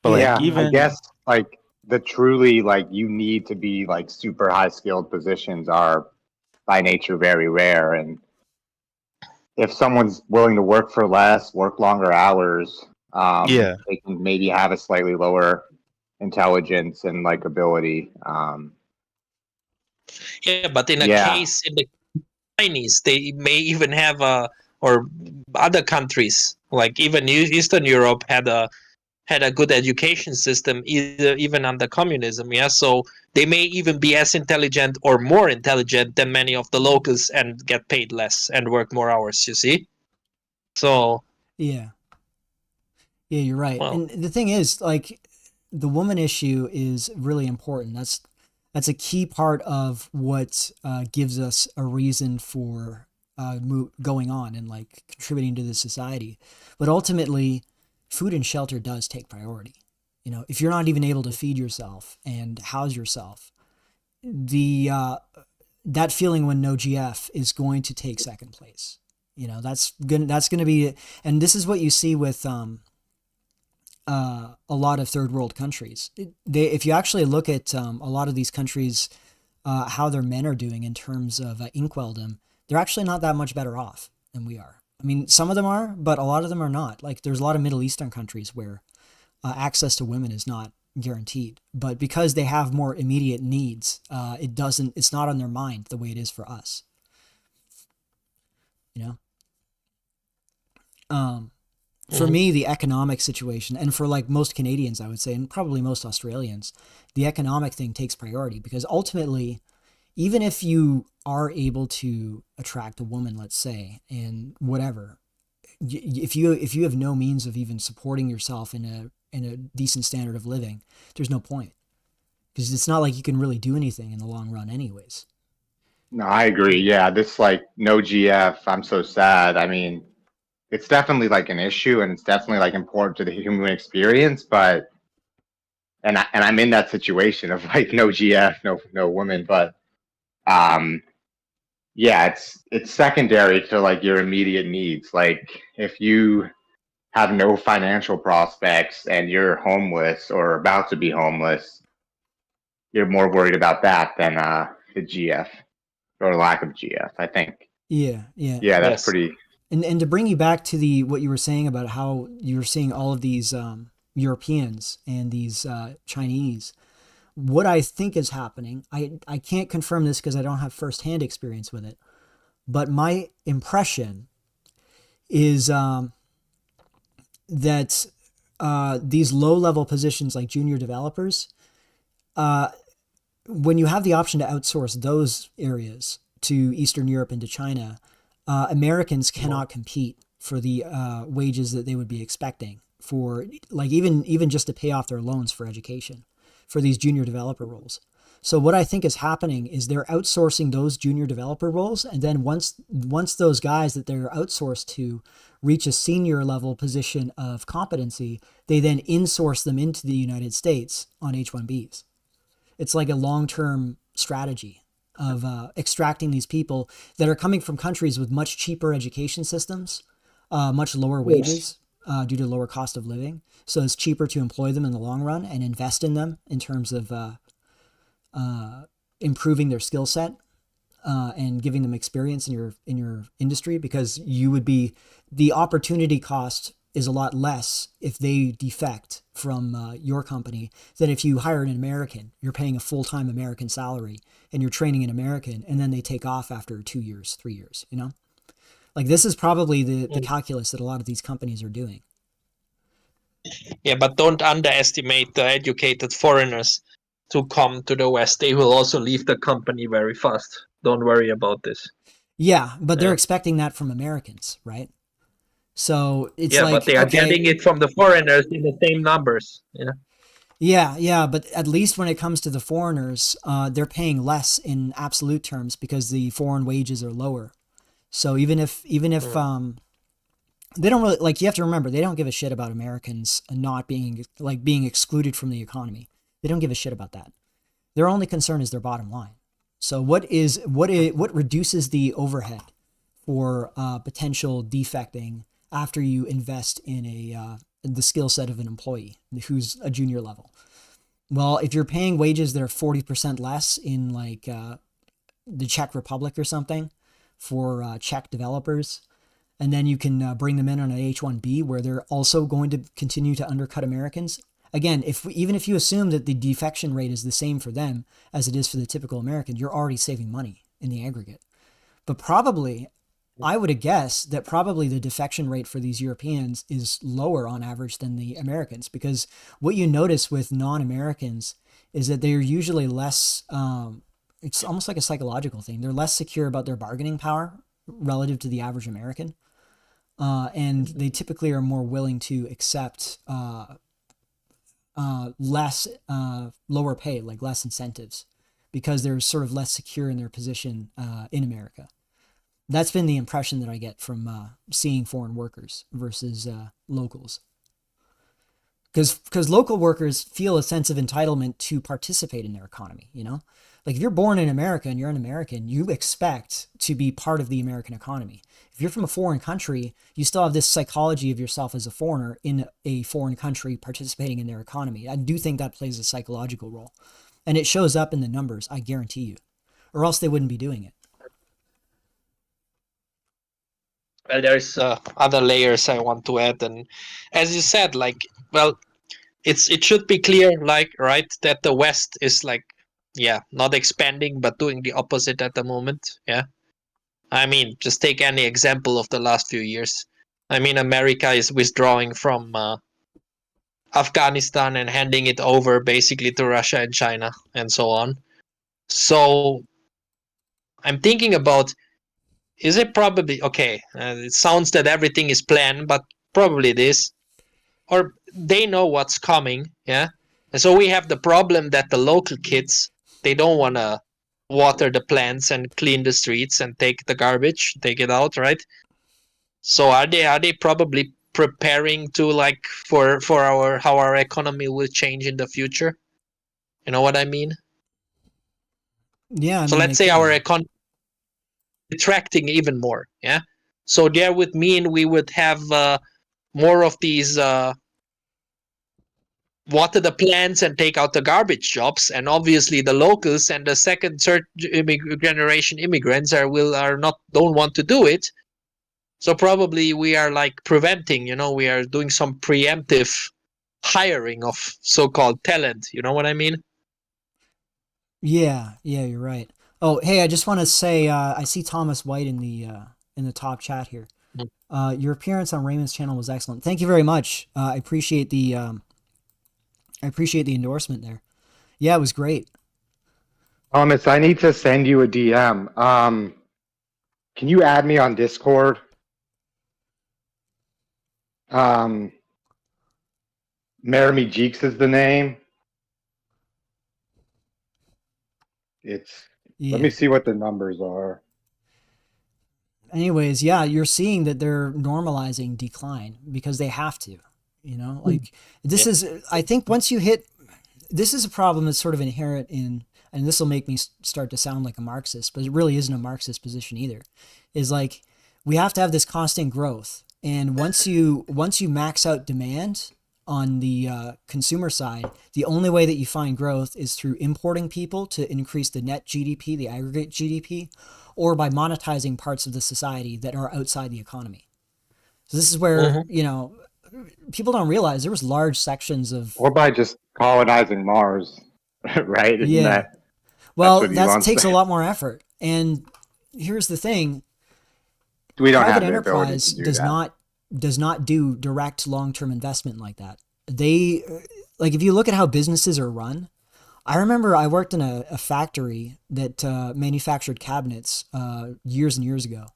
but Yeah, like even I guess like the truly like you need to be like super high skilled positions are by nature very rare. And if someone's willing to work for less, work longer hours, yeah, they can maybe have a slightly lower intelligence and like ability. Yeah, but in a Yeah. case in the Chinese, they may even have or other countries like even Eastern Europe had a good education system even under communism. Yeah, so they may even be as intelligent or more intelligent than many of the locals and get paid less and work more hours. You see, so Yeah, you're right. well, And the thing is, like, the woman issue is really important. That's a key part of what gives us a reason for going on and like contributing to the society. But ultimately, food and shelter does take priority. You know, if you're not even able to feed yourself and house yourself, the that feeling when no GF is going to take second place. You know, that's gonna be, and this is what you see with a lot of third world countries. If you actually look at a lot of these countries, how their men are doing in terms of inkwelldom, they're actually not that much better off than we are. I mean, some of them are, but a lot of them are not. Like, there's a lot of Middle Eastern countries where access to women is not guaranteed, but because they have more immediate needs, it's not on their mind the way it is for us. You know? For me, the economic situation, and for like most Canadians, I would say, and probably most Australians, the economic thing takes priority because ultimately, even if you are able to attract a woman, let's say, and whatever, if you have no means of even supporting yourself in a decent standard of living, there's no point because it's not like you can really do anything in the long run, anyways. No, I agree. Yeah, this like no GF. I'm so sad. I mean, it's definitely like an issue, and it's definitely like important to the human experience. But I'm in that situation of like no GF, no woman. But um, yeah, it's secondary to like your immediate needs. Like if you have no financial prospects and you're homeless or about to be homeless, you're more worried about that than the GF or lack of GF, I think. Yeah, yeah. Yeah, that's Yes. pretty. And to bring you back to what you were saying about how you were seeing all of these Europeans and these Chinese, what I think is happening, I can't confirm this because I don't have firsthand experience with it, but my impression is that these low-level positions like junior developers, when you have the option to outsource those areas to Eastern Europe and to China, Americans cannot compete for the wages that they would be expecting for, like, even just to pay off their loans for education for these junior developer roles. So what I think is happening is they're outsourcing those junior developer roles, and then once those guys that they're outsourced to reach a senior level position of competency, they then insource them into the United States on H-1Bs. It's like a long-term strategy of extracting these people that are coming from countries with much cheaper education systems, much lower wages due to lower cost of living. So it's cheaper to employ them in the long run and invest in them in terms of improving their skill set and giving them experience in your industry, because the opportunity cost is a lot less if they defect from your company than if you hire an American. You're paying a full-time American salary and you're training an American, and then they take off after 2 years, 3 years, you know? Like, this is probably the calculus that a lot of these companies are doing. Yeah, but don't underestimate the educated foreigners to come to the West. They will also leave the company very fast. Don't worry about this. Yeah, but they're Yeah. expecting that from Americans, right? So it's Yeah, like, but they are okay, getting it from the foreigners in the same numbers. Yeah. yeah, but at least when it comes to the foreigners, they're paying less in absolute terms because the foreign wages are lower. So even if they don't really, like, you have to remember, they don't give a shit about Americans not being excluded from the economy. They don't give a shit about that. Their only concern is their bottom line. So what reduces the overhead for potential defecting after you invest in the skill set of an employee who's a junior level? Well, if you're paying wages that are 40% less in like the Czech Republic or something for Czech developers, and then you can bring them in on an H-1B where they're also going to continue to undercut Americans. Again, even if you assume that the defection rate is the same for them as it is for the typical American, you're already saving money in the aggregate. But probably, I would guess that probably the defection rate for these Europeans is lower on average than the Americans, because what you notice with non-Americans is that they're usually less, it's almost like a psychological thing. They're less secure about their bargaining power relative to the average American. And they typically are more willing to accept less, lower pay, like less incentives, because they're sort of less secure in their position in America. That's been the impression that I get from seeing foreign workers versus locals. Because local workers feel a sense of entitlement to participate in their economy, you know? Like, if you're born in America and you're an American, you expect to be part of the American economy. If you're from a foreign country, you still have this psychology of yourself as a foreigner in a foreign country participating in their economy. I do think that plays a psychological role. And it shows up in the numbers, I guarantee you. Or else they wouldn't be doing it. Well, there's other layers I want to add, and as you said, like, well, it should be clear, like, right, that the West is like, yeah, not expanding but doing the opposite at the moment. Yeah, I mean, just take any example of the last few years. I mean, America is withdrawing from Afghanistan and handing it over basically to Russia and China and so on. So I'm thinking about, is it probably okay? It sounds that everything is planned, but probably it is, or they know what's coming. Yeah, and so we have the problem that the local kids, they don't want to water the plants and clean the streets and take the garbage, take it out, right? So are they probably preparing to like for our how our economy will change in the future? You know what I mean? Yeah, I So mean, let's they say our could. economy attracting even more, yeah. So there would mean we would have more of these water the plants and take out the garbage jobs, and obviously the locals and the second, third generation immigrants don't want to do it. So probably we are like preventing, we are doing some preemptive hiring of so-called talent. You know what I mean? Yeah, yeah, you're right. Oh, hey, I just want to say, I see Thomas White in the top chat here. Your appearance on Raymond's channel was excellent. Thank you very much. I appreciate the endorsement there. Yeah, it was great. Thomas, I need to send you a DM. Can you add me on Discord? Maremy Jeeks is the name. Yeah. Let me see what the numbers are. Anyways, yeah, you're seeing that they're normalizing decline because they have to, like this is, I think once you hit, this is a problem that's sort of inherent in, and this will make me start to sound like a Marxist, but it really isn't a Marxist position either, is like, we have to have this constant growth. And once you max out demand on the consumer side, the only way that you find growth is through importing people to increase the net GDP, the aggregate GDP, or by monetizing parts of the society that are outside the economy. So this is where, people don't realize there was large sections of... Or by just colonizing Mars, right? Yeah. Well, that takes a saying. lot more effort. And here's the thing. We don't have Private the ability enterprise to do that. does not do direct long-term investment like that. They, like, if you look at how businesses are run, I remember I worked in a factory that manufactured cabinets years and years ago.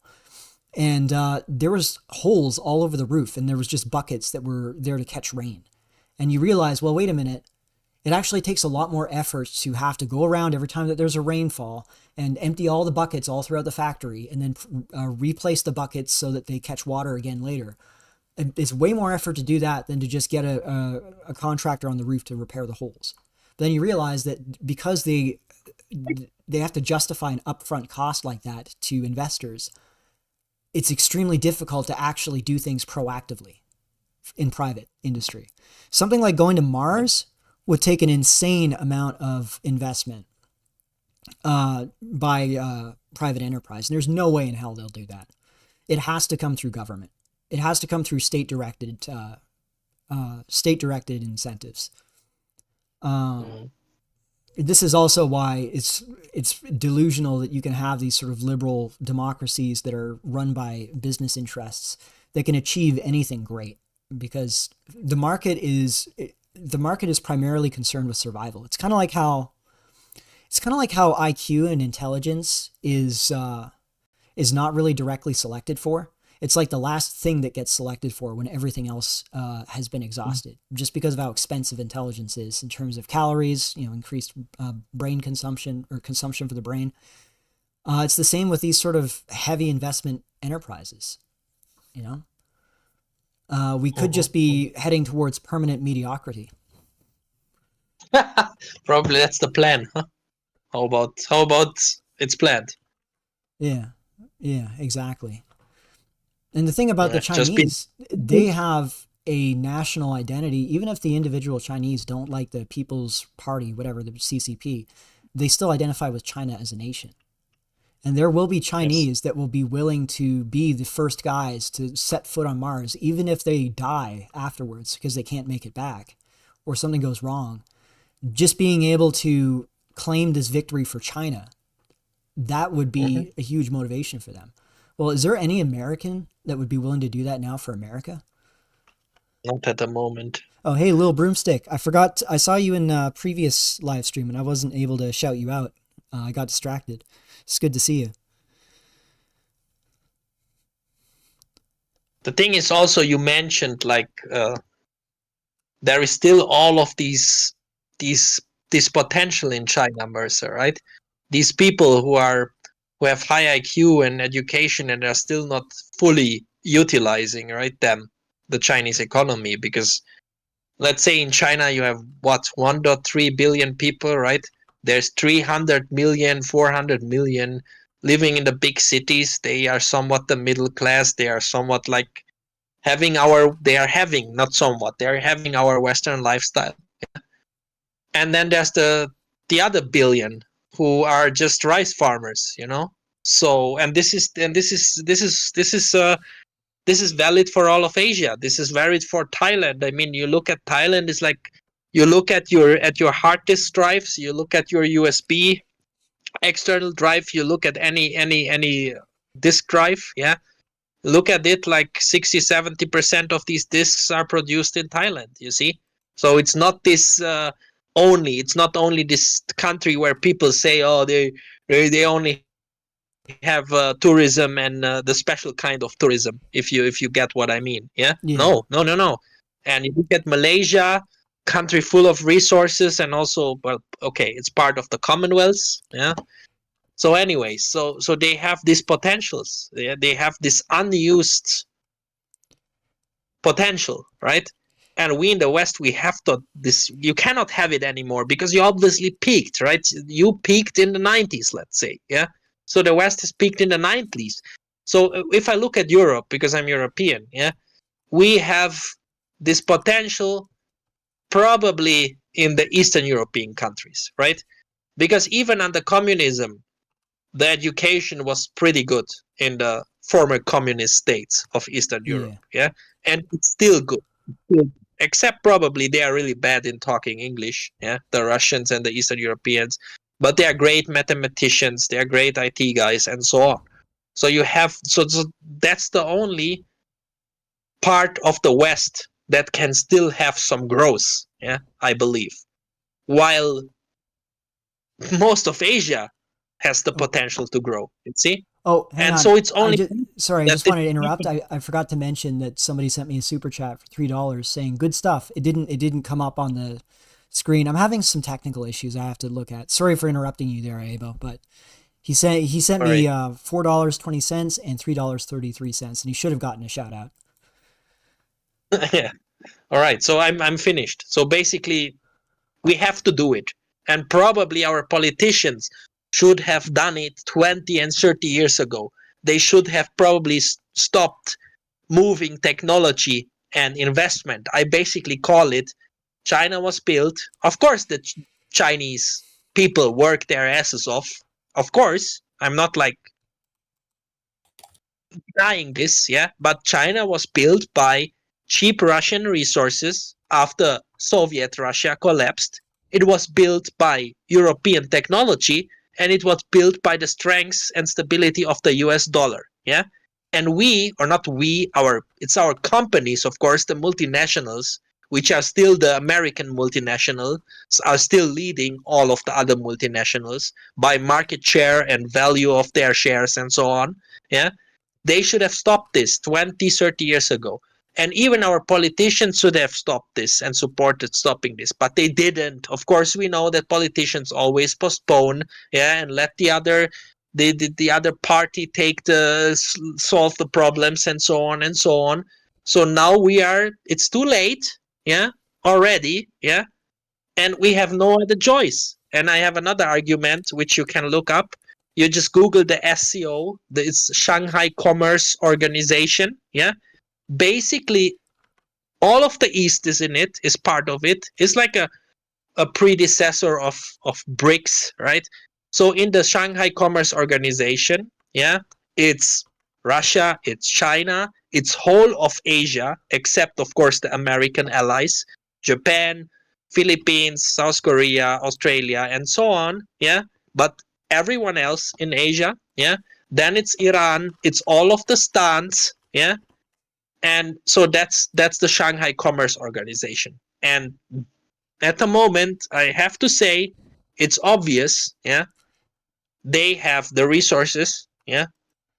And there was holes all over the roof, and there was just buckets that were there to catch rain. And you realize, well, wait a minute. It actually takes a lot more effort to have to go around every time that there's a rainfall and empty all the buckets all throughout the factory and then replace the buckets so that they catch water again later. It's way more effort to do that than to just get a contractor on the roof to repair the holes. But then you realize that because they have to justify an upfront cost like that to investors, it's extremely difficult to actually do things proactively in private industry. Something like going to Mars would take an insane amount of investment by private enterprise. And there's no way in hell they'll do that. It has to come through government. It has to come through state-directed incentives. This is also why it's delusional that you can have these sort of liberal democracies that are run by business interests that can achieve anything great, because the market is primarily concerned with survival. It's kind of like how IQ and intelligence is not really directly selected for. It's like the last thing that gets selected for when everything else has been exhausted, just because of how expensive intelligence is in terms of calories, increased brain consumption or consumption for the brain. It's the same with these sort of heavy investment enterprises. We could just be heading towards permanent mediocrity. Probably that's the plan, huh? How about it's planned? Yeah, exactly. And the thing about the Chinese, they have a national identity. Even if the individual Chinese don't like the People's Party, whatever, the CCP, they still identify with China as a nation. And there will be Chinese that will be willing to be the first guys to set foot on Mars, even if they die afterwards because they can't make it back or something goes wrong. Just being able to claim this victory for China, that would be a huge motivation for them. Well, is there any American that would be willing to do that now for America? Not at the moment. Oh, hey, Lil Broomstick. I forgot. I saw you in a previous live stream and I wasn't able to shout you out. I got distracted. It's good to see you. The thing is also, you mentioned like there is still all of this potential in China, Mercer, right? these people who have high IQ and education and are still not fully utilizing, right, the Chinese economy. Because let's say in China you have 1.3 billion people, right? There's 300 million, 400 million living in the big cities. They are somewhat the middle class. They are somewhat like they are having our Western lifestyle. Yeah? And then there's the other billion who are just rice farmers, you know. So this is valid for all of Asia. This is valid for Thailand. I mean, you look at Thailand, it's like you look at your hard disk drives, you look at your USB external drive, you look at any disk drive, yeah. Look at it, like 60-70% of these disks are produced in Thailand, you see. So it's not this it's not only this country where people say, oh, they only have tourism and the special kind of tourism, if you get what I mean. Yeah? No. And you look at Malaysia, country full of resources, and also, well, okay, it's part of the Commonwealth. Yeah. So anyway, so they have these potentials. They have this unused potential, right? And we in the West, we have this. You cannot have it anymore because you obviously peaked, right? You peaked in the 90s, let's say, yeah. So the West has peaked in the 90s. So if I look at Europe, because I'm European, yeah, we have this potential probably in the Eastern European countries, right? Because even under communism, the education was pretty good in the former communist states of Eastern Europe, yeah? And it's still good. Except probably they are really bad in talking English, yeah, the Russians and the Eastern Europeans, but they are great mathematicians, they are great IT guys, and so on. So you have, so that's the only part of the West that can still have some growth, yeah, I believe. While most of Asia has the potential to grow, you see? Oh, hang on. So it's only. I just wanted to interrupt. I forgot to mention that somebody sent me a super chat for $3 saying good stuff. It didn't come up on the screen. I'm having some technical issues I have to look at. Sorry for interrupting you there, Abo, but he sent me $4.20 and $3.33, and he should have gotten a shout out. Yeah. All right. So I'm finished. So basically, we have to do it, and probably our politicians should have done it 20 and 30 years ago. They should have probably stopped moving technology and investment. I basically call it, China was built. Of course, the Chinese people work their asses off. Of course, I'm not like denying this, yeah. But China was built by cheap Russian resources after Soviet Russia collapsed. It was built by European technology, and it was built by the strength and stability of the US dollar, yeah? And it's our companies, of course, the multinationals, which are still the American multinationals, are still leading all of the other multinationals by market share and value of their shares and so on, yeah? They should have stopped this 20, 30 years ago. And even our politicians should have stopped this and supported stopping this, but they didn't. Of course, we know that politicians always postpone, yeah, and let the other party solve the problems and so on and so on. So now it's too late, yeah, already, yeah, and we have no other choice. And I have another argument which you can look up. You just Google the SCO, it's Shanghai Commerce Organization, yeah. Basically, all of the East is in it, is part of it. It's like a predecessor of BRICS, right? So in the Shanghai Commerce Organization, yeah, it's Russia, it's China, it's whole of Asia, except of course the American allies, Japan, Philippines, South Korea, Australia, and so on, yeah. But everyone else in Asia, yeah. Then it's Iran, it's all of the stans, yeah. And so that's the Shanghai Commerce Organization. And at the moment, I have to say, it's obvious, yeah, they have the resources, yeah,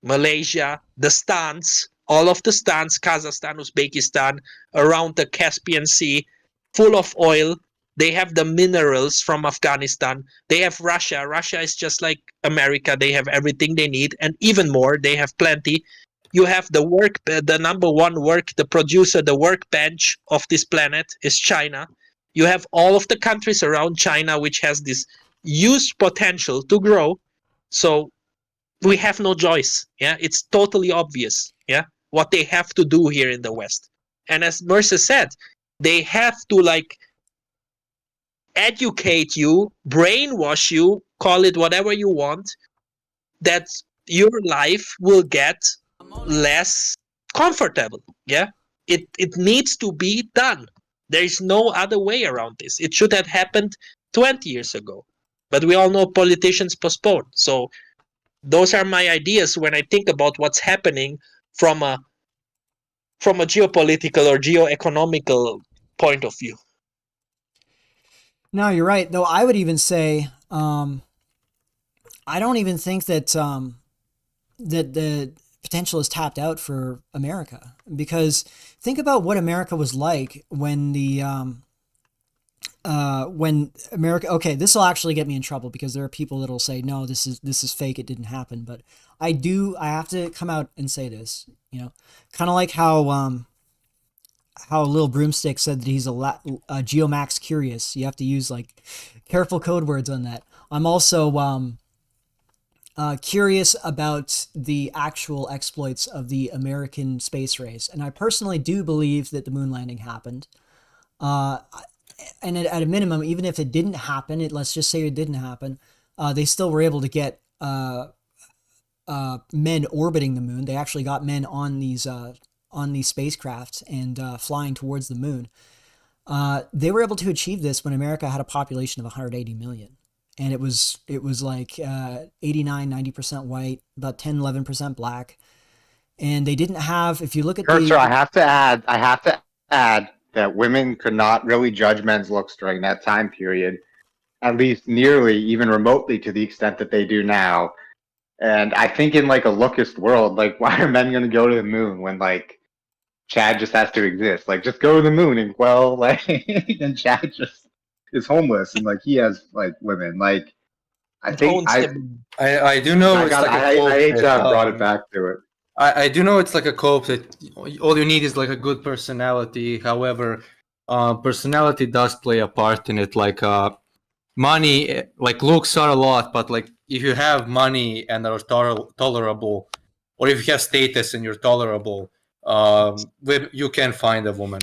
Malaysia, the stans, all of the stans, Kazakhstan, Uzbekistan, around the Caspian Sea, full of oil, They have the minerals from Afghanistan. They have Russia. Russia is just like America. They have everything they need and even more. They have plenty. You have the number one the producer, the workbench of this planet is China. You have all of the countries around China, which has this huge potential to grow. So we have no choice. Yeah, it's totally obvious. Yeah, what they have to do here in the West. And as Mercer said, they have to like educate you, brainwash you, call it whatever you want, that your life will get less comfortable. Yeah, it needs to be done. There is no other way around this. It should have happened 20 years ago, but we all know politicians postpone. So those are my ideas when I think about what's happening from a geopolitical or geoeconomical point of view. No, you're right. Though I would even say, I don't even think that that the potential is tapped out for America, because think about what America was like when when America. Okay, this will actually get me in trouble because there are people that'll say, no, this is fake. It didn't happen. But I have to come out and say this. You know, kind of like how Lil Broomstick said that he's a Geomax curious. You have to use like careful code words on that. I'm also curious about the actual exploits of the American space race, and I personally do believe that the moon landing happened. And at a minimum, even if it didn't happen, let's just say it didn't happen, they still were able to get men orbiting the moon. They actually got men on these spacecrafts and flying towards the moon. They were able to achieve this when America had a population of 180 million. And it was like 89, 90% white, about 10, 11% black. And they didn't have, if you look at Cursor, I have to add that women could not really judge men's looks during that time period, at least nearly, even remotely, to the extent that they do now. And I think in like a lookist world, like why are men going to go to the moon when like Chad just has to exist? Like just go to the moon and and Chad just is homeless and like he has like women. Like I think I do know I hate to have brought it back to it. I do know it's like a cope that all you need is like a good personality. However, personality does play a part in it. Like money, like looks are a lot, but like if you have money and are tolerable, or if you have status and you're tolerable, you can find a woman.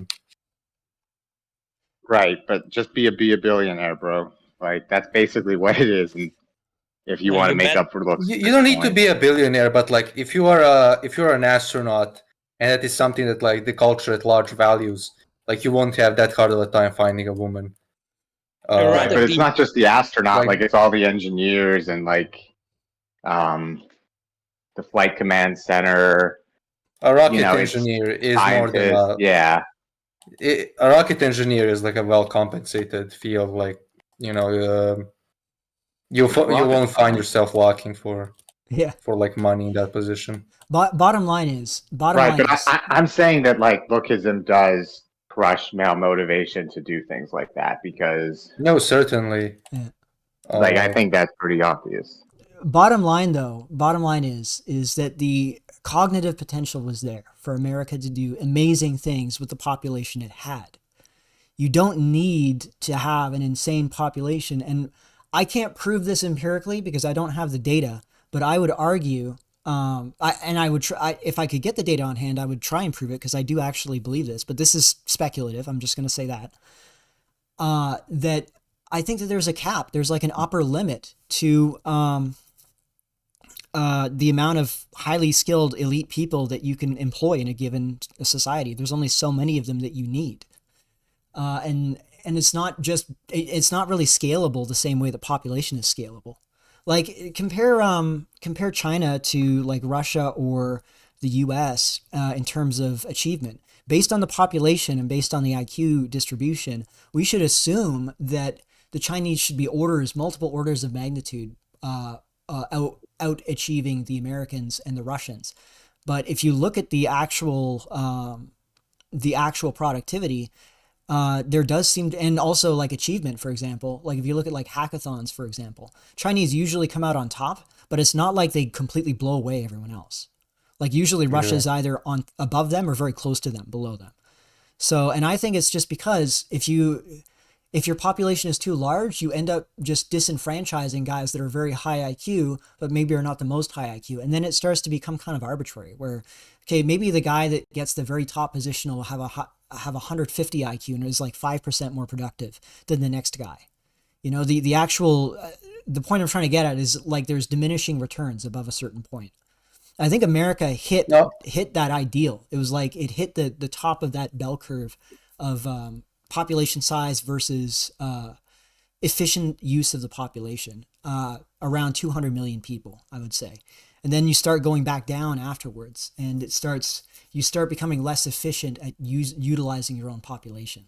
Right, but just be a billionaire, bro. Like that's basically what it is. And if you want to make up for looks, you don't need to be a billionaire, but like if you're an astronaut, and that is something that like the culture at large values, like you won't have that hard of a time finding a woman. Right, but it's not just the astronaut. Like it's all the engineers and like the flight command center. A rocket engineer is more than a rocket engineer is like a well compensated field. Like you won't find yourself looking for like money in that position. Bottom line is I'm saying that like lookism does crush male motivation to do things like that because certainly. Yeah. Like I think that's pretty obvious. Bottom line is that the cognitive potential was there for America to do amazing things with the population it had. You don't need to have an insane population, and I can't prove this empirically because I don't have the data, but I would argue, if I could get the data on hand, I would try and prove it because I do actually believe this, but this is speculative. I'm just going to say that I think that there's a cap. There's like an upper limit to the amount of highly skilled elite people that you can employ in a given society. There's only so many of them that you need. And it's not really scalable the same way the population is scalable. Like compare China to like Russia or the US in terms of achievement. Based on the population and based on the IQ distribution, we should assume that the Chinese should be multiple orders of magnitude out achieving the Americans and the Russians. But if you look at the actual productivity, there does seem to, and also like achievement, for example, like if you look at like hackathons, for example, Chinese usually come out on top, but it's not like they completely blow away everyone else. Like usually Russia's either on above them or very close to them, below them. So, and I think it's just because if your population is too large, you end up just disenfranchising guys that are very high IQ, but maybe are not the most high IQ. And then it starts to become kind of arbitrary where, okay, maybe the guy that gets the very top position will have have 150 IQ and is like 5% more productive than the next guy. You know, the actual, the point I'm trying to get at is like there's diminishing returns above a certain point. I think America hit that ideal. It was like it hit the top of that bell curve of population size versus efficient use of the population, around 200 million people, I would say. And then you start going back down afterwards, and you start becoming less efficient at utilizing your own population.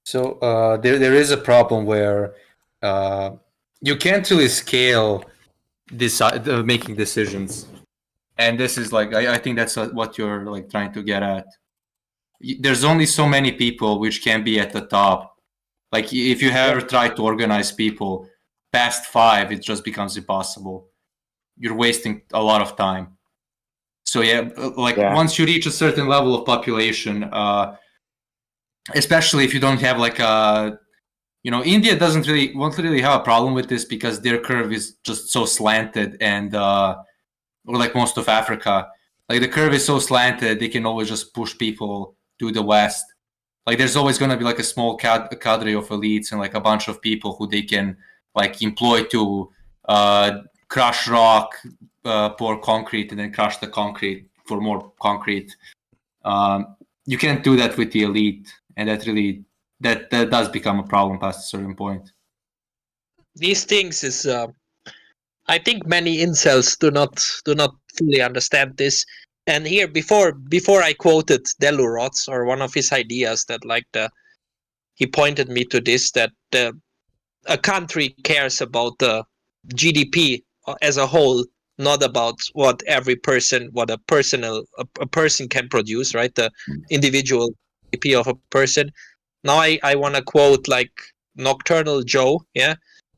So there is a problem where you can't really scale making decisions, and this is like I think that's what you're like trying to get at. There's only so many people which can be at the top. Like if you ever try to organize people past 5, it just becomes impossible. You're wasting a lot of time. So once you reach a certain level of population, especially if you don't have like India won't really have a problem with this because their curve is just so slanted, and or like most of Africa, like the curve is so slanted, they can always just push people to the west. Like there's always going to be like a small cadre of elites and like a bunch of people who they can like employ to crush rock, pour concrete, and then crush the concrete for more concrete. You can't do that with the elite, and that does become a problem past a certain point. These things is, I think many incels do not fully understand this. And here, before I quoted Delurotz or one of his ideas that he pointed me to this, that a country cares about the GDP as a whole, not about what a person can produce, right? The individual GDP of a person. Now I want to quote like Nocturnal Joe,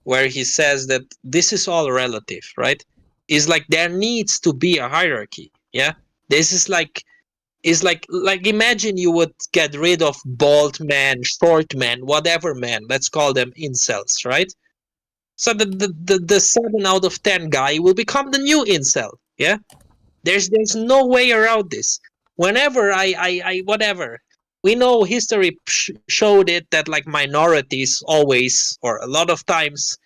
where he says that this is all relative, right? Is like there needs to be a hierarchy, This is like imagine you would get rid of bald man, short man, whatever man, let's call them incels, right? So the 7 out of 10 guy will become the new incel, There's no way around this. Whenever I whatever, we know history showed it that like minorities always or a lot of times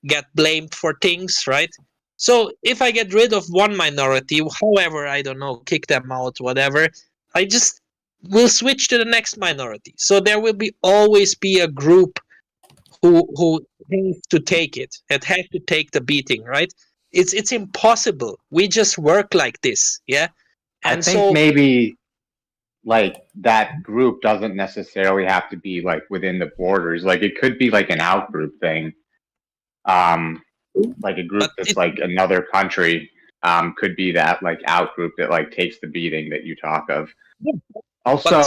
get blamed for things, right? So if I get rid of one minority, however, I don't know, kick them out, whatever, I just will switch to the next minority. So there will always be a group who has to take it, that has to take the beating, right? It's impossible. We just work like this, And I think maybe like that group doesn't necessarily have to be like within the borders. Like it could be like an out group thing. Like a group that's like another country could be that like out group that like takes the beating that you talk of. Also,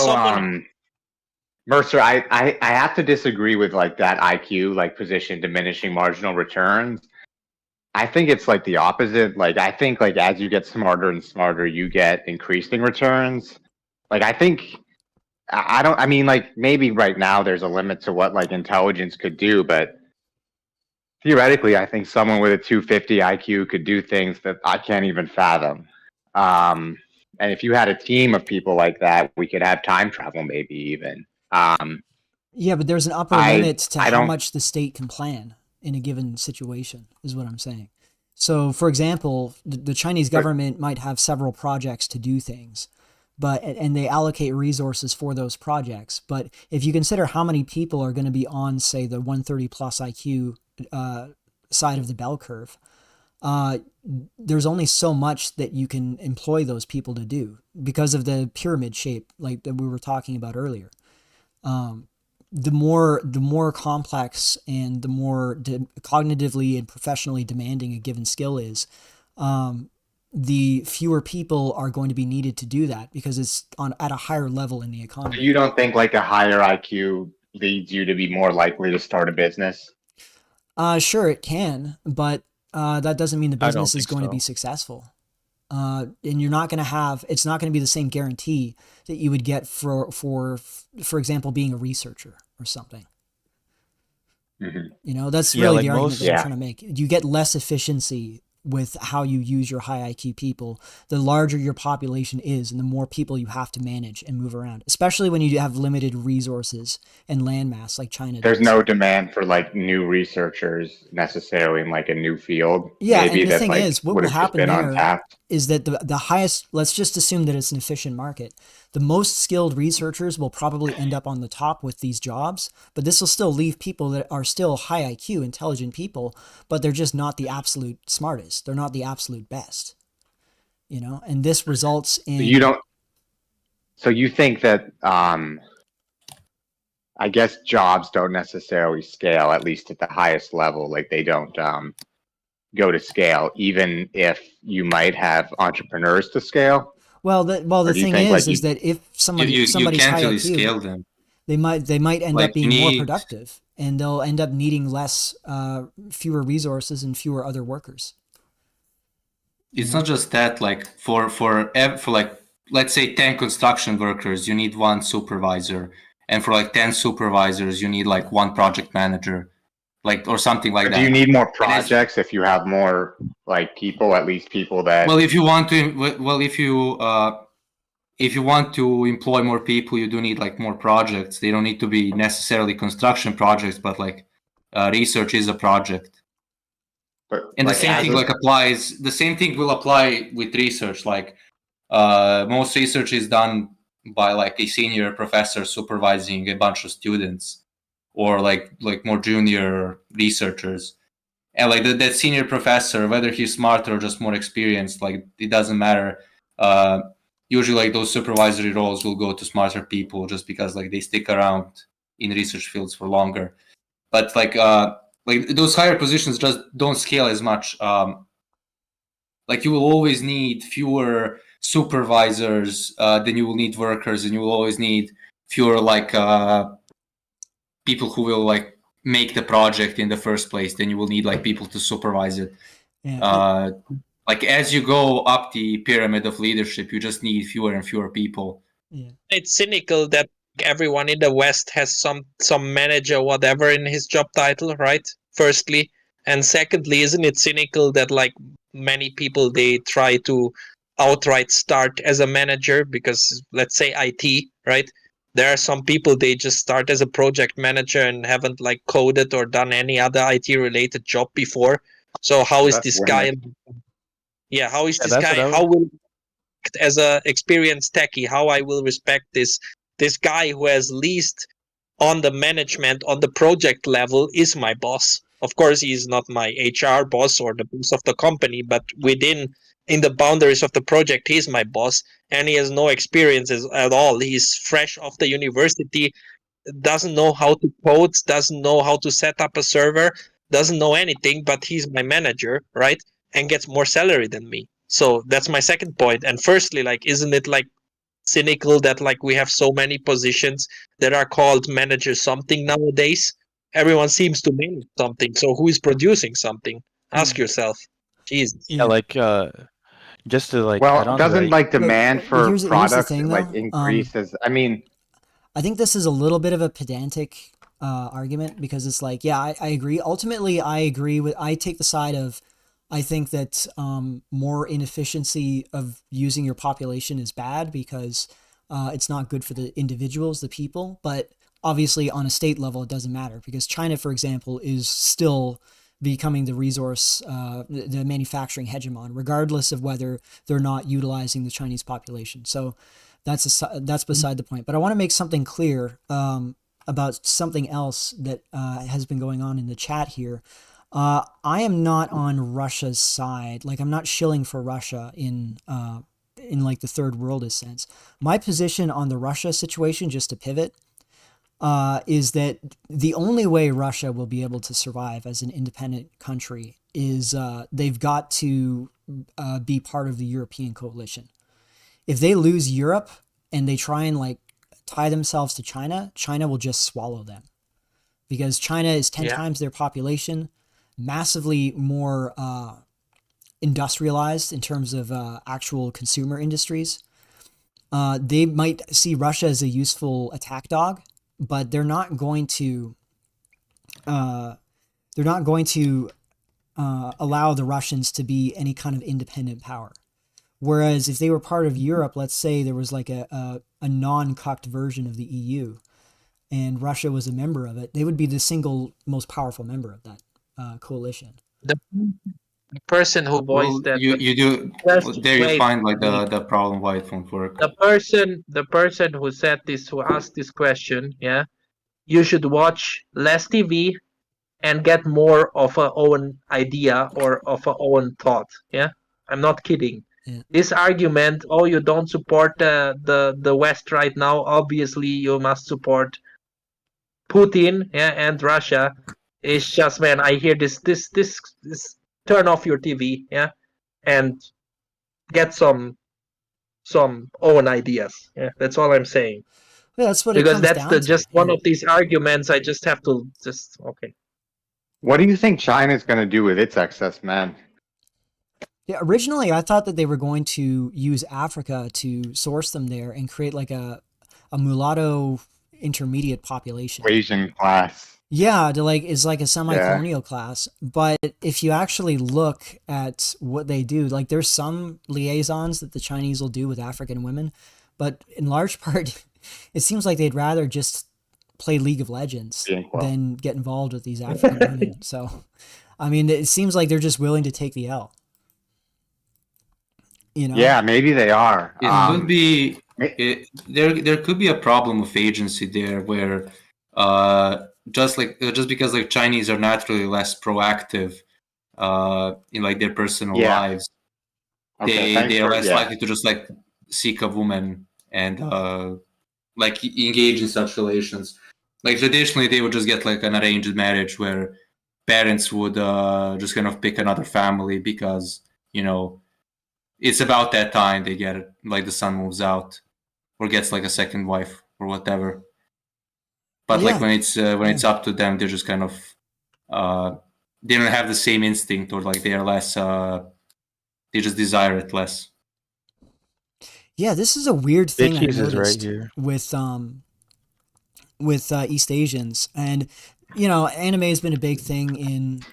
Mercer, I have to disagree with like that IQ, like position diminishing marginal returns. I think it's like the opposite. Like I think like as you get smarter and smarter, you get increasing returns. Like I mean like maybe right now there's a limit to what like intelligence could do, but theoretically, I think someone with a 250 IQ could do things that I can't even fathom. And if you had a team of people like that, we could have time travel, maybe even. Yeah, but there's an upper limit to how much the state can plan in a given situation, is what I'm saying. So, for example, the Chinese government might have several projects to do things, and they allocate resources for those projects. But if you consider how many people are going to be on, say, the 130 plus IQ side of the bell curve, there's only so much that you can employ those people to do because of the pyramid shape, like that we were talking about earlier. The more complex and the more cognitively and professionally demanding a given skill is, the fewer people are going to be needed to do that because it's at a higher level in the economy. You don't think like a higher IQ leads you to be more likely to start a business? Sure, it can, but that doesn't mean the I don't business is think going to so. be successful. And you're not going to have, it's not going to be the same guarantee that you would get for example, being a researcher or something. Mhm. You know, that's Yeah, really like the argument most- that I'm Yeah. trying to make. You get less efficiency with how you use your high IQ people. The larger your population is and the more people you have to manage and move around, especially when you have limited resources and landmass like China There's does. no demand for like new researchers necessarily in like a new field. Yeah, Maybe and the that thing like is, what would will have just happen been there untapped. is that the highest, let's just assume that it's an efficient market. The most skilled researchers will probably end up on the top with these jobs, but this will still leave people that are still high IQ, intelligent people, but they're just not the absolute smartest. They're not the absolute best. You know, and this results in You don't. So you think that I guess jobs don't necessarily scale, at least at the highest level. Like they don't go to scale, even if you might have entrepreneurs to scale. the Or do you thing think like is that if You somebody's can't high really IQ, scale them. they might end up Like, you being more need- productive, and they'll end up needing fewer resources and fewer other workers. It's not just that. Like for like, let's say 10 construction workers, you need one supervisor, and for like 10 supervisors, you need like one project manager, like, or something like But that. do you need more And projects if you have more like people, at least people that well, if you want to, if you want to employ more people, you do need like more projects. They don't need to be necessarily construction projects, but like research is a project. but And like the same as thing a- like applies. The same thing will apply with research. Like most research is done by like a senior professor supervising a bunch of students, or like more junior researchers. And like that senior professor, whether he's smarter or just more experienced, like it doesn't matter. Usually, like those supervisory roles will go to smarter people just because like they stick around in research fields for longer. But like those higher positions just don't scale as much. Like you will always need fewer supervisors than you will need workers, and you will always need fewer like people who will like make the project in the first place. Then you will need like people to supervise it. Yeah, Like as you go up the pyramid of leadership, you just need fewer and fewer people. yeah. It's cynical that everyone in the West has some manager whatever in his job title, right? Firstly, and secondly, isn't it cynical that like many people they try to outright start as a manager because let's say IT, right? There are some people they just start as a project manager and haven't like coded or done any other IT related job before. So how is That's this winners. guy? Yeah, how is Yeah, this that's guy? what I was- How will as a experienced techie, how I will respect this guy who has least on the management on the project level is my boss. Of course, he's not my HR boss or the boss of the company, but in the boundaries of the project, he's my boss, and he has no experiences at all. He's fresh off the university, doesn't know how to code, doesn't know how to set up a server, doesn't know anything, but he's my manager, right? And gets more salary than me. So that's my second point. And firstly, like, isn't it like cynical that like we have so many positions that are called manager something nowadays? Everyone seems to manage something. So who is producing something? Ask yourself. Jesus. Yeah, like just to like add well, on to doesn't that, like demand But for here's the products thing, like though. increase as I mean, I think this is a little bit of a pedantic argument because it's like, yeah, I agree. Ultimately, I take the side of, I think that more inefficiency of using your population is bad because it's not good for the individuals, the people. But obviously, on a state level, it doesn't matter because China, for example, is still becoming the resource, the manufacturing hegemon, regardless of whether they're not utilizing the Chinese population. So that's beside the point. But I want to make something clear about something else that has been going on in the chat here. I am not on Russia's side. Like, I'm not shilling for Russia in like the third worldist sense. My position on the Russia situation, just to pivot, is that the only way Russia will be able to survive as an independent country is they've got to be part of the European coalition. If they lose Europe and they try and like tie themselves to China, China will just swallow them, because China is 10 times their population, massively more industrialized in terms of actual consumer industries. They might see Russia as a useful attack dog, but they're not going to allow the Russians to be any kind of independent power. Whereas if they were part of Europe, let's say there was like a non-cucked version of the EU, and Russia was a member of it, they would be the single most powerful member of that coalition. The person who voiced that. You do Just there. You wait, find like wait. the problem why it won't work. The person who said this, who asked this question, yeah, you should watch less TV and get more of a own idea or of a own thought. Yeah, I'm not kidding. Yeah. This argument, oh, you don't support the West right now, obviously you must support Putin, yeah, and Russia. It's just, man, I hear this turn off your TV, yeah, and get some own ideas. Yeah, that's all I'm saying. Yeah, that's what Because it comes that's down to. just one of these arguments. I just have to okay. What do you think China's going to do with its excess men? Yeah, originally I thought that they were going to use Africa to source them there and create like a mulatto intermediate population. Asian class. Yeah, to like is like a semi-colonial class. But if you actually look at what they do, like there's some liaisons that the Chinese will do with African women, but in large part, it seems like they'd rather just play League of Legends than get involved with these African women. So, I mean, it seems like they're just willing to take the L. You know? Yeah, maybe they are. It could be there could be a problem of agency there where just because like Chinese are naturally less proactive in like their personal lives, they are less likely to just like seek a woman and like engage in such relations. Like traditionally they would just get like an arranged marriage where parents would just kind of pick another family because, you know, it's about that time they get it, like the son moves out or gets like a second wife or whatever. But like when it's up to them, they're just kind of they don't have the same instinct, or like they are less they just desire it less. Yeah, this is a weird thing I noticed right here. with East Asians, and you know, anime has been a big thing in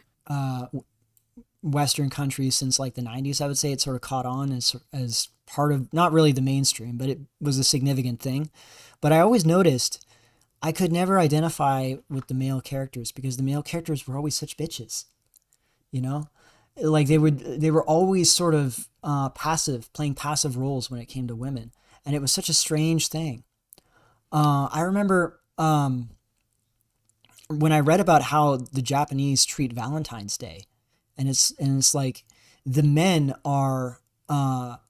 Western countries since like the 90s. I would say it sort of caught on as part of, not really the mainstream, but it was a significant thing. But I always noticed I could never identify with the male characters because the male characters were always such bitches, you know, like they were always sort of passive, playing passive roles when it came to women, and it was such a strange thing. I remember when I read about how the Japanese treat Valentine's Day, and it's like the men are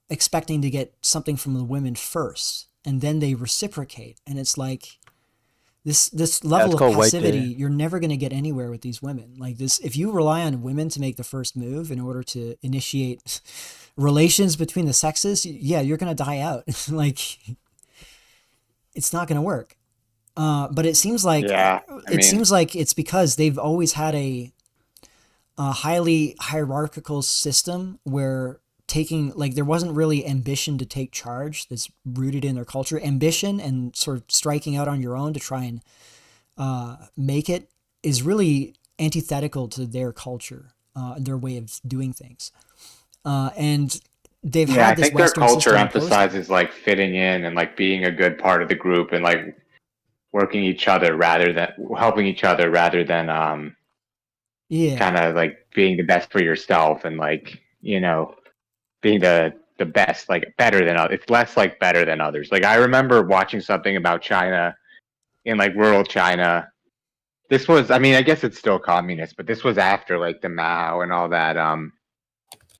expecting to get something from the women first, and then they reciprocate, and it's like this level of passivity. You're never going to get anywhere with these women. Like this, if you rely on women to make the first move in order to initiate relations between the sexes, yeah, you're going to die out. Like it's not going to work. But it seems like seems like it's because they've always had a highly hierarchical system where there wasn't really ambition to take charge that's rooted in their culture. Ambition and sort of striking out on your own to try and make it is really antithetical to their culture, their way of doing things. And they've had this Western culture system emphasizes like fitting in and like being a good part of the group and like working each other rather than helping each other rather than kind of like being the best for yourself and like, you know, being the best, like better than others. It's less like better than others. Like I remember watching something about China in like rural China. This was, I mean, I guess it's still communist, but this was after like the Mao and all that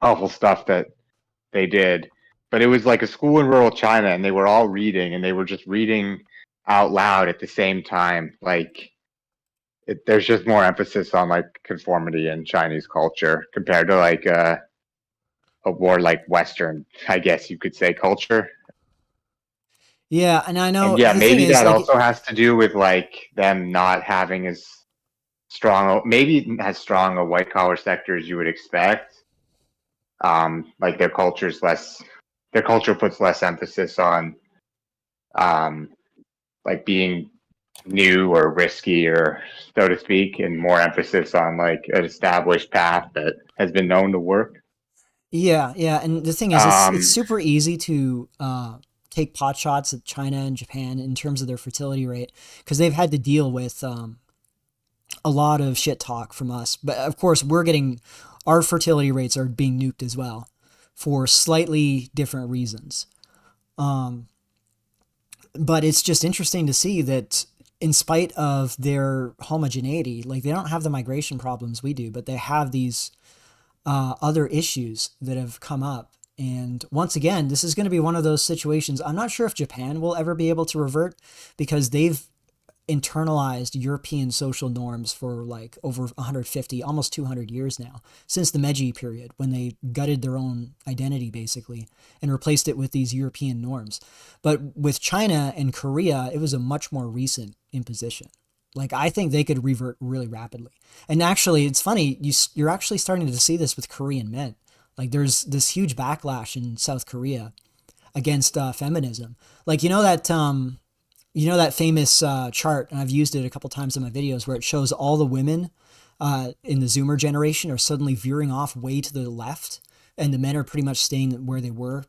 awful stuff that they did. But it was like a school in rural China, and they were all reading, and they were just reading out loud at the same time. Like there's just more emphasis on like conformity in Chinese culture compared to like a more like Western, I guess you could say, culture. Yeah, and I know And yeah, the thing maybe is that like also has to do with like them not having as strong, maybe as strong a white collar sector as you would expect. Like their culture puts less emphasis on like being new or risky or so to speak, and more emphasis on like an established path that has been known to work. yeah, and the thing is it's Um, super easy to take pot shots at China and Japan in terms of their fertility rate because they've had to deal with a lot of shit talk from us. But of course, our fertility rates are being nuked as well for slightly different reasons. But it's just interesting to see that in spite of their homogeneity, like they don't have the migration problems we do, but they have these other issues that have come up. And once again, this is going to be one of those situations. I'm not sure if Japan will ever be able to revert because they've internalized European social norms for like over 150, almost 200 years now, since the Meiji period, when they gutted their own identity basically and replaced it with these European norms. But with China and Korea, it was a much more recent imposition. Like I think they could revert really rapidly. And actually, it's funny, you're actually starting to see this with Korean men. Like there's this huge backlash in South Korea against feminism. Like that famous chart, and I've used it a couple times in my videos, where it shows all the women in the Zoomer generation are suddenly veering off way to the left, and the men are pretty much staying where they were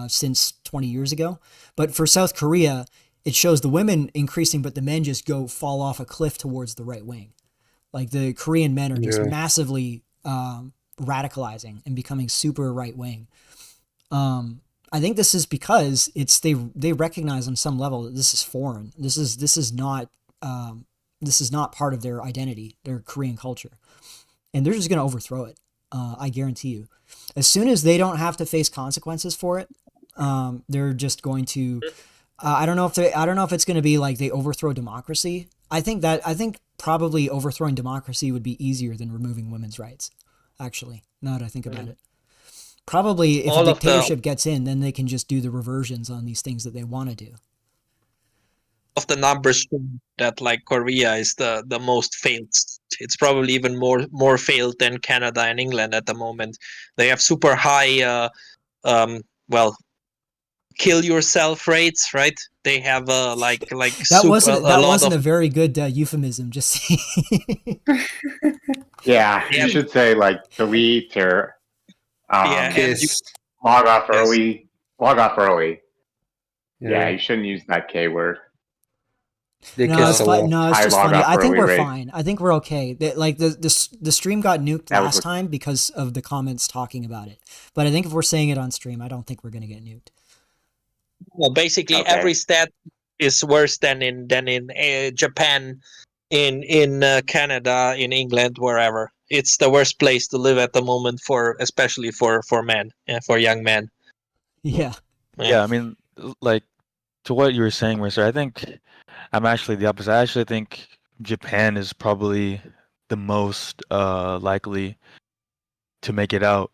since 20 years ago. But for South Korea, it shows the women increasing, but the men just fall off a cliff towards the right wing. Like the Korean men are just massively radicalizing and becoming super right wing. I think this is because they recognize on some level that this is foreign. This is not part of their identity, their Korean culture, and they're just going to overthrow it. I guarantee you. As soon as they don't have to face consequences for it, they're just going to. I don't know if it's going to be like they overthrow democracy. I think probably overthrowing democracy would be easier than removing women's rights. Actually, now that I think about it. Probably if All a of the dictatorship gets in, then they can just do the reversions on these things that they want to do. numbers show that like Korea is the most failed. It's probably even more failed than Canada and England at the moment. They have super high well, kill yourself rates, right? They have like That wasn't a very good euphemism. Just yeah, Yeah. you should say like delete or Yeah, and you- log off Yes. early. Log off early. Yeah, Yeah. you shouldn't use that K word. They no, kiss it's a fine. lot. No, it's High just log funny. off I think early we're rate. fine. I think we're okay. Like the stream got nuked That was last what- time because of the comments talking about it. But I think if we're saying it on stream, I don't think we're gonna get nuked. well, basically Okay. every stat is worse than in Japan, in Canada, in England, wherever. It's the worst place to live at the moment especially for men, for young men. Yeah. Yeah, I mean, like to what you were saying, Mercer, I think I'm actually the opposite. I actually think Japan is probably the most likely to make it out.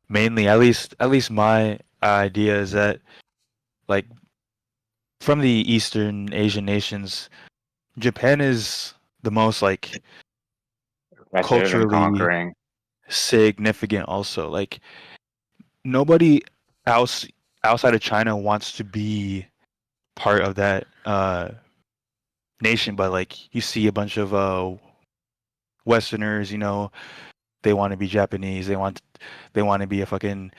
Mainly, at least my idea is that like from the Eastern Asian nations, Japan is the most like Aggressive and culturally conquering. significant also. Like nobody else outside of China wants to be part of that nation, but like you see a bunch of Westerners, they want to be Japanese, they want to be a fucking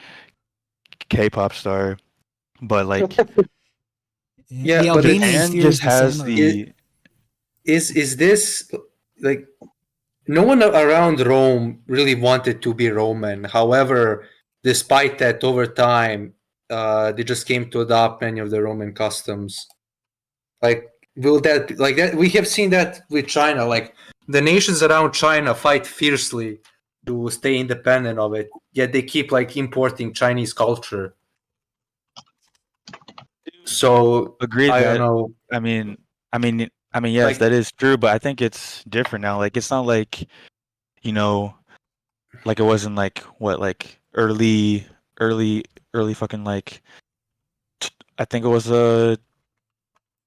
K-pop star, but like Yeah, the but Albanian Japan fears just the has samurai. the Is this like no one around Rome really wanted to be Roman? However, despite that, over time, they just came to adopt many of the Roman customs. Like, will that like that? We have seen that with China. Like, the nations around China fight fiercely to stay independent of it, yet they keep like importing Chinese culture. So agreed I that don't know. I mean yes, Like- that is true, but I think it's different now. Like it's not like like it wasn't like what like early early fucking like I think it was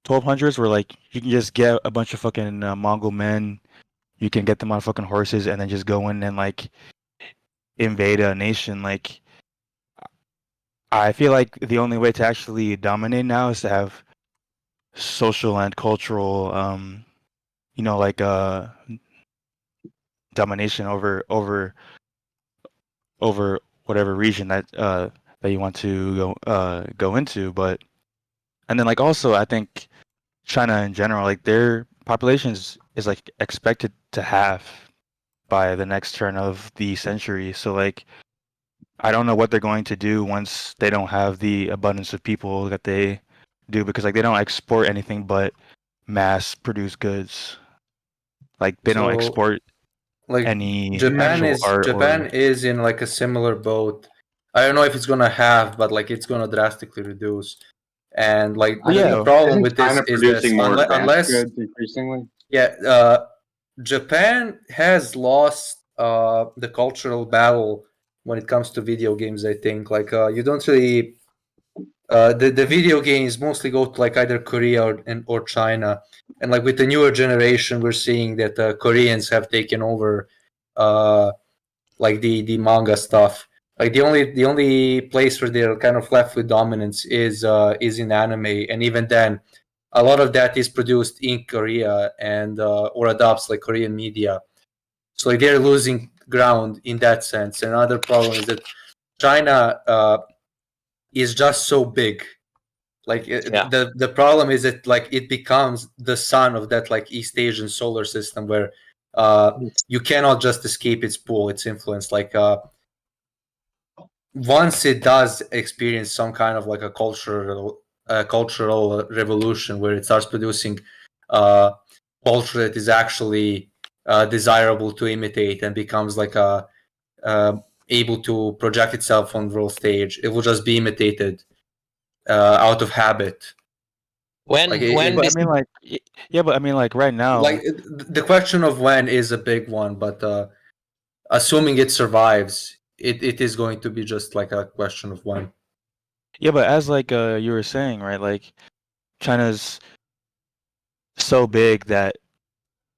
1200s, where like you can just get a bunch of fucking Mongol men, you can get them on fucking horses and then just go in and like invade a nation. Like I feel like the only way to actually dominate now is to have social and cultural like domination over whatever region that you want to go into. But and then like also I think China in general, like their population is like expected to halve by the next turn of the century. So like I don't know what they're going to do once they don't have the abundance of people that they do, because like they don't export anything but mass produced goods. Like they don't So, export like any Japan actual is art Japan or is in like a similar boat. I don't know if it's gonna have, but like it's gonna drastically reduce. And like Oh, the yeah. problem Isn't with this China is this, producing more advanced unless goods increasingly? Japan has lost the cultural battle when it comes to video games. I think like you don't really the video games mostly go to like either Korea or China, and like with the newer generation, we're seeing that Koreans have taken over like the manga stuff. Like the only place where they're kind of left with dominance is in anime, and even then, a lot of that is produced in Korea and or adopts like Korean media. So like, they're losing ground in that sense. Another problem is that China is just so big. Like Yeah. the problem is that like it becomes the sun of that like East Asian solar system where you cannot just escape its pull, its influence. Like once it does experience some kind of like a cultural revolution where it starts producing culture that is actually desirable to imitate and becomes like a able to project itself on the world stage, it will just be imitated out of habit. When Like when but I this mean like yeah, but I mean like right now like the question of when is a big one, but assuming it survives, it is going to be just like a question of when. yeah, but as like you were saying, right, like China's so big that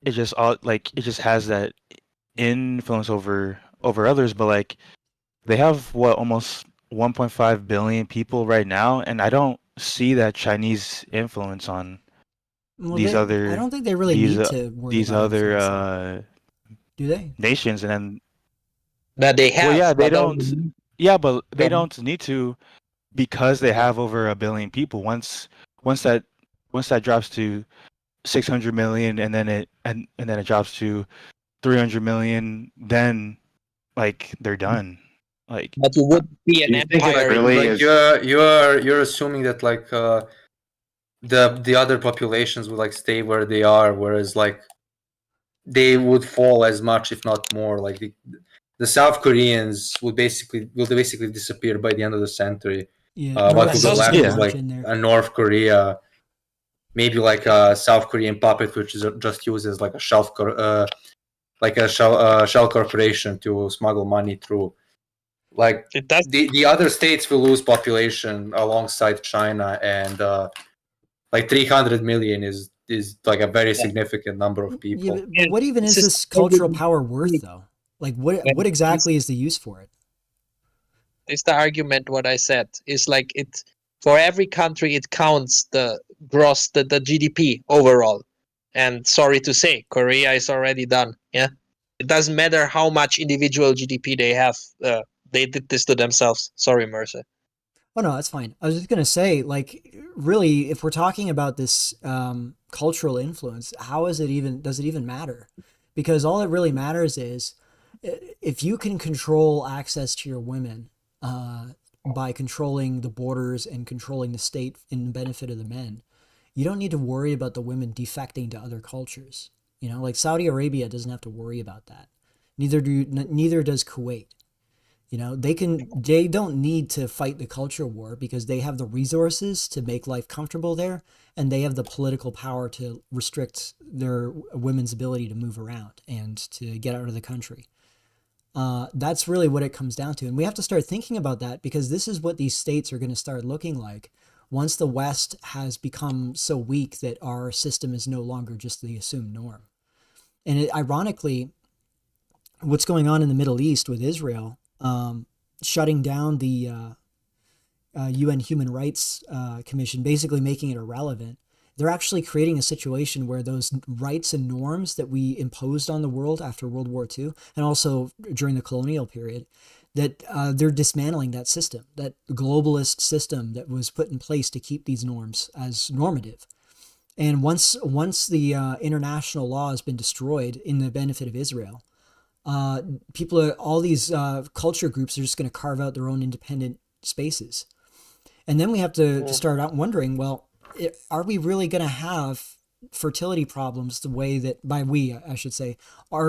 it just all like it just has that influence over others. But like they have what, almost 1.5 billion people right now, and I don't see that Chinese influence on Well, these I don't think they really these need uh, to worry these about other influence, though. Do they? nations. And then that they well, have, yeah, they but don't. Yeah, but they yeah. don't need to, because they have over a billion people. Once that once that drops to 600 million, and then it drops to 300 million, then like they're done. Like But you would be an Do you think it empire. really Like is? you're assuming that like the other populations would like stay where they are, whereas like they would fall as much, if not more. Like the South Koreans will basically disappear by the end of the century. Yeah, What North will be South left Korea yeah, is much like in there. a North Korea, maybe like a South Korean puppet, which is just used as like a shell corporation to smuggle money through. Like It does. the other states will lose population alongside China, and like 300 million is like a very significant number of Yeah, people. but what even This is is this cultural power worth, though? Like, what this exactly is the use for it? is the argument. What I said is like it for every country it counts the gross the GDP overall. And sorry to say, Korea is already done. Yeah, it doesn't matter how much individual GDP they have. They did this to themselves. Sorry, Mercer. Oh no, that's fine. I was just gonna say, like, really, if we're talking about this cultural influence, how is it even? Does it even matter? Because all it really matters is if you can control access to your women by controlling the borders and controlling the state in the benefit of the men, you don't need to worry about the women defecting to other cultures. You know, like Saudi Arabia doesn't have to worry about that. Neither does Kuwait. You know, they don't need to fight the culture war because they have the resources to make life comfortable there, and they have the political power to restrict their women's ability to move around and to get out of the country. That's really what it comes down to. And we have to start thinking about that, because this is what these states are going to start looking like once the West has become so weak that our system is no longer just the assumed norm. And ironically, what's going on in the Middle East with Israel, shutting down the UN Human Rights Commission, basically making it irrelevant, they're actually creating a situation where those rights and norms that we imposed on the world after World War II, and also during the colonial period, that they're dismantling that system, that globalist system that was put in place to keep these norms as normative. And once the international law has been destroyed in the benefit of Israel, all these culture groups are just going to carve out their own independent spaces. And then we have to start out wondering, well, are we really going to have fertility problems the way that, by we, I should say,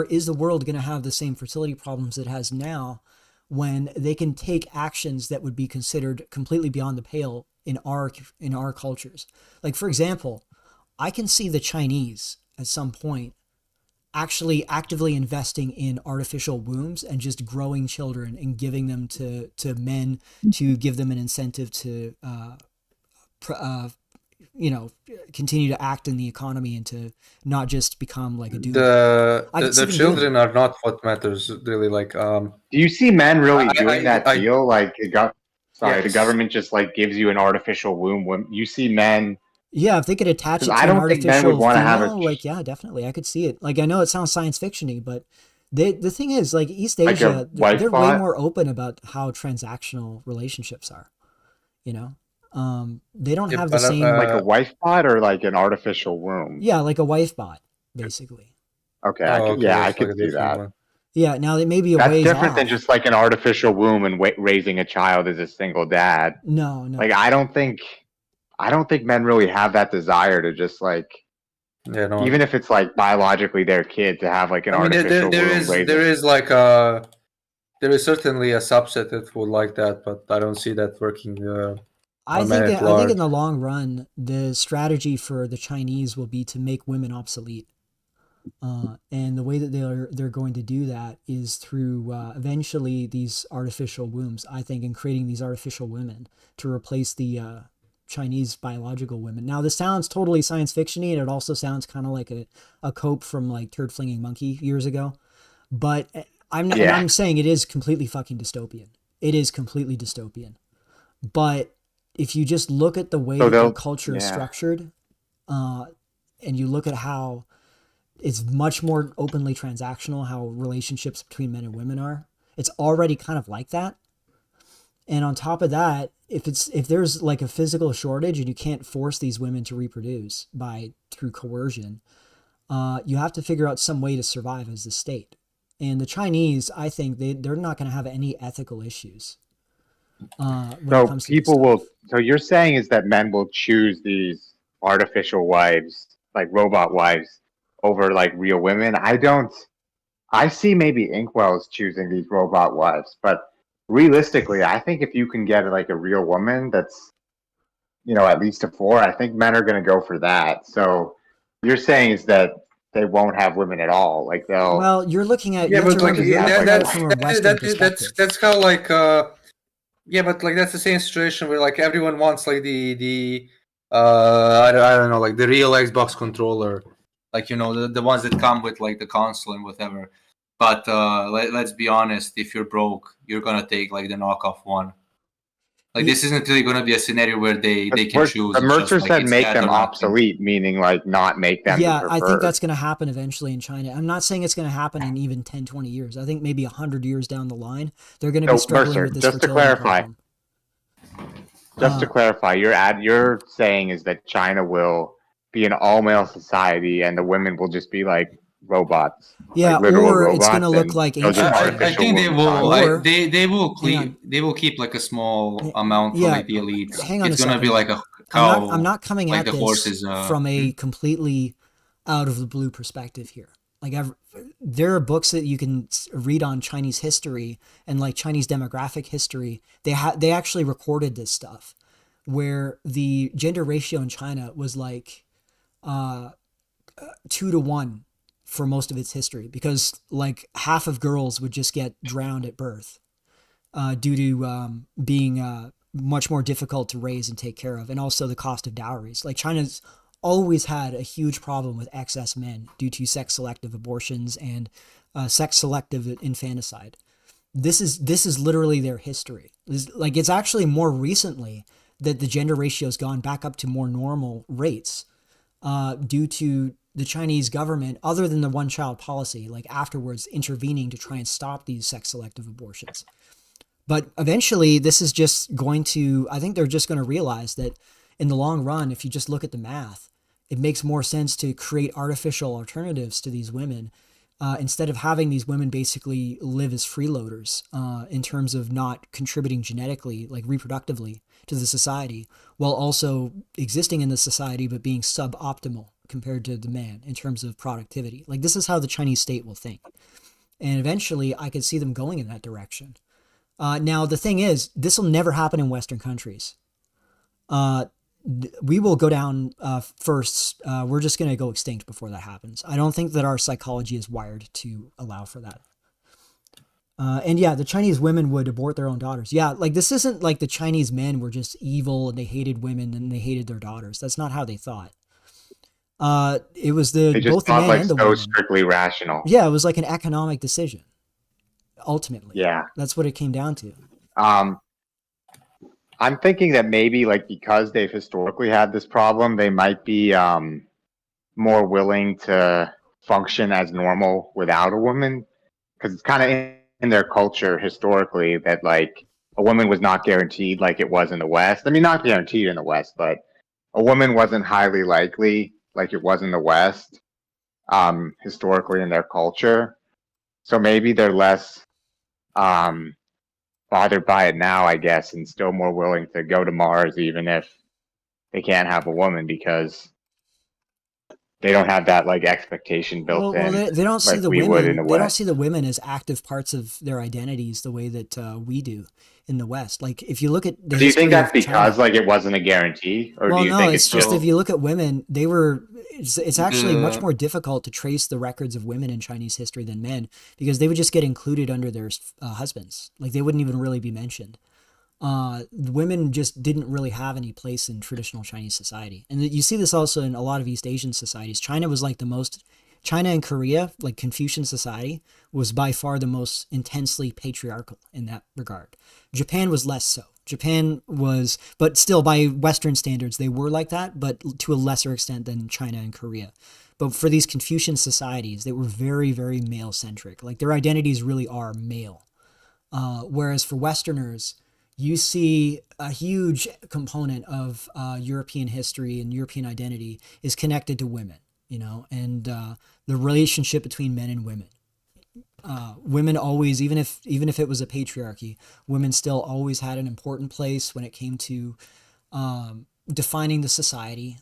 is the world going to have the same fertility problems it has now, when they can take actions that would be considered completely beyond the pale in our cultures? Like, for example, I can see the Chinese at some point actually actively investing in artificial wombs and just growing children and giving them to men to give them an incentive to continue to act in the economy and to not just become like a dude. The children are not what matters, really. Like, do you see men really doing that I- deal? Like, the Yes. government just like gives you an artificial womb. You see men. Yeah, if they could attach it to I an don't think men would artificial wanna have female, like, yeah, definitely, I could see it. Like, I know it sounds science fiction-y, but the thing is, like, East Like a Asia, wife they're way bot? more open about how transactional relationships are. You know, they don't Yeah, have the but, same, Like a wife bot or like an artificial womb? yeah, like a wife bot, basically. Okay, okay, I that's like could a see different that. one. Yeah, now they may be a That's ways different than off. just like an artificial womb and raising a child as a single dad. No. Like, I don't think men really have that desire to just like, Yeah, no. even if it's like biologically their kid, to have like an I mean, artificial there womb is raising. there is like there is certainly a subset that would like that, but I don't see that working. I on men think at I think large. in the long run, the strategy for the Chinese will be to make women obsolete. And the way that they're going to do that is through eventually these artificial wombs, I think, and creating these artificial women to replace the Chinese biological women. Now, this sounds totally science fiction-y, and it also sounds kind of like a cope from like Turd Flinging Monkey years ago. But I'm saying it is completely fucking dystopian. It is completely dystopian. But if you just look at the way that their culture is structured, and you look at how it's much more openly transactional, how relationships between men and women are, it's already kind of like that. And on top of that, if there's like a physical shortage and you can't force these women to reproduce through coercion, you have to figure out some way to survive as the state. And the Chinese, I think they're not going to have any ethical issues. So you're saying is that men will choose these artificial wives, like robot wives, over like real women? I see maybe Inkwell's choosing these robot wives, but realistically, I think if you can get like a real woman that's, at least a 4, I think men are going to go for that. So you're saying is that they won't have women at all, like they'll. Well, you're looking at Yeah, but like perspective. that's how like yeah, but like that's the same situation where like everyone wants like the I don't know, like the real Xbox controller, like the ones that come with like the console and whatever. But let's be honest, if you're broke, you're gonna take like the knockoff one. Like this isn't really gonna be a scenario where they can choose. But Mercer said it's make them cat or obsolete, meaning like not make them. Yeah, I think that's going to happen eventually in China. I'm not saying it's going to happen in even 10, 20 years. I think maybe 100 years down the line, they're going to be struggling with this fertility problem. Just to clarify, you're saying is that China will be an all-male society and the women will just be like robots. Yeah, like or robots, it's going to look like ancient. I think they will. Or, they will keep like a small amount for like the elites. Hang on it's a gonna second. be like a cow. I'm not coming like at the this horses, from a completely out of the blue perspective here. Like there are books that you can read on Chinese history and like Chinese demographic history. They actually recorded this stuff where the gender ratio in China was like 2 to 1 for most of its history, because like half of girls would just get drowned at birth due to being much more difficult to raise and take care of, and also the cost of dowries. Like China's always had a huge problem with excess men due to sex selective abortions and sex selective infanticide. This is literally their history. Like it's actually more recently that the gender ratio has gone back up to more normal rates due to the Chinese government, other than the one-child policy, like afterwards intervening to try and stop these sex selective abortions. But eventually this is just going to, I think they're just going to realize that in the long run, if you just look at the math, it makes more sense to create artificial alternatives to these women instead of having these women basically live as freeloaders in terms of not contributing genetically, like reproductively, to the society, while also existing in the society but being suboptimal compared to the man in terms of productivity. Like this is how the Chinese state will think. And eventually I could see them going in that direction. Now, the thing is, this will never happen in Western countries. We will go down first. We're just going to go extinct before that happens. I don't think that our psychology is wired to allow for that. And yeah, the Chinese women would abort their own daughters. Yeah, like this isn't like the Chinese men were just evil and they hated women and they hated their daughters. That's not how they thought. It was They just both the thought man like and the so woman. strictly rational. Yeah, it was like an economic decision. Ultimately, Yeah. that's what it came down to. I'm thinking that maybe like because they've historically had this problem, they might be more willing to function as normal without a woman, because it's kind of in their culture historically that like a woman was not guaranteed like it was in the West. I mean, not guaranteed in the West, but a woman wasn't highly likely like it was in the West historically in their culture. So maybe they're less bothered by it now, I guess, and still more willing to go to Mars even if they can't have a woman, because they don't have that like expectation built Well, in. they don't see like the we would in women. the They don't West. see the women as active parts of their identities the way that we do in the West. Like if you look at the Do you think history that's of because China, like it wasn't a guarantee, or well, do you no, think it's it's just if So- you look at women, they were. It's actually much The- more difficult to trace the records of women in Chinese history than men, because they would just get included under their husbands. Like they wouldn't even really be mentioned. Women just didn't really have any place in traditional Chinese society, and you see this also in a lot of East Asian societies. China was like the most. China and Korea, like Confucian society, was by far the most intensely patriarchal in that regard. Japan was less so. Japan was, but still by Western standards, they were like that, but to a lesser extent than China and Korea. But for these Confucian societies, they were very, very male centric. Like their identities really are male. Whereas for Westerners, you see a huge component of European history and European identity is connected to women, you know, and the relationship between men and women. Women always, even if it was a patriarchy, women still always had an important place when it came to defining the society.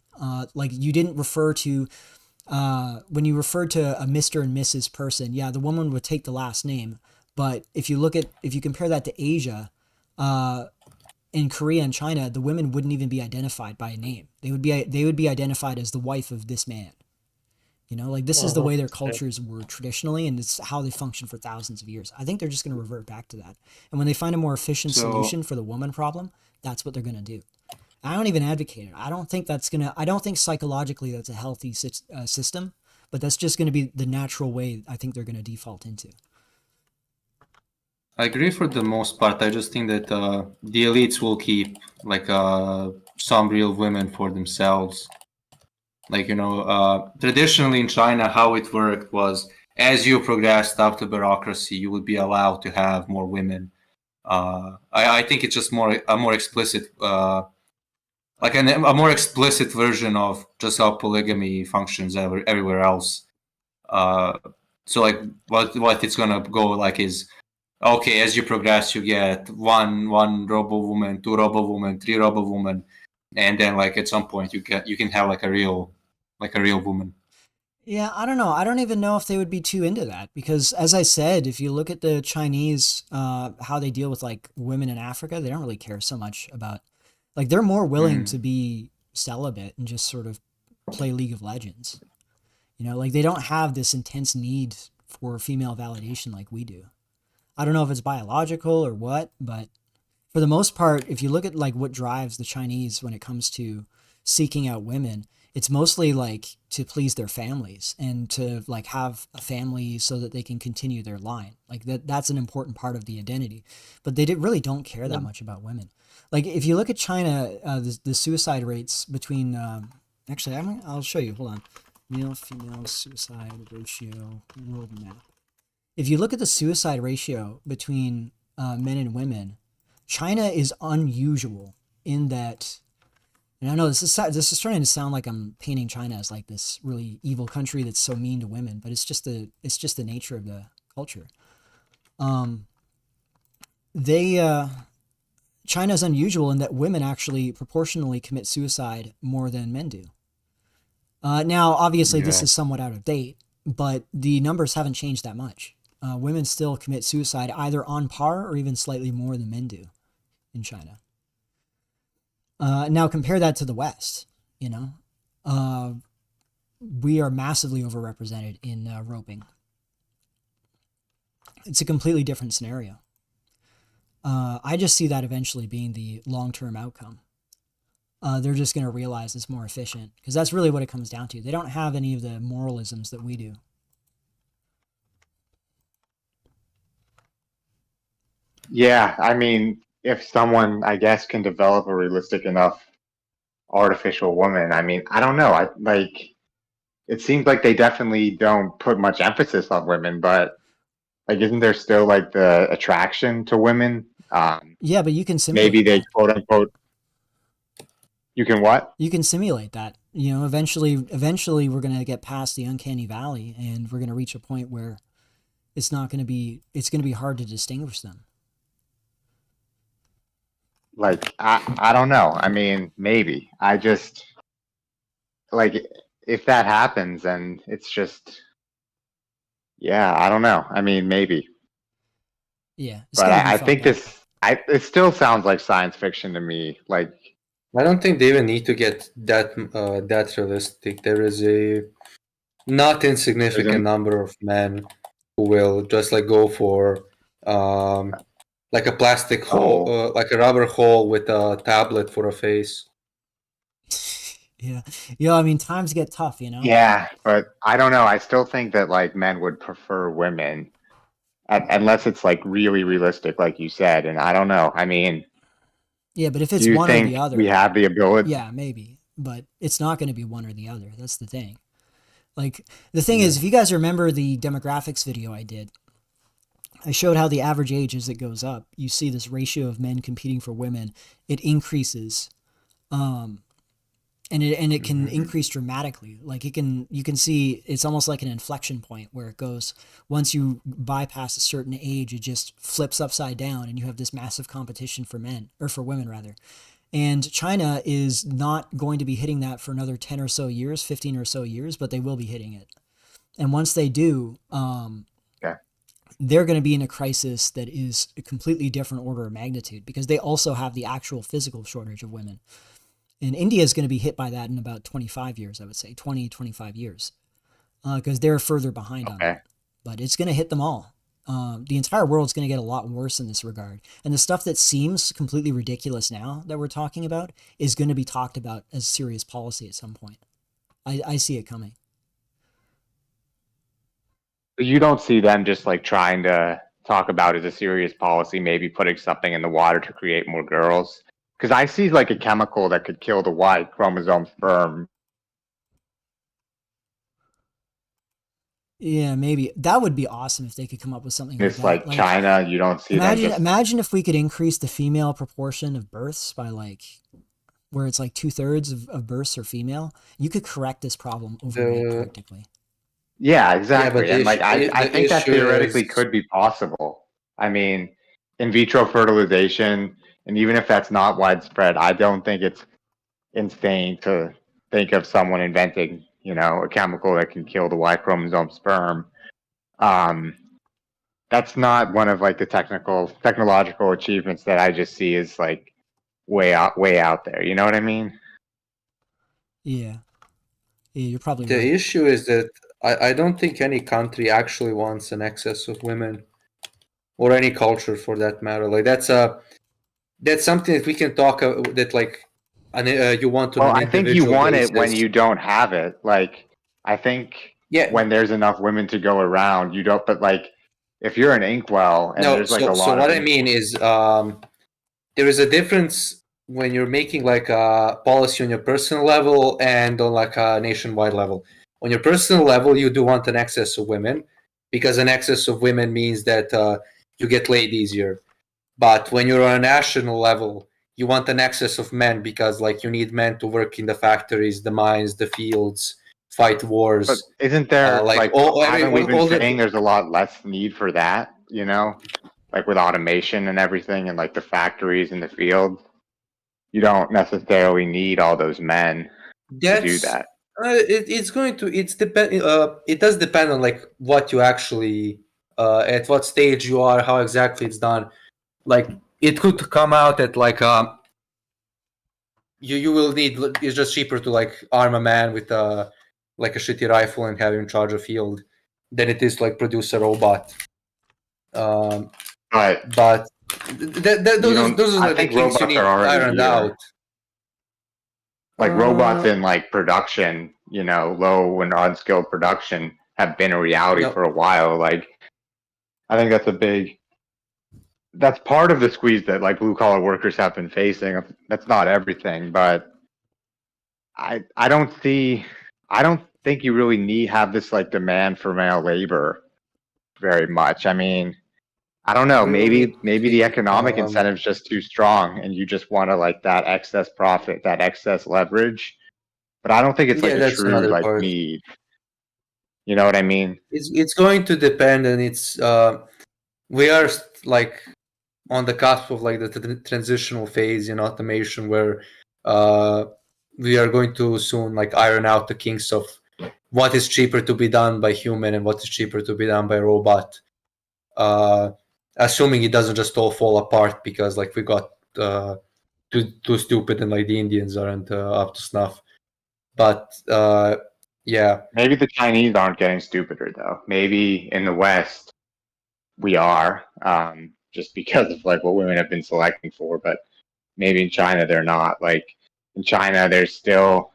Like you didn't refer to when you referred to a Mr. and Mrs. person, yeah, the woman would take the last name. But if you compare that to Asia, in Korea and China, the women wouldn't even be identified by a name. They would be identified as the wife of this man. You know, like this is the way their cultures were traditionally, and it's how they function for thousands of years. I think they're just going to revert back to that. And when they find a more efficient So- solution for the woman problem, that's what they're going to do. I don't even advocate it. I don't think psychologically that's a healthy system, but that's just going to be the natural way I think they're going to default into. I agree for the most part. I just think that the elites will keep like some real women for themselves. Like, you know, traditionally in China, how it worked was as you progressed up the bureaucracy, you would be allowed to have more women. I think it's just a more explicit, like a more explicit version of just how polygamy functions everywhere else. So like what it's gonna go like is, okay, as you progress, you get one robo woman, two robo woman, three robo woman, and then like at some point you can have like a real woman. Yeah, I don't know. I don't even know if they would be too into that, because as I said, if you look at the Chinese, how they deal with like women in Africa, they don't really care so much about, like they're more willing to be celibate and just sort of play League of Legends. You know, like they don't have this intense need for female validation like we do. I don't know if it's biological or what, but for the most part, if you look at like what drives the Chinese when it comes to seeking out women, it's mostly like to please their families and to like have a family so that they can continue their line. Like that's an important part of the identity. But they really don't care that much about women. Like if you look at China, the suicide rates between actually I'll show you. Hold on. Male female suicide ratio world map. If you look at the suicide ratio between men and women, China is unusual in that, and I know this is starting to sound like I'm painting China as like this really evil country that's so mean to women, but it's just the nature of the culture. China's unusual in that women actually proportionally commit suicide more than men do. Now, obviously, this is somewhat out of date, but the numbers haven't changed that much. Women still commit suicide either on par or even slightly more than men do in China. Now compare that to the West, you know, we are massively overrepresented in roping. It's a completely different scenario. I just see that eventually being the long-term outcome. They're just going to realize it's more efficient because that's really what it comes down to. They don't have any of the moralisms that we do. Yeah, I mean, if someone, I guess, can develop a realistic enough artificial woman, I mean, I don't know. It seems like they definitely don't put much emphasis on women, but like, isn't there still like the attraction to women? Yeah, but you can simulate maybe they that. quote unquote. You can what? You can simulate that. You know, eventually we're going to get past the uncanny valley and we're going to reach a point where it's going to be hard to distinguish them. Like, I don't know. I mean, maybe. I just, like, if that happens, and it's just, yeah, I don't know. I mean, maybe. Yeah. But I think it still sounds like science fiction to me. Like, I don't think they even need to get that realistic. There is a not insignificant number of men who will just like go for like a plastic hole, like a rubber hole with a tablet for a face. Yeah. Yeah, I mean, times get tough, you know? yeah, but I don't know. I still think that like men would prefer women unless it's like really realistic, like you said. And I don't know. I mean, yeah, but if it's do you one or think the other, we have the ability? yeah, maybe, but it's not going to be one or the other. That's the thing. Like, the thing is, if you guys remember the demographics video I did, I showed how the average age, as it goes up, you see this ratio of men competing for women. It increases, and it can increase dramatically. Like you can see it's almost like an inflection point where it goes, once you bypass a certain age, it just flips upside down, and you have this massive competition for men, or for women rather. And China is not going to be hitting that for another 10 or so years, 15 or so years, but they will be hitting it. And once they do, they're going to be in a crisis that is a completely different order of magnitude because they also have the actual physical shortage of women. And India is going to be hit by that in about 25 years, I would say, 20, 25 years, because they're further behind on that. But it's going to hit them all. The entire world's going to get a lot worse in this regard. And the stuff that seems completely ridiculous now that we're talking about is going to be talked about as serious policy at some point. I see it coming. You don't see them just like trying to talk about as a serious policy, maybe putting something in the water to create more girls? Because I see like a chemical that could kill the Y chromosome sperm. Yeah, maybe that would be awesome if they could come up with something It's like that. like China, you don't see them just... Imagine if we could increase the female proportion of births by like where it's like 2/3 of births are female. You could correct this problem overnight practically. Yeah, exactly. Yeah, and like I think that theoretically could be possible. I mean, in vitro fertilization, and even if that's not widespread, I don't think it's insane to think of someone inventing, you know, a chemical that can kill the Y chromosome sperm. That's not one of like the technological achievements that I just see as like way out there. You know what I mean? Yeah. Yeah, you're probably The right. issue is that I don't think any country actually wants an excess of women, or any culture for that matter. Like that's something that we can talk that like you want on Well, an I think you individual want it when basis. you don't have it. Like, I think Yeah. when there's enough women to go around, you don't. But like, if you're an inkwell and No, there's like so a lot what of I mean is there is a difference when you're making like a policy on your personal level and on like a nationwide level. On your personal level, you do want an excess of women, because an excess of women means that you get laid easier. But when you're on a national level, you want an excess of men, because like you need men to work in the factories, the mines, the fields, fight But wars. isn't there Like like haven't we been saying there's a lot less need for that? You know, like with automation and everything, and like the factories in the field, you don't necessarily need all those men to do That's that. it's going to it does depend on like what you actually at what stage you are, how exactly it's done. Like it could come out at like you will need, it's just cheaper to like arm a man with like a shitty rifle and have him charge a field than it is to like produce a robot. But But those are I the think things you robots need are already ironed here. out. Like robots in like production, you know, low and unskilled production have been a reality No. for a while. Like, I think that's part of the squeeze that like blue collar workers have been facing. That's not everything, but I don't think you really have this like demand for male labor very much. I mean, I don't know. Maybe the economic incentive's just too strong, and you just want to like that excess profit, that excess leverage. But I don't think it's like Yeah, a that's true another like part. need. You know what I mean? It's going to depend, and it's we are like on the cusp of like the transitional phase in automation, where we are going to soon like iron out the kinks of what is cheaper to be done by human and what is cheaper to be done by robot. Assuming it doesn't just all fall apart because like we got too stupid and like the Indians aren't up to snuff. But yeah, Maybe the Chinese aren't getting stupider though. Maybe in the West we are, just because of like what women have been selecting for. But maybe in China they're not. Like in China, there's still.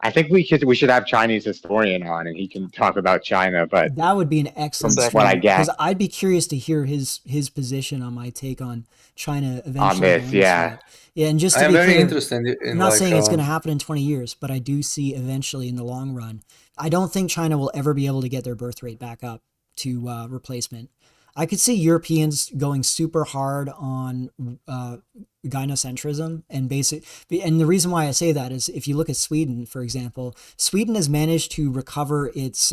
I think we should have Chinese historian on, and he can talk about China. But That would be an excellent from what I stream, get because I'd be curious to hear his position on my take on China eventually on this, going to yeah, that. Yeah, and just I to am be very clear, interested in I'm not like saying it's going to happen in 20 years, but I do see eventually in the long run. I don't think China will ever be able to get their birth rate back up to replacement. I could see Europeans going super hard on gynocentrism and and the reason why I say that is if you look at Sweden, for example, Sweden has managed to recover its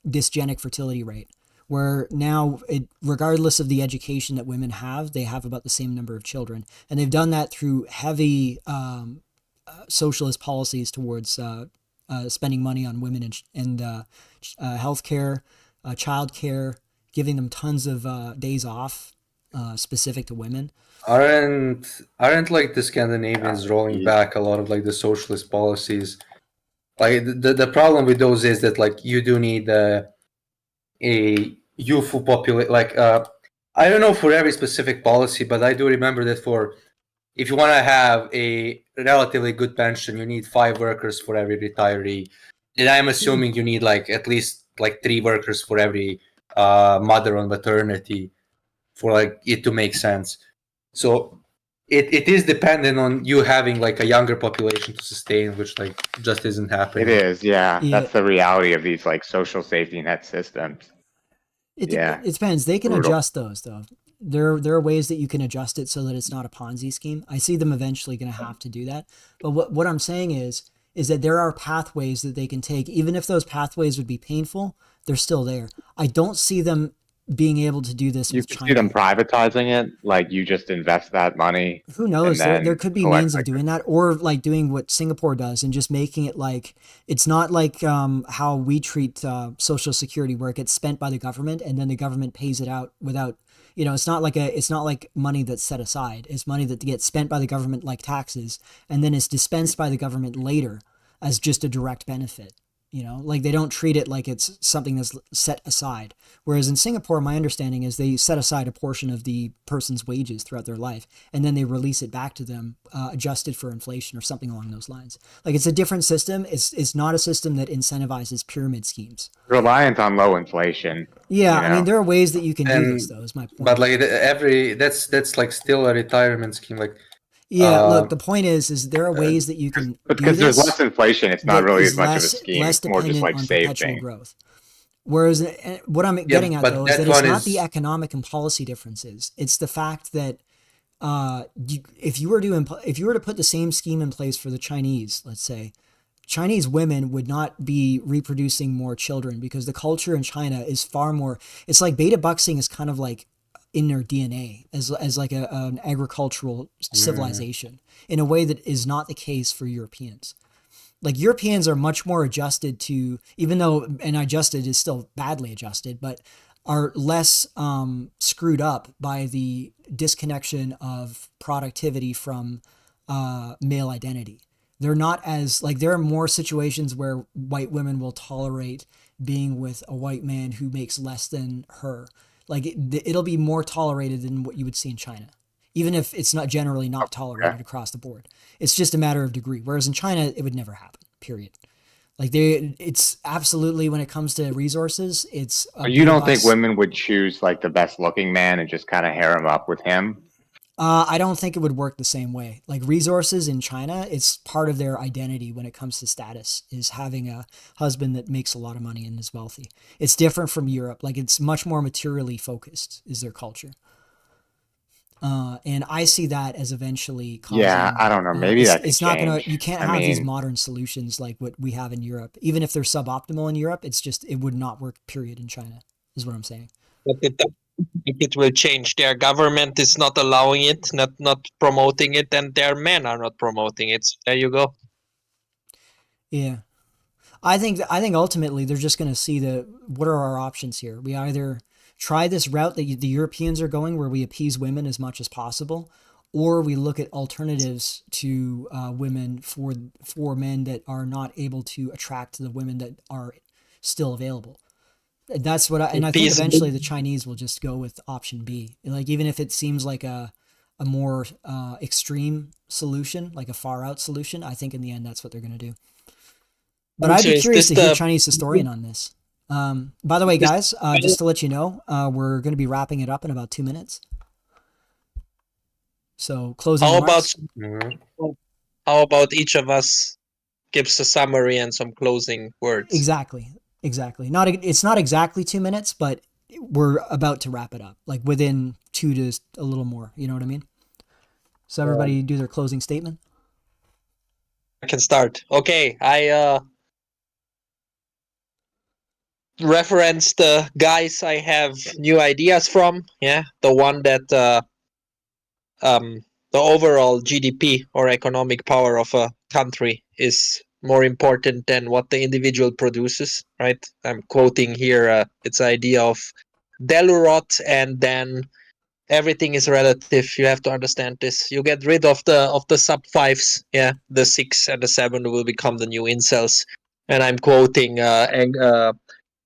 dysgenic fertility rate, where now, regardless of the education that women have, they have about the same number of children. And they've done that through heavy socialist policies towards spending money on women and healthcare, childcare, giving them tons of days off specific to women. aren't like the Scandinavians rolling back a lot of like the socialist policies? Like the problem with those is that like you do need a youthful population. Like I don't know for every specific policy, but I do remember that for if you want to have a relatively good pension, you need 5 workers for every retiree. And I'm assuming you need like at least like 3 workers for every mother on maternity for like it to make sense. So it is dependent on you having like a younger population to sustain, which like just isn't happening. it is. Yeah, Yeah. that's the reality of these like social safety net systems. It Yeah. depends. They can Brutal. adjust those though. There are ways that you can adjust it so that it's not a Ponzi scheme. I see them eventually going to have to do that. But what I'm saying is that there are pathways that they can take, even if those pathways would be painful. They're still there. I don't see them being able to do this You with could China. see them privatizing it, like you just invest that money. Who knows? and then There could be collect, means of like, doing that, or like doing what Singapore does and just making it like it's not like how we treat Social Security, where it gets spent by the government and then the government pays it out without. It's not like money that's set aside. It's money that gets spent by the government like taxes, and then it's dispensed by the government later as just a direct benefit. like they don't treat it like it's something that's set aside. Whereas in Singapore, my understanding is they set aside a portion of the person's wages throughout their life, and then they release it back to them, adjusted for inflation or something along those lines. Like it's a different system. It's not a system that incentivizes pyramid schemes. Reliant on low inflation. Yeah, you I mean, know? there are ways that you can do And- this, though, is my point. But like that's like still a retirement scheme. Like Yeah, look, the point is there are ways that you can But do because there's this less inflation, it's not that really is as much less, of a scheme. less It's more just dependent like on perpetual saving. growth. Whereas what I'm getting at, but though, is that that it's one not is- the economic and policy differences. It's the fact that if you were to put the same scheme in place for the Chinese, let's say, Chinese women would not be reproducing more children because the culture in China is far more. It's like beta buxing is kind of like in their DNA as like an agricultural civilization in a way that is not the case for Europeans. Like Europeans are much more adjusted to, even though, and adjusted is still badly adjusted, but are less screwed up by the disconnection of productivity from male identity. They're not as, like, there are more situations where white women will tolerate being with a white man who makes less than her. Like it'll be more tolerated than what you would see in China, even if it's not generally not tolerated across the board. It's just a matter of degree. Whereas in China, it would never happen, period. Like it's absolutely, when it comes to resources, it's. You don't think women would choose like the best looking man and just kind of hair him up with him? I don't think it would work the same way. Like resources in China, it's part of their identity when it comes to status, is having a husband that makes a lot of money and is wealthy. It's different from Europe. Like it's much more materially focused is their culture. And I see that as eventually causing, I don't know. Maybe it's not change. gonna. You can't have these modern solutions like what we have in Europe. Even if they're suboptimal in Europe, it would not work. Period. In China, is what I'm saying. But it will change. Their government is not allowing it, not promoting it, and their men are not promoting it. So there you go. Yeah, I think ultimately they're just going to see what are our options here. We either try this route that the Europeans are going, where we appease women as much as possible, or we look at alternatives to women for men that are not able to attract the women that are still available. That's what I think eventually the Chinese will just go with option B. Like even if it seems like a more extreme solution, like a far out solution, I think in the end that's what they're going to do. But I'd be curious to hear a Chinese historian on this. By the way, guys, just to let you know, we're going to be wrapping it up in about 2 minutes. So closing remarks. How about each of us gives a summary and some closing words? Exactly. It's not exactly 2 minutes, but we're about to wrap it up, like within 2 to a little more. You know what I mean? So everybody do their closing statement. I can start. Okay, I reference the guys I have new ideas from. Yeah, the one that the overall GDP or economic power of a country is more important than what the individual produces, right? I'm quoting here its idea of Delurot, and then everything is relative. You have to understand this. You get rid of the sub fives, yeah, the 6 and the 7 will become the new incels. And I'm quoting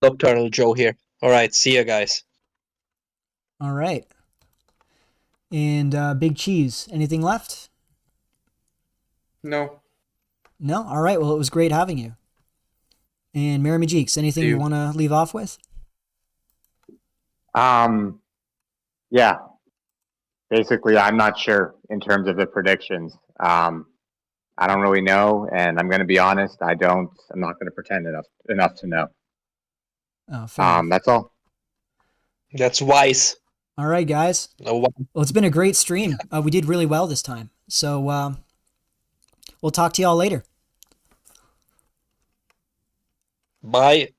Nocturnal Joe here. All right, see you guys. All right. And Big Cheese, anything left? No. No? All right. Well, it was great having you. And Mary Majeeks, anything you want to leave off with? Yeah. Basically, I'm not sure in terms of the predictions. I don't really know, and I'm going to be honest. I'm not going to pretend enough to know. Oh, fair enough. That's all. That's wise. All right, guys. Well, it's been a great stream. We did really well this time. So we'll talk to y'all later. Bye.